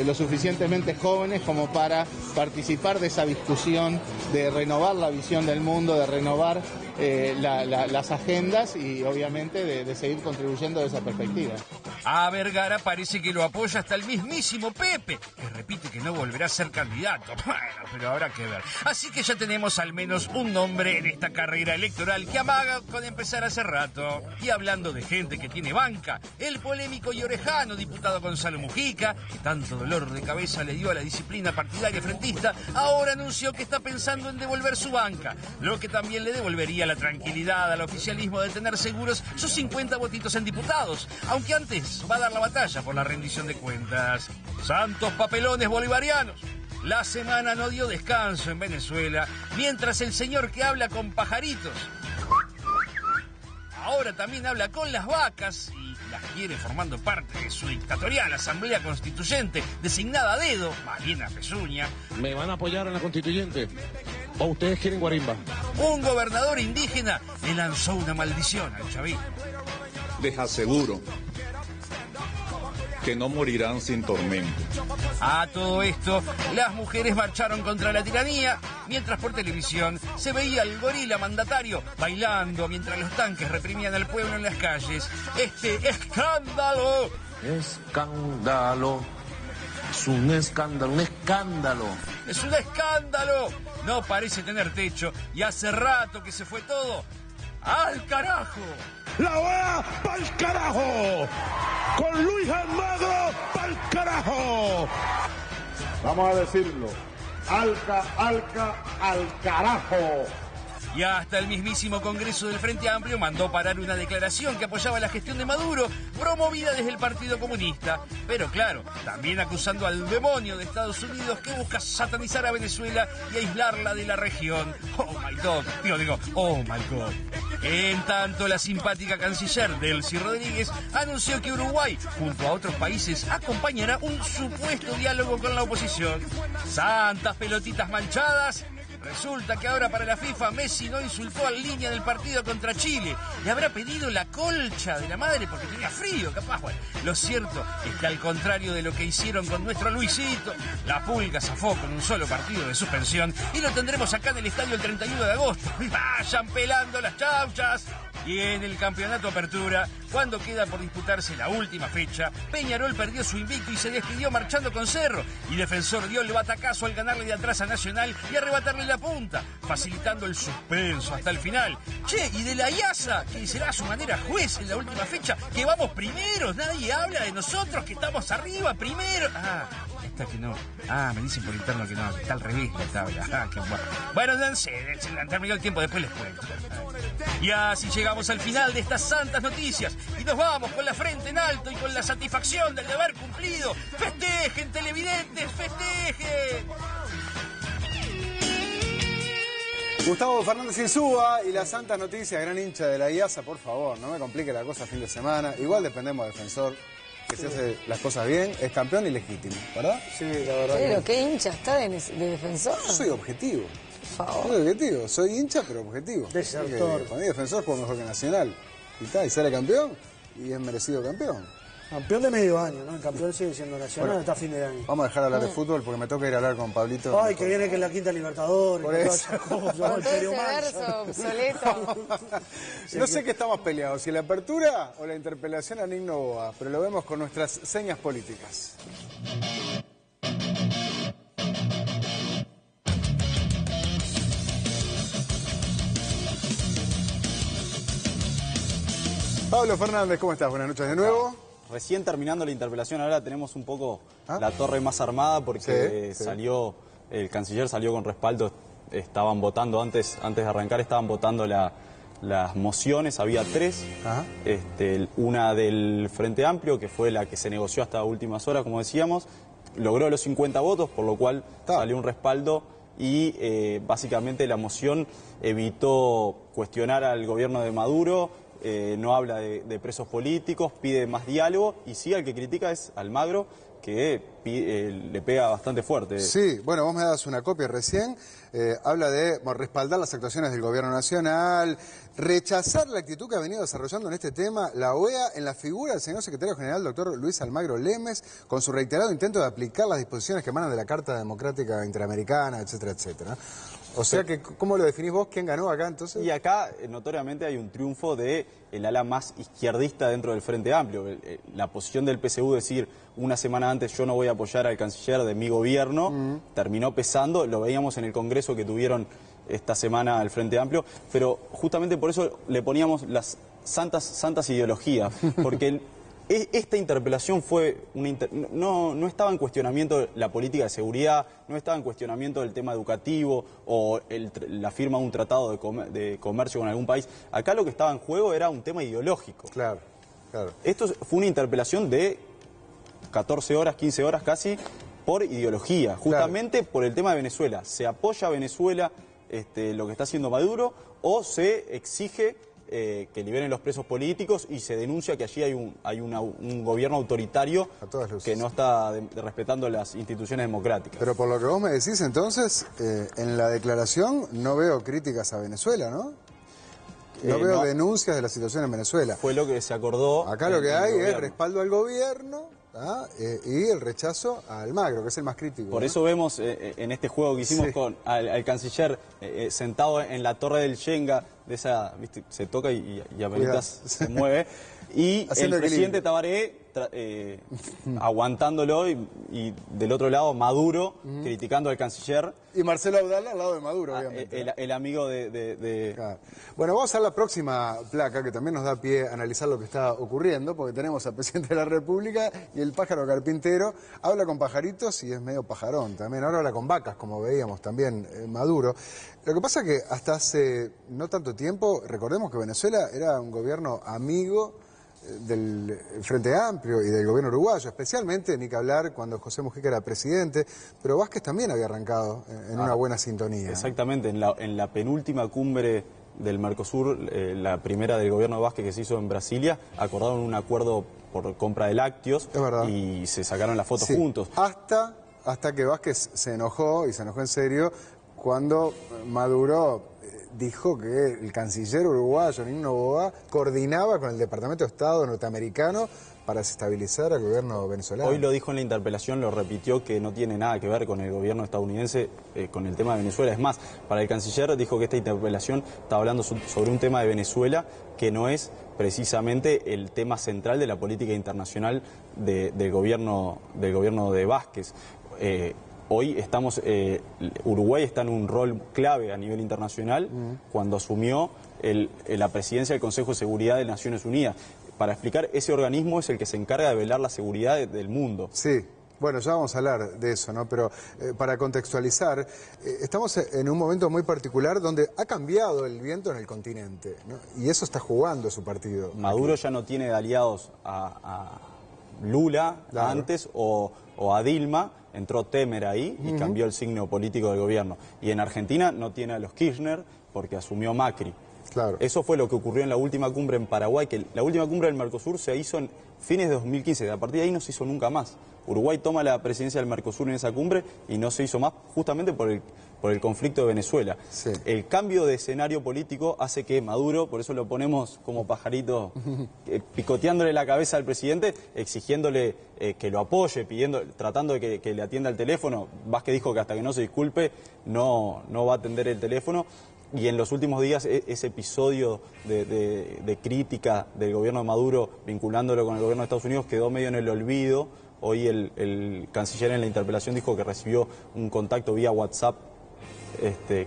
lo suficientemente jóvenes como para participar de esa discusión, de renovar la visión del mundo, de renovar las agendas y obviamente de seguir contribuyendo de esa perspectiva. A Vergara parece que lo apoya hasta el mismísimo Pepe, que repite que no volverá a ser candidato. Bueno, pero habrá que ver. Así que ya tenemos al menos un nombre en esta carrera electoral que amaga con empezar hace rato. Y hablando de gente que tiene banca, el polémico y orejano diputado Gonzalo Mujica, que tanto dolor de cabeza le dio a la disciplina partidaria frentista, ahora anunció que está pensando en devolver su banca, lo que también le devolvería la tranquilidad al oficialismo de tener seguros sus 50 votitos en diputados, aunque antes va a dar la batalla por la rendición de cuentas. Santos papelones bolivarianos. La semana no dio descanso en Venezuela, mientras el señor que habla con pajaritos ahora también habla con las vacas y las quiere formando parte de su dictatorial asamblea constituyente, designada a dedo, más bien a pezuña. ¿Me van a apoyar en la constituyente? ¿O ustedes quieren guarimba? Un gobernador indígena le lanzó una maldición al chavismo. Les aseguro que no morirán sin tormento. A todo esto, las mujeres marcharon contra la tiranía, mientras por televisión se veía al gorila mandatario bailando mientras los tanques reprimían al pueblo en las calles. ¡Este escándalo! Escándalo. Es un escándalo, un escándalo. ¡Es un escándalo! No parece tener techo y hace rato que se fue todo ¡al carajo! ¡La OEA pa'l carajo! ¡Con Luis Almagro pa'l carajo! Vamos a decirlo. Alca, al carajo. Y hasta el mismísimo Congreso del Frente Amplio mandó parar una declaración que apoyaba la gestión de Maduro, promovida desde el Partido Comunista. Pero claro, también acusando al demonio de Estados Unidos que busca satanizar a Venezuela y aislarla de la región. Oh my God, oh my God. En tanto, la simpática canciller Delcy Rodríguez anunció que Uruguay, junto a otros países, acompañará un supuesto diálogo con la oposición. ¡Santas pelotitas manchadas! Resulta que ahora para la FIFA Messi no insultó al línea del partido contra Chile. Le habrá pedido la colcha de la madre porque tenía frío, capaz. Bueno, lo cierto es que al contrario de lo que hicieron con nuestro Luisito, la Pulga zafó con un solo partido de suspensión y lo tendremos acá en el estadio el 31 de agosto. ¡Vayan pelando las chauchas! Y en el campeonato Apertura, cuando queda por disputarse la última fecha, Peñarol perdió su invicto y se despidió marchando con Cerro. Y Defensor dio el batacazo al ganarle de atrás a Nacional y arrebatarle la punta, facilitando el suspenso hasta el final. Che, y de la IASA, que será a su manera juez en la última fecha, que vamos primeros, nadie habla de nosotros, que estamos arriba primero. Esta que no. Me dicen por interno que no, que está al revés la tabla. Qué bueno. Bueno, dense, terminó el tiempo, después les cuento. Y así llegamos al final de estas santas noticias y nos vamos con la frente en alto y con la satisfacción del deber cumplido. ¡Festejen, televidentes, festejen! Gustavo Fernández Insúa y las santas noticias, gran hincha de la IASA, por favor, no me complique la cosa fin de semana. Igual dependemos de Defensor. que si hace las cosas bien, es campeón y legítimo, ¿verdad? Sí, la verdad. Pero qué hincha está de Defensor. Yo soy objetivo. Por favor. Soy objetivo, soy hincha pero objetivo. Desertor. Para mí Defensor juega mejor que Nacional. Y sale campeón y es merecido campeón. Campeón de medio año, ¿no? El campeón sigue siendo Nacional Bueno, hasta fin de año. Vamos a dejar de hablar de fútbol porque me toca ir a hablar con Pablito. Ay, que viene que es la quinta Libertadores. Por y eso. todas esas cosas, el Todo ese Mancha. verso obsoleto. No sé qué estamos peleados, si la apertura o la interpelación a Nick Novoa, pero lo vemos con nuestras señas políticas. Pablo Fernández, ¿cómo estás? Buenas noches de nuevo. Recién terminando la interpelación, ahora tenemos un poco la torre más armada porque salió, el canciller salió con respaldo, estaban votando antes de arrancar, estaban votando las mociones, había 3, una del Frente Amplio, que fue la que se negoció hasta últimas horas, como decíamos, logró los 50 votos, por lo cual salió un respaldo y básicamente la moción evitó cuestionar al gobierno de Maduro. No habla de presos políticos, pide más diálogo y sí, al que critica es Almagro, que le pega bastante fuerte. Sí, bueno, vos me das una copia recién, habla de respaldar las actuaciones del gobierno nacional, rechazar la actitud que ha venido desarrollando en este tema la OEA en la figura del señor secretario general, doctor Luis Almagro Lemes, con su reiterado intento de aplicar las disposiciones que emanan de la Carta Democrática Interamericana, etcétera, etcétera. O sea que, ¿cómo lo definís vos? ¿Quién ganó acá entonces? Y acá, notoriamente, hay un triunfo del ala más izquierdista dentro del Frente Amplio. La posición del PSU, decir una semana antes yo no voy a apoyar al canciller de mi gobierno, terminó pesando, lo veíamos en el Congreso que tuvieron esta semana al Frente Amplio, pero justamente por eso le poníamos las santas ideologías, porque esta interpelación fue no estaba en cuestionamiento la política de seguridad, no estaba en cuestionamiento el tema educativo o la firma de un tratado de comercio con algún país. Acá lo que estaba en juego era un tema ideológico. Claro, claro. Esto fue una interpelación de 14 horas, 15 horas casi, por ideología, justamente por el tema de Venezuela. ¿Se apoya a Venezuela lo que está haciendo Maduro o se exige que liberen los presos políticos y se denuncia que allí hay un gobierno autoritario que no está respetando las instituciones democráticas? Pero por lo que vos me decís entonces, en la declaración no veo críticas a Venezuela, ¿no? No veo denuncias de la situación en Venezuela. Fue lo que se acordó. Acá lo que hay es respaldo al gobierno y el rechazo a Almagro, que es el más crítico. Por eso vemos en este juego que hicimos con al canciller sentado en la torre del Shenga, de esa, ¿viste? Se toca y apenas se mueve. Y el presidente Tabaré aguantándolo y del otro lado Maduro criticando al canciller. Y Marcelo Abdala al lado de Maduro, obviamente. El amigo de... Claro. Bueno, vamos a la próxima placa que también nos da pie a analizar lo que está ocurriendo, porque tenemos al presidente de la República y el pájaro carpintero. Habla con pajaritos y es medio pajarón también. Ahora habla con vacas, como veíamos también Maduro. Lo que pasa que hasta hace no tanto tiempo, recordemos que Venezuela era un gobierno amigo del Frente Amplio y del gobierno uruguayo, especialmente, ni que hablar cuando José Mujica era presidente, pero Vázquez también había arrancado en una buena sintonía. Exactamente, en la penúltima cumbre del Mercosur, la primera del gobierno de Vázquez que se hizo en Brasilia, acordaron un acuerdo por compra de lácteos y se sacaron las fotos juntos. Hasta que Vázquez se enojó, y se enojó en serio, cuando Maduro dijo que el canciller uruguayo, Nick Novoa, coordinaba con el Departamento de Estado norteamericano para desestabilizar al gobierno venezolano. Hoy lo dijo en la interpelación, lo repitió, que no tiene nada que ver con el gobierno estadounidense, con el tema de Venezuela. Es más, para el canciller dijo que esta interpelación estaba hablando sobre un tema de Venezuela que no es precisamente el tema central de la política internacional del gobierno de Vázquez. Hoy Uruguay está en un rol clave a nivel internacional cuando asumió la presidencia del Consejo de Seguridad de Naciones Unidas. Para explicar, ese organismo es el que se encarga de velar la seguridad del mundo. Sí, bueno, ya vamos a hablar de eso, ¿no? Pero para contextualizar, estamos en un momento muy particular donde ha cambiado el viento en el continente, ¿no? Y eso está jugando su partido. Maduro ya no tiene de aliados a Lula antes o a Dilma. Entró Temer ahí y cambió el signo político del gobierno. Y en Argentina no tiene a los Kirchner porque asumió Macri. Claro. Eso fue lo que ocurrió en la última cumbre en Paraguay, que la última cumbre del Mercosur se hizo fines de 2015. A partir de ahí no se hizo nunca más. Uruguay toma la presidencia del Mercosur en esa cumbre y no se hizo más justamente por el conflicto de Venezuela. Sí. El cambio de escenario político hace que Maduro, por eso lo ponemos como pajarito picoteándole la cabeza al presidente, exigiéndole que lo apoye, tratando de que le atienda el teléfono. Vázquez dijo que hasta que no se disculpe no va a atender el teléfono. Y en los últimos días ese episodio de crítica del gobierno de Maduro vinculándolo con el gobierno de Estados Unidos quedó medio en el olvido. Hoy el canciller en la interpelación dijo que recibió un contacto vía WhatsApp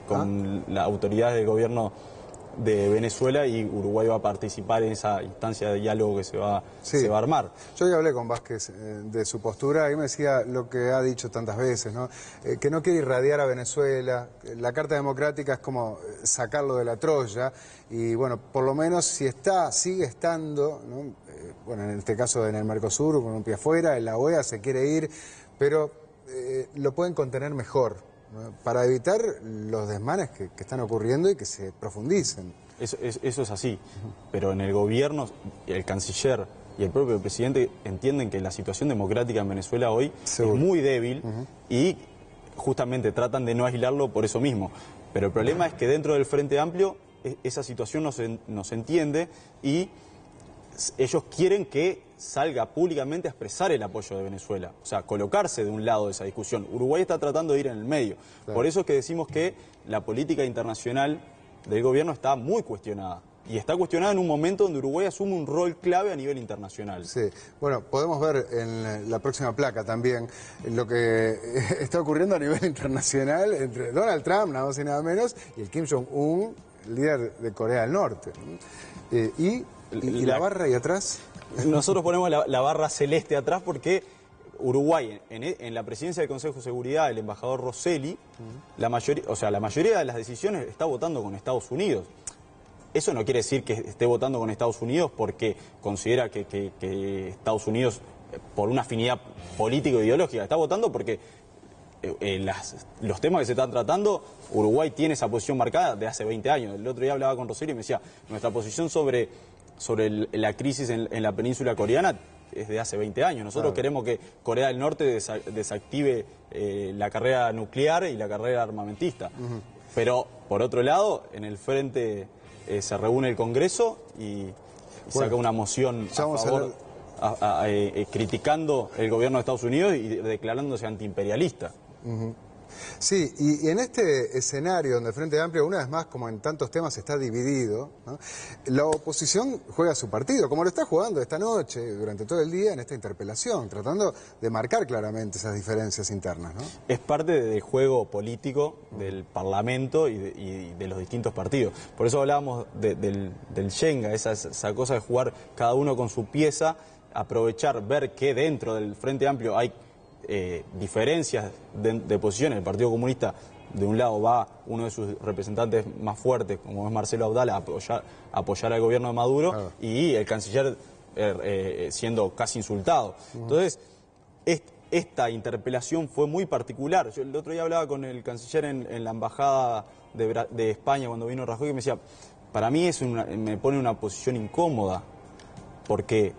con las autoridades del gobierno de Venezuela y Uruguay va a participar en esa instancia de diálogo que se va a armar. Yo ya hablé con Vázquez de su postura y me decía lo que ha dicho tantas veces, ¿no? Que no quiere irradiar a Venezuela. La Carta Democrática es como sacarlo de la Troya y bueno, por lo menos si sigue estando, ¿no? Bueno, en este caso en el Mercosur, con un pie afuera, en la OEA se quiere ir, pero lo pueden contener mejor, ¿no? Para evitar los desmanes que están ocurriendo y que se profundicen. Eso es así, pero en el gobierno, el canciller y el propio presidente entienden que la situación democrática en Venezuela hoy es muy débil y justamente tratan de no aislarlo por eso mismo. Pero el problema es que dentro del Frente Amplio esa situación no se entiende y ellos quieren que salga públicamente a expresar el apoyo de Venezuela, o sea, colocarse de un lado de esa discusión. Uruguay está tratando de ir en el medio. Claro. Por eso es que decimos que la política internacional del gobierno está muy cuestionada. Y está cuestionada en un momento donde Uruguay asume un rol clave a nivel internacional. Sí, bueno, podemos ver en la próxima placa también lo que está ocurriendo a nivel internacional entre Donald Trump, nada más y nada menos, y el Kim Jong-un, líder de Corea del Norte. ¿Y la barra ahí atrás? Nosotros ponemos la barra celeste atrás porque Uruguay, en la presidencia del Consejo de Seguridad, el embajador Rosselli, la mayoría de las decisiones está votando con Estados Unidos. Eso no quiere decir que esté votando con Estados Unidos porque considera que Estados Unidos, por una afinidad político-ideológica, está votando porque los temas que se están tratando, Uruguay tiene esa posición marcada de hace 20 años. El otro día hablaba con Rosselli y me decía, nuestra posición sobre la crisis en la península coreana es de hace 20 años. Nosotros queremos que Corea del Norte desactive la carrera nuclear y la carrera armamentista. Pero, por otro lado, en el frente se reúne el Congreso y saca una moción a favor, criticando el gobierno de Estados Unidos y declarándose antiimperialista. Sí, y en este escenario donde el Frente Amplio, una vez más, como en tantos temas, está dividido, ¿no? La oposición juega su partido, como lo está jugando esta noche, durante todo el día, en esta interpelación, tratando de marcar claramente esas diferencias internas, ¿no? Es parte del juego político del Parlamento y de los distintos partidos. Por eso hablábamos del Shenga, esa cosa de jugar cada uno con su pieza, aprovechar, ver que dentro del Frente Amplio hay diferencias de posiciones. El Partido Comunista, de un lado, va uno de sus representantes más fuertes, como es Marcelo Abdala, a apoyar al gobierno de Maduro, y el canciller siendo casi insultado. Entonces, esta interpelación fue muy particular. Yo el otro día hablaba con el canciller en la embajada de España cuando vino Rajoy y me decía, para mí me pone en una posición incómoda, porque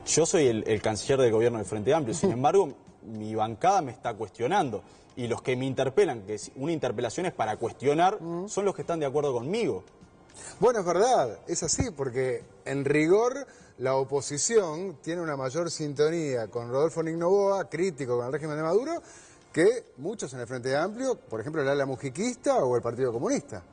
yo soy el canciller del gobierno del Frente Amplio, sin embargo, mi bancada me está cuestionando. Y los que me interpelan, que una interpelación es para cuestionar, son los que están de acuerdo conmigo. Bueno, es verdad, es así, porque en rigor la oposición tiene una mayor sintonía con Rodolfo Noboa, crítico con el régimen de Maduro, que muchos en el Frente Amplio, por ejemplo el ala mujiquista o el Partido Comunista.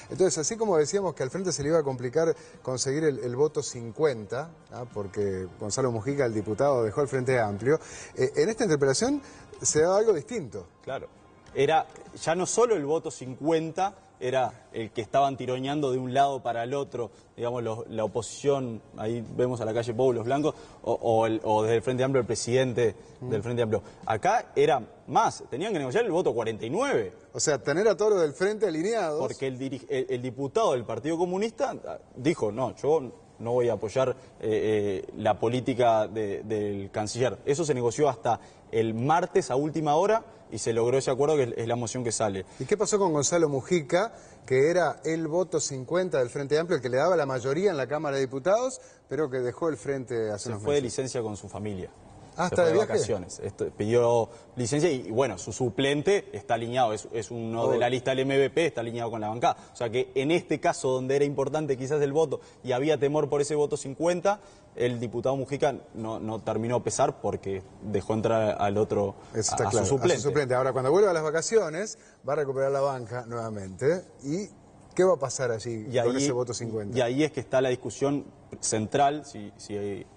Entonces, así como decíamos que al Frente se le iba a complicar conseguir el voto 50, porque Gonzalo Mujica, el diputado, dejó el Frente Amplio, en esta interpelación se da algo distinto. Claro, era ya no solo el voto 50, era el que estaban tironeando de un lado para el otro, digamos, la oposición, ahí vemos a la calle Pou, los blancos, o desde el Frente Amplio el presidente del Frente Amplio. Acá era más, tenían que negociar el voto 49. O sea, tener a todos los del Frente alineados. Porque el diputado del Partido Comunista dijo, no, yo no voy a apoyar la política del canciller. Eso se negoció hasta el martes a última hora y se logró ese acuerdo, que es la moción que sale. ¿Y qué pasó con Gonzalo Mujica, que era el voto 50 del Frente Amplio, el que le daba la mayoría en la Cámara de Diputados, pero que dejó el Frente hace unos meses? Se fue de licencia con su familia. ¿Hasta de viaje? Vacaciones. Pidió licencia y bueno, su suplente está alineado, es uno de la lista del MVP, está alineado con la bancada. O sea que en este caso, donde era importante quizás el voto y había temor por ese voto 50, el diputado Mujica no terminó pesar porque dejó entrar al otro, a su suplente. Ahora, cuando vuelva a las vacaciones, va a recuperar la banca nuevamente. ¿Y qué va a pasar allí con ese voto 50? Y ahí es que está la discusión central, si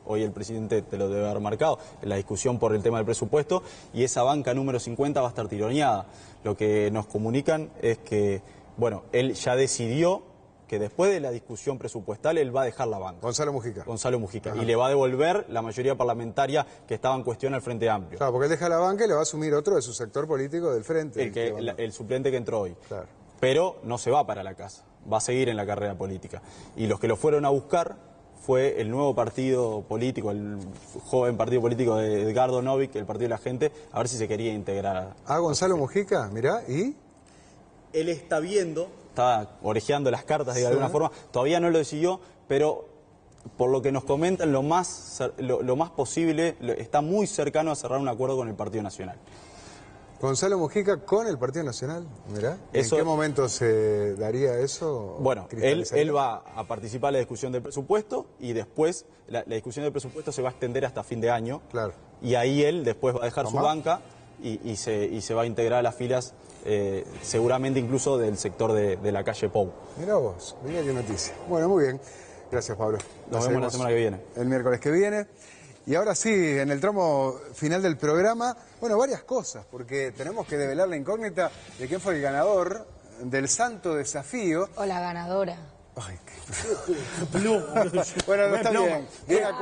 hoy el presidente te lo debe haber marcado, la discusión por el tema del presupuesto, y esa banca número 50 va a estar tironeada. Lo que nos comunican es que, bueno, él ya decidió que después de la discusión presupuestal él va a dejar la banca. Gonzalo Mujica. Y le va a devolver la mayoría parlamentaria que estaba en cuestión al Frente Amplio. Claro, porque él deja la banca y le va a asumir otro de su sector político del Frente. El suplente que entró hoy. Claro. Pero no se va para la casa, va a seguir en la carrera política. Y los que lo fueron a buscar fue el nuevo partido político, el joven partido político de Edgardo Novik, el Partido de la Gente, a ver si se quería integrar. Gonzalo Mujica, mirá, ¿y? Él está viendo, está orejeando las cartas de alguna forma, todavía no lo decidió, pero por lo que nos comentan, lo más posible, está muy cercano a cerrar un acuerdo con el Partido Nacional. Gonzalo Mujica con el Partido Nacional, mirá. ¿En qué momento se daría eso? Bueno, él va a participar en la discusión del presupuesto y después la discusión del presupuesto se va a extender hasta fin de año. Claro. Y ahí él después va a dejar su banca y se va a integrar a las filas, seguramente incluso del sector de la calle Pou. Mirá vos, mirá qué noticia. Bueno, muy bien. Gracias, Pablo. Nos vemos la semana que viene. El miércoles que viene. Y ahora sí, en el tramo final del programa, bueno, varias cosas, porque tenemos que develar la incógnita de quién fue el ganador del Santo Desafío. O la ganadora. Ay, bueno, no está bien. Bien a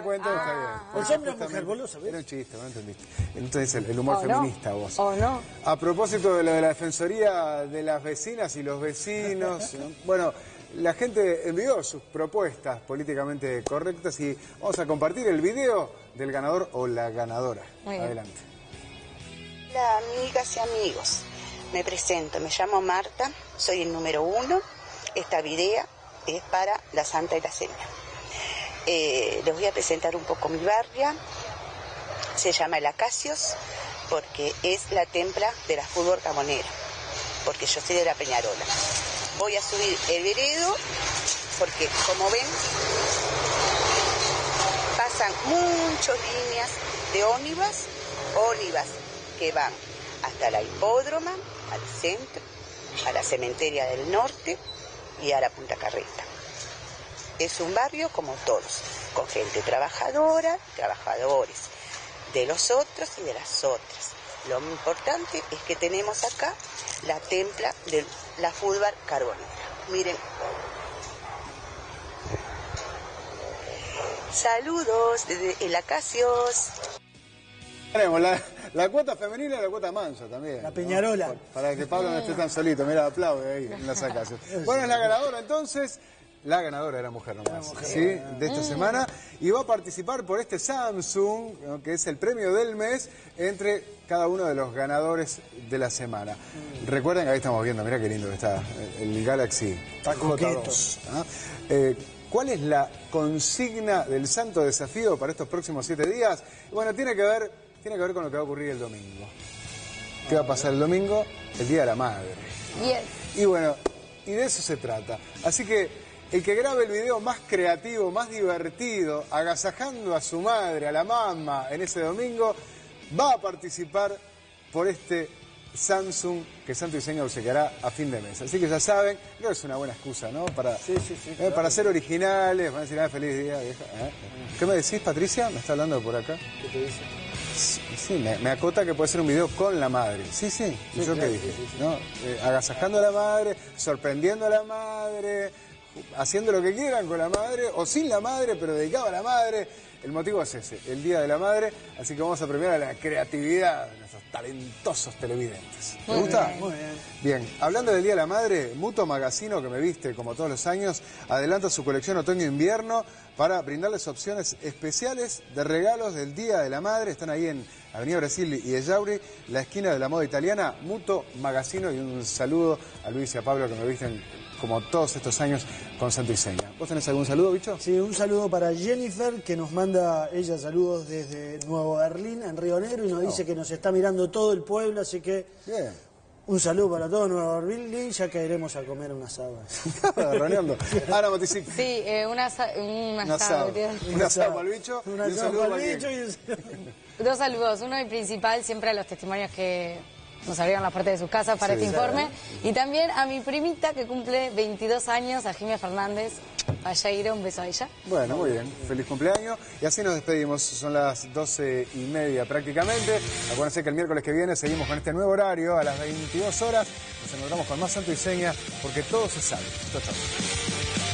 cuento, está bien. ¿Es hombre o mujer? ¿Vos lo sabés? Era un chiste, no entendiste. Entonces, el humor feminista, vos. ¿O no? A propósito de lo de la Defensoría de las Vecinas y los vecinos, bueno, la gente envió sus propuestas políticamente correctas y vamos a compartir el video del ganador o la ganadora. Adelante. Hola, amigas y amigos. Me presento, me llamo Marta, soy el número 1. Esta video es para la Santa y la Seña. Les voy a presentar un poco mi barrio. Se llama El Acacios porque es la templa de la fútbol camonera, porque yo soy de la Peñarola. Voy a subir el veredo porque, como ven, pasan muchas líneas de ónibus que van hasta la hipódroma, al centro, a la cementeria del norte y a la Punta Carreta. Es un barrio como todos, con gente trabajadora, trabajadores de los otros y de las otras. Lo importante es que tenemos acá la templa de la fútbol carbonera. Miren. Saludos desde El Acacios. Tenemos la cuota femenina y la cuota mansa también. La Peñarola. ¿No? Para que Pablo no esté tan solito. Mira, aplaude ahí en las Acacios. Bueno, es la ganadora entonces. La ganadora era mujer nomás, ¿sí? De esta semana. Y va a participar por este Samsung, ¿no? Que es el premio del mes entre cada uno de los ganadores de la semana. Recuerden que ahí estamos viendo, mirá qué lindo que está el Galaxy J2. ¿Ah? ¿Cuál es la consigna del Santo Desafío para estos próximos 7 días? Bueno, tiene que ver con lo que va a ocurrir el domingo. ¿Qué va a pasar el domingo? El Día de la Madre. Y bueno, y de eso se trata. Así que el que grabe el video más creativo, más divertido, agasajando a su madre, a la mamá, en ese domingo, va a participar por este Samsung que Santo Diseño obsequiará a fin de mes. Así que ya saben, creo que es una buena excusa, ¿no? Para ser originales, van a decir, feliz día, vieja. ¿Qué me decís, Patricia? ¿Me está hablando por acá? ¿Qué te dice? Sí, me acota que puede ser un video con la madre. Sí. ¿Y yo qué dije? ¿No? Agasajando a la madre, sorprendiendo a la madre, haciendo lo que quieran con la madre, o sin la madre, pero dedicado a la madre. El motivo es ese, el Día de la Madre, así que vamos a premiar a la creatividad de nuestros talentosos televidentes. ¿Te gusta? Muy bien. Bien, hablando del Día de la Madre, Muto Magazino, que me viste como todos los años, adelanta su colección otoño-invierno para brindarles opciones especiales de regalos del Día de la Madre. Están ahí en Avenida Brasil y Ellauri, la esquina de la moda italiana, Muto Magazino, y un saludo a Luis y a Pablo que me visten como todos estos años con santo y seña. ¿Vos tenés algún saludo, bicho? Sí, un saludo para Jennifer, que nos manda ella saludos desde Nuevo Berlín, en Río Negro, y nos dice que nos está mirando todo el pueblo, así que bien. Un saludo para todo Nuevo Berlín, ya que iremos a comer un asado. Roneando. Ana Moticik. Sí, un asado. Un asado para el bicho. Un asado para el bicho y Dos saludos. Uno y principal, siempre a los testimonios que nos abrieron las puertas de sus casas para este informe. Y también a mi primita que cumple 22 años, a Jimena Fernández. A Yaira, un beso a ella. Bueno, muy bien. Feliz cumpleaños. Y así nos despedimos. Son las 12:30 prácticamente. Acuérdense que el miércoles que viene seguimos con este nuevo horario a las 22 horas. Nos encontramos con más santo y seña porque todo se sabe. Chau, chau.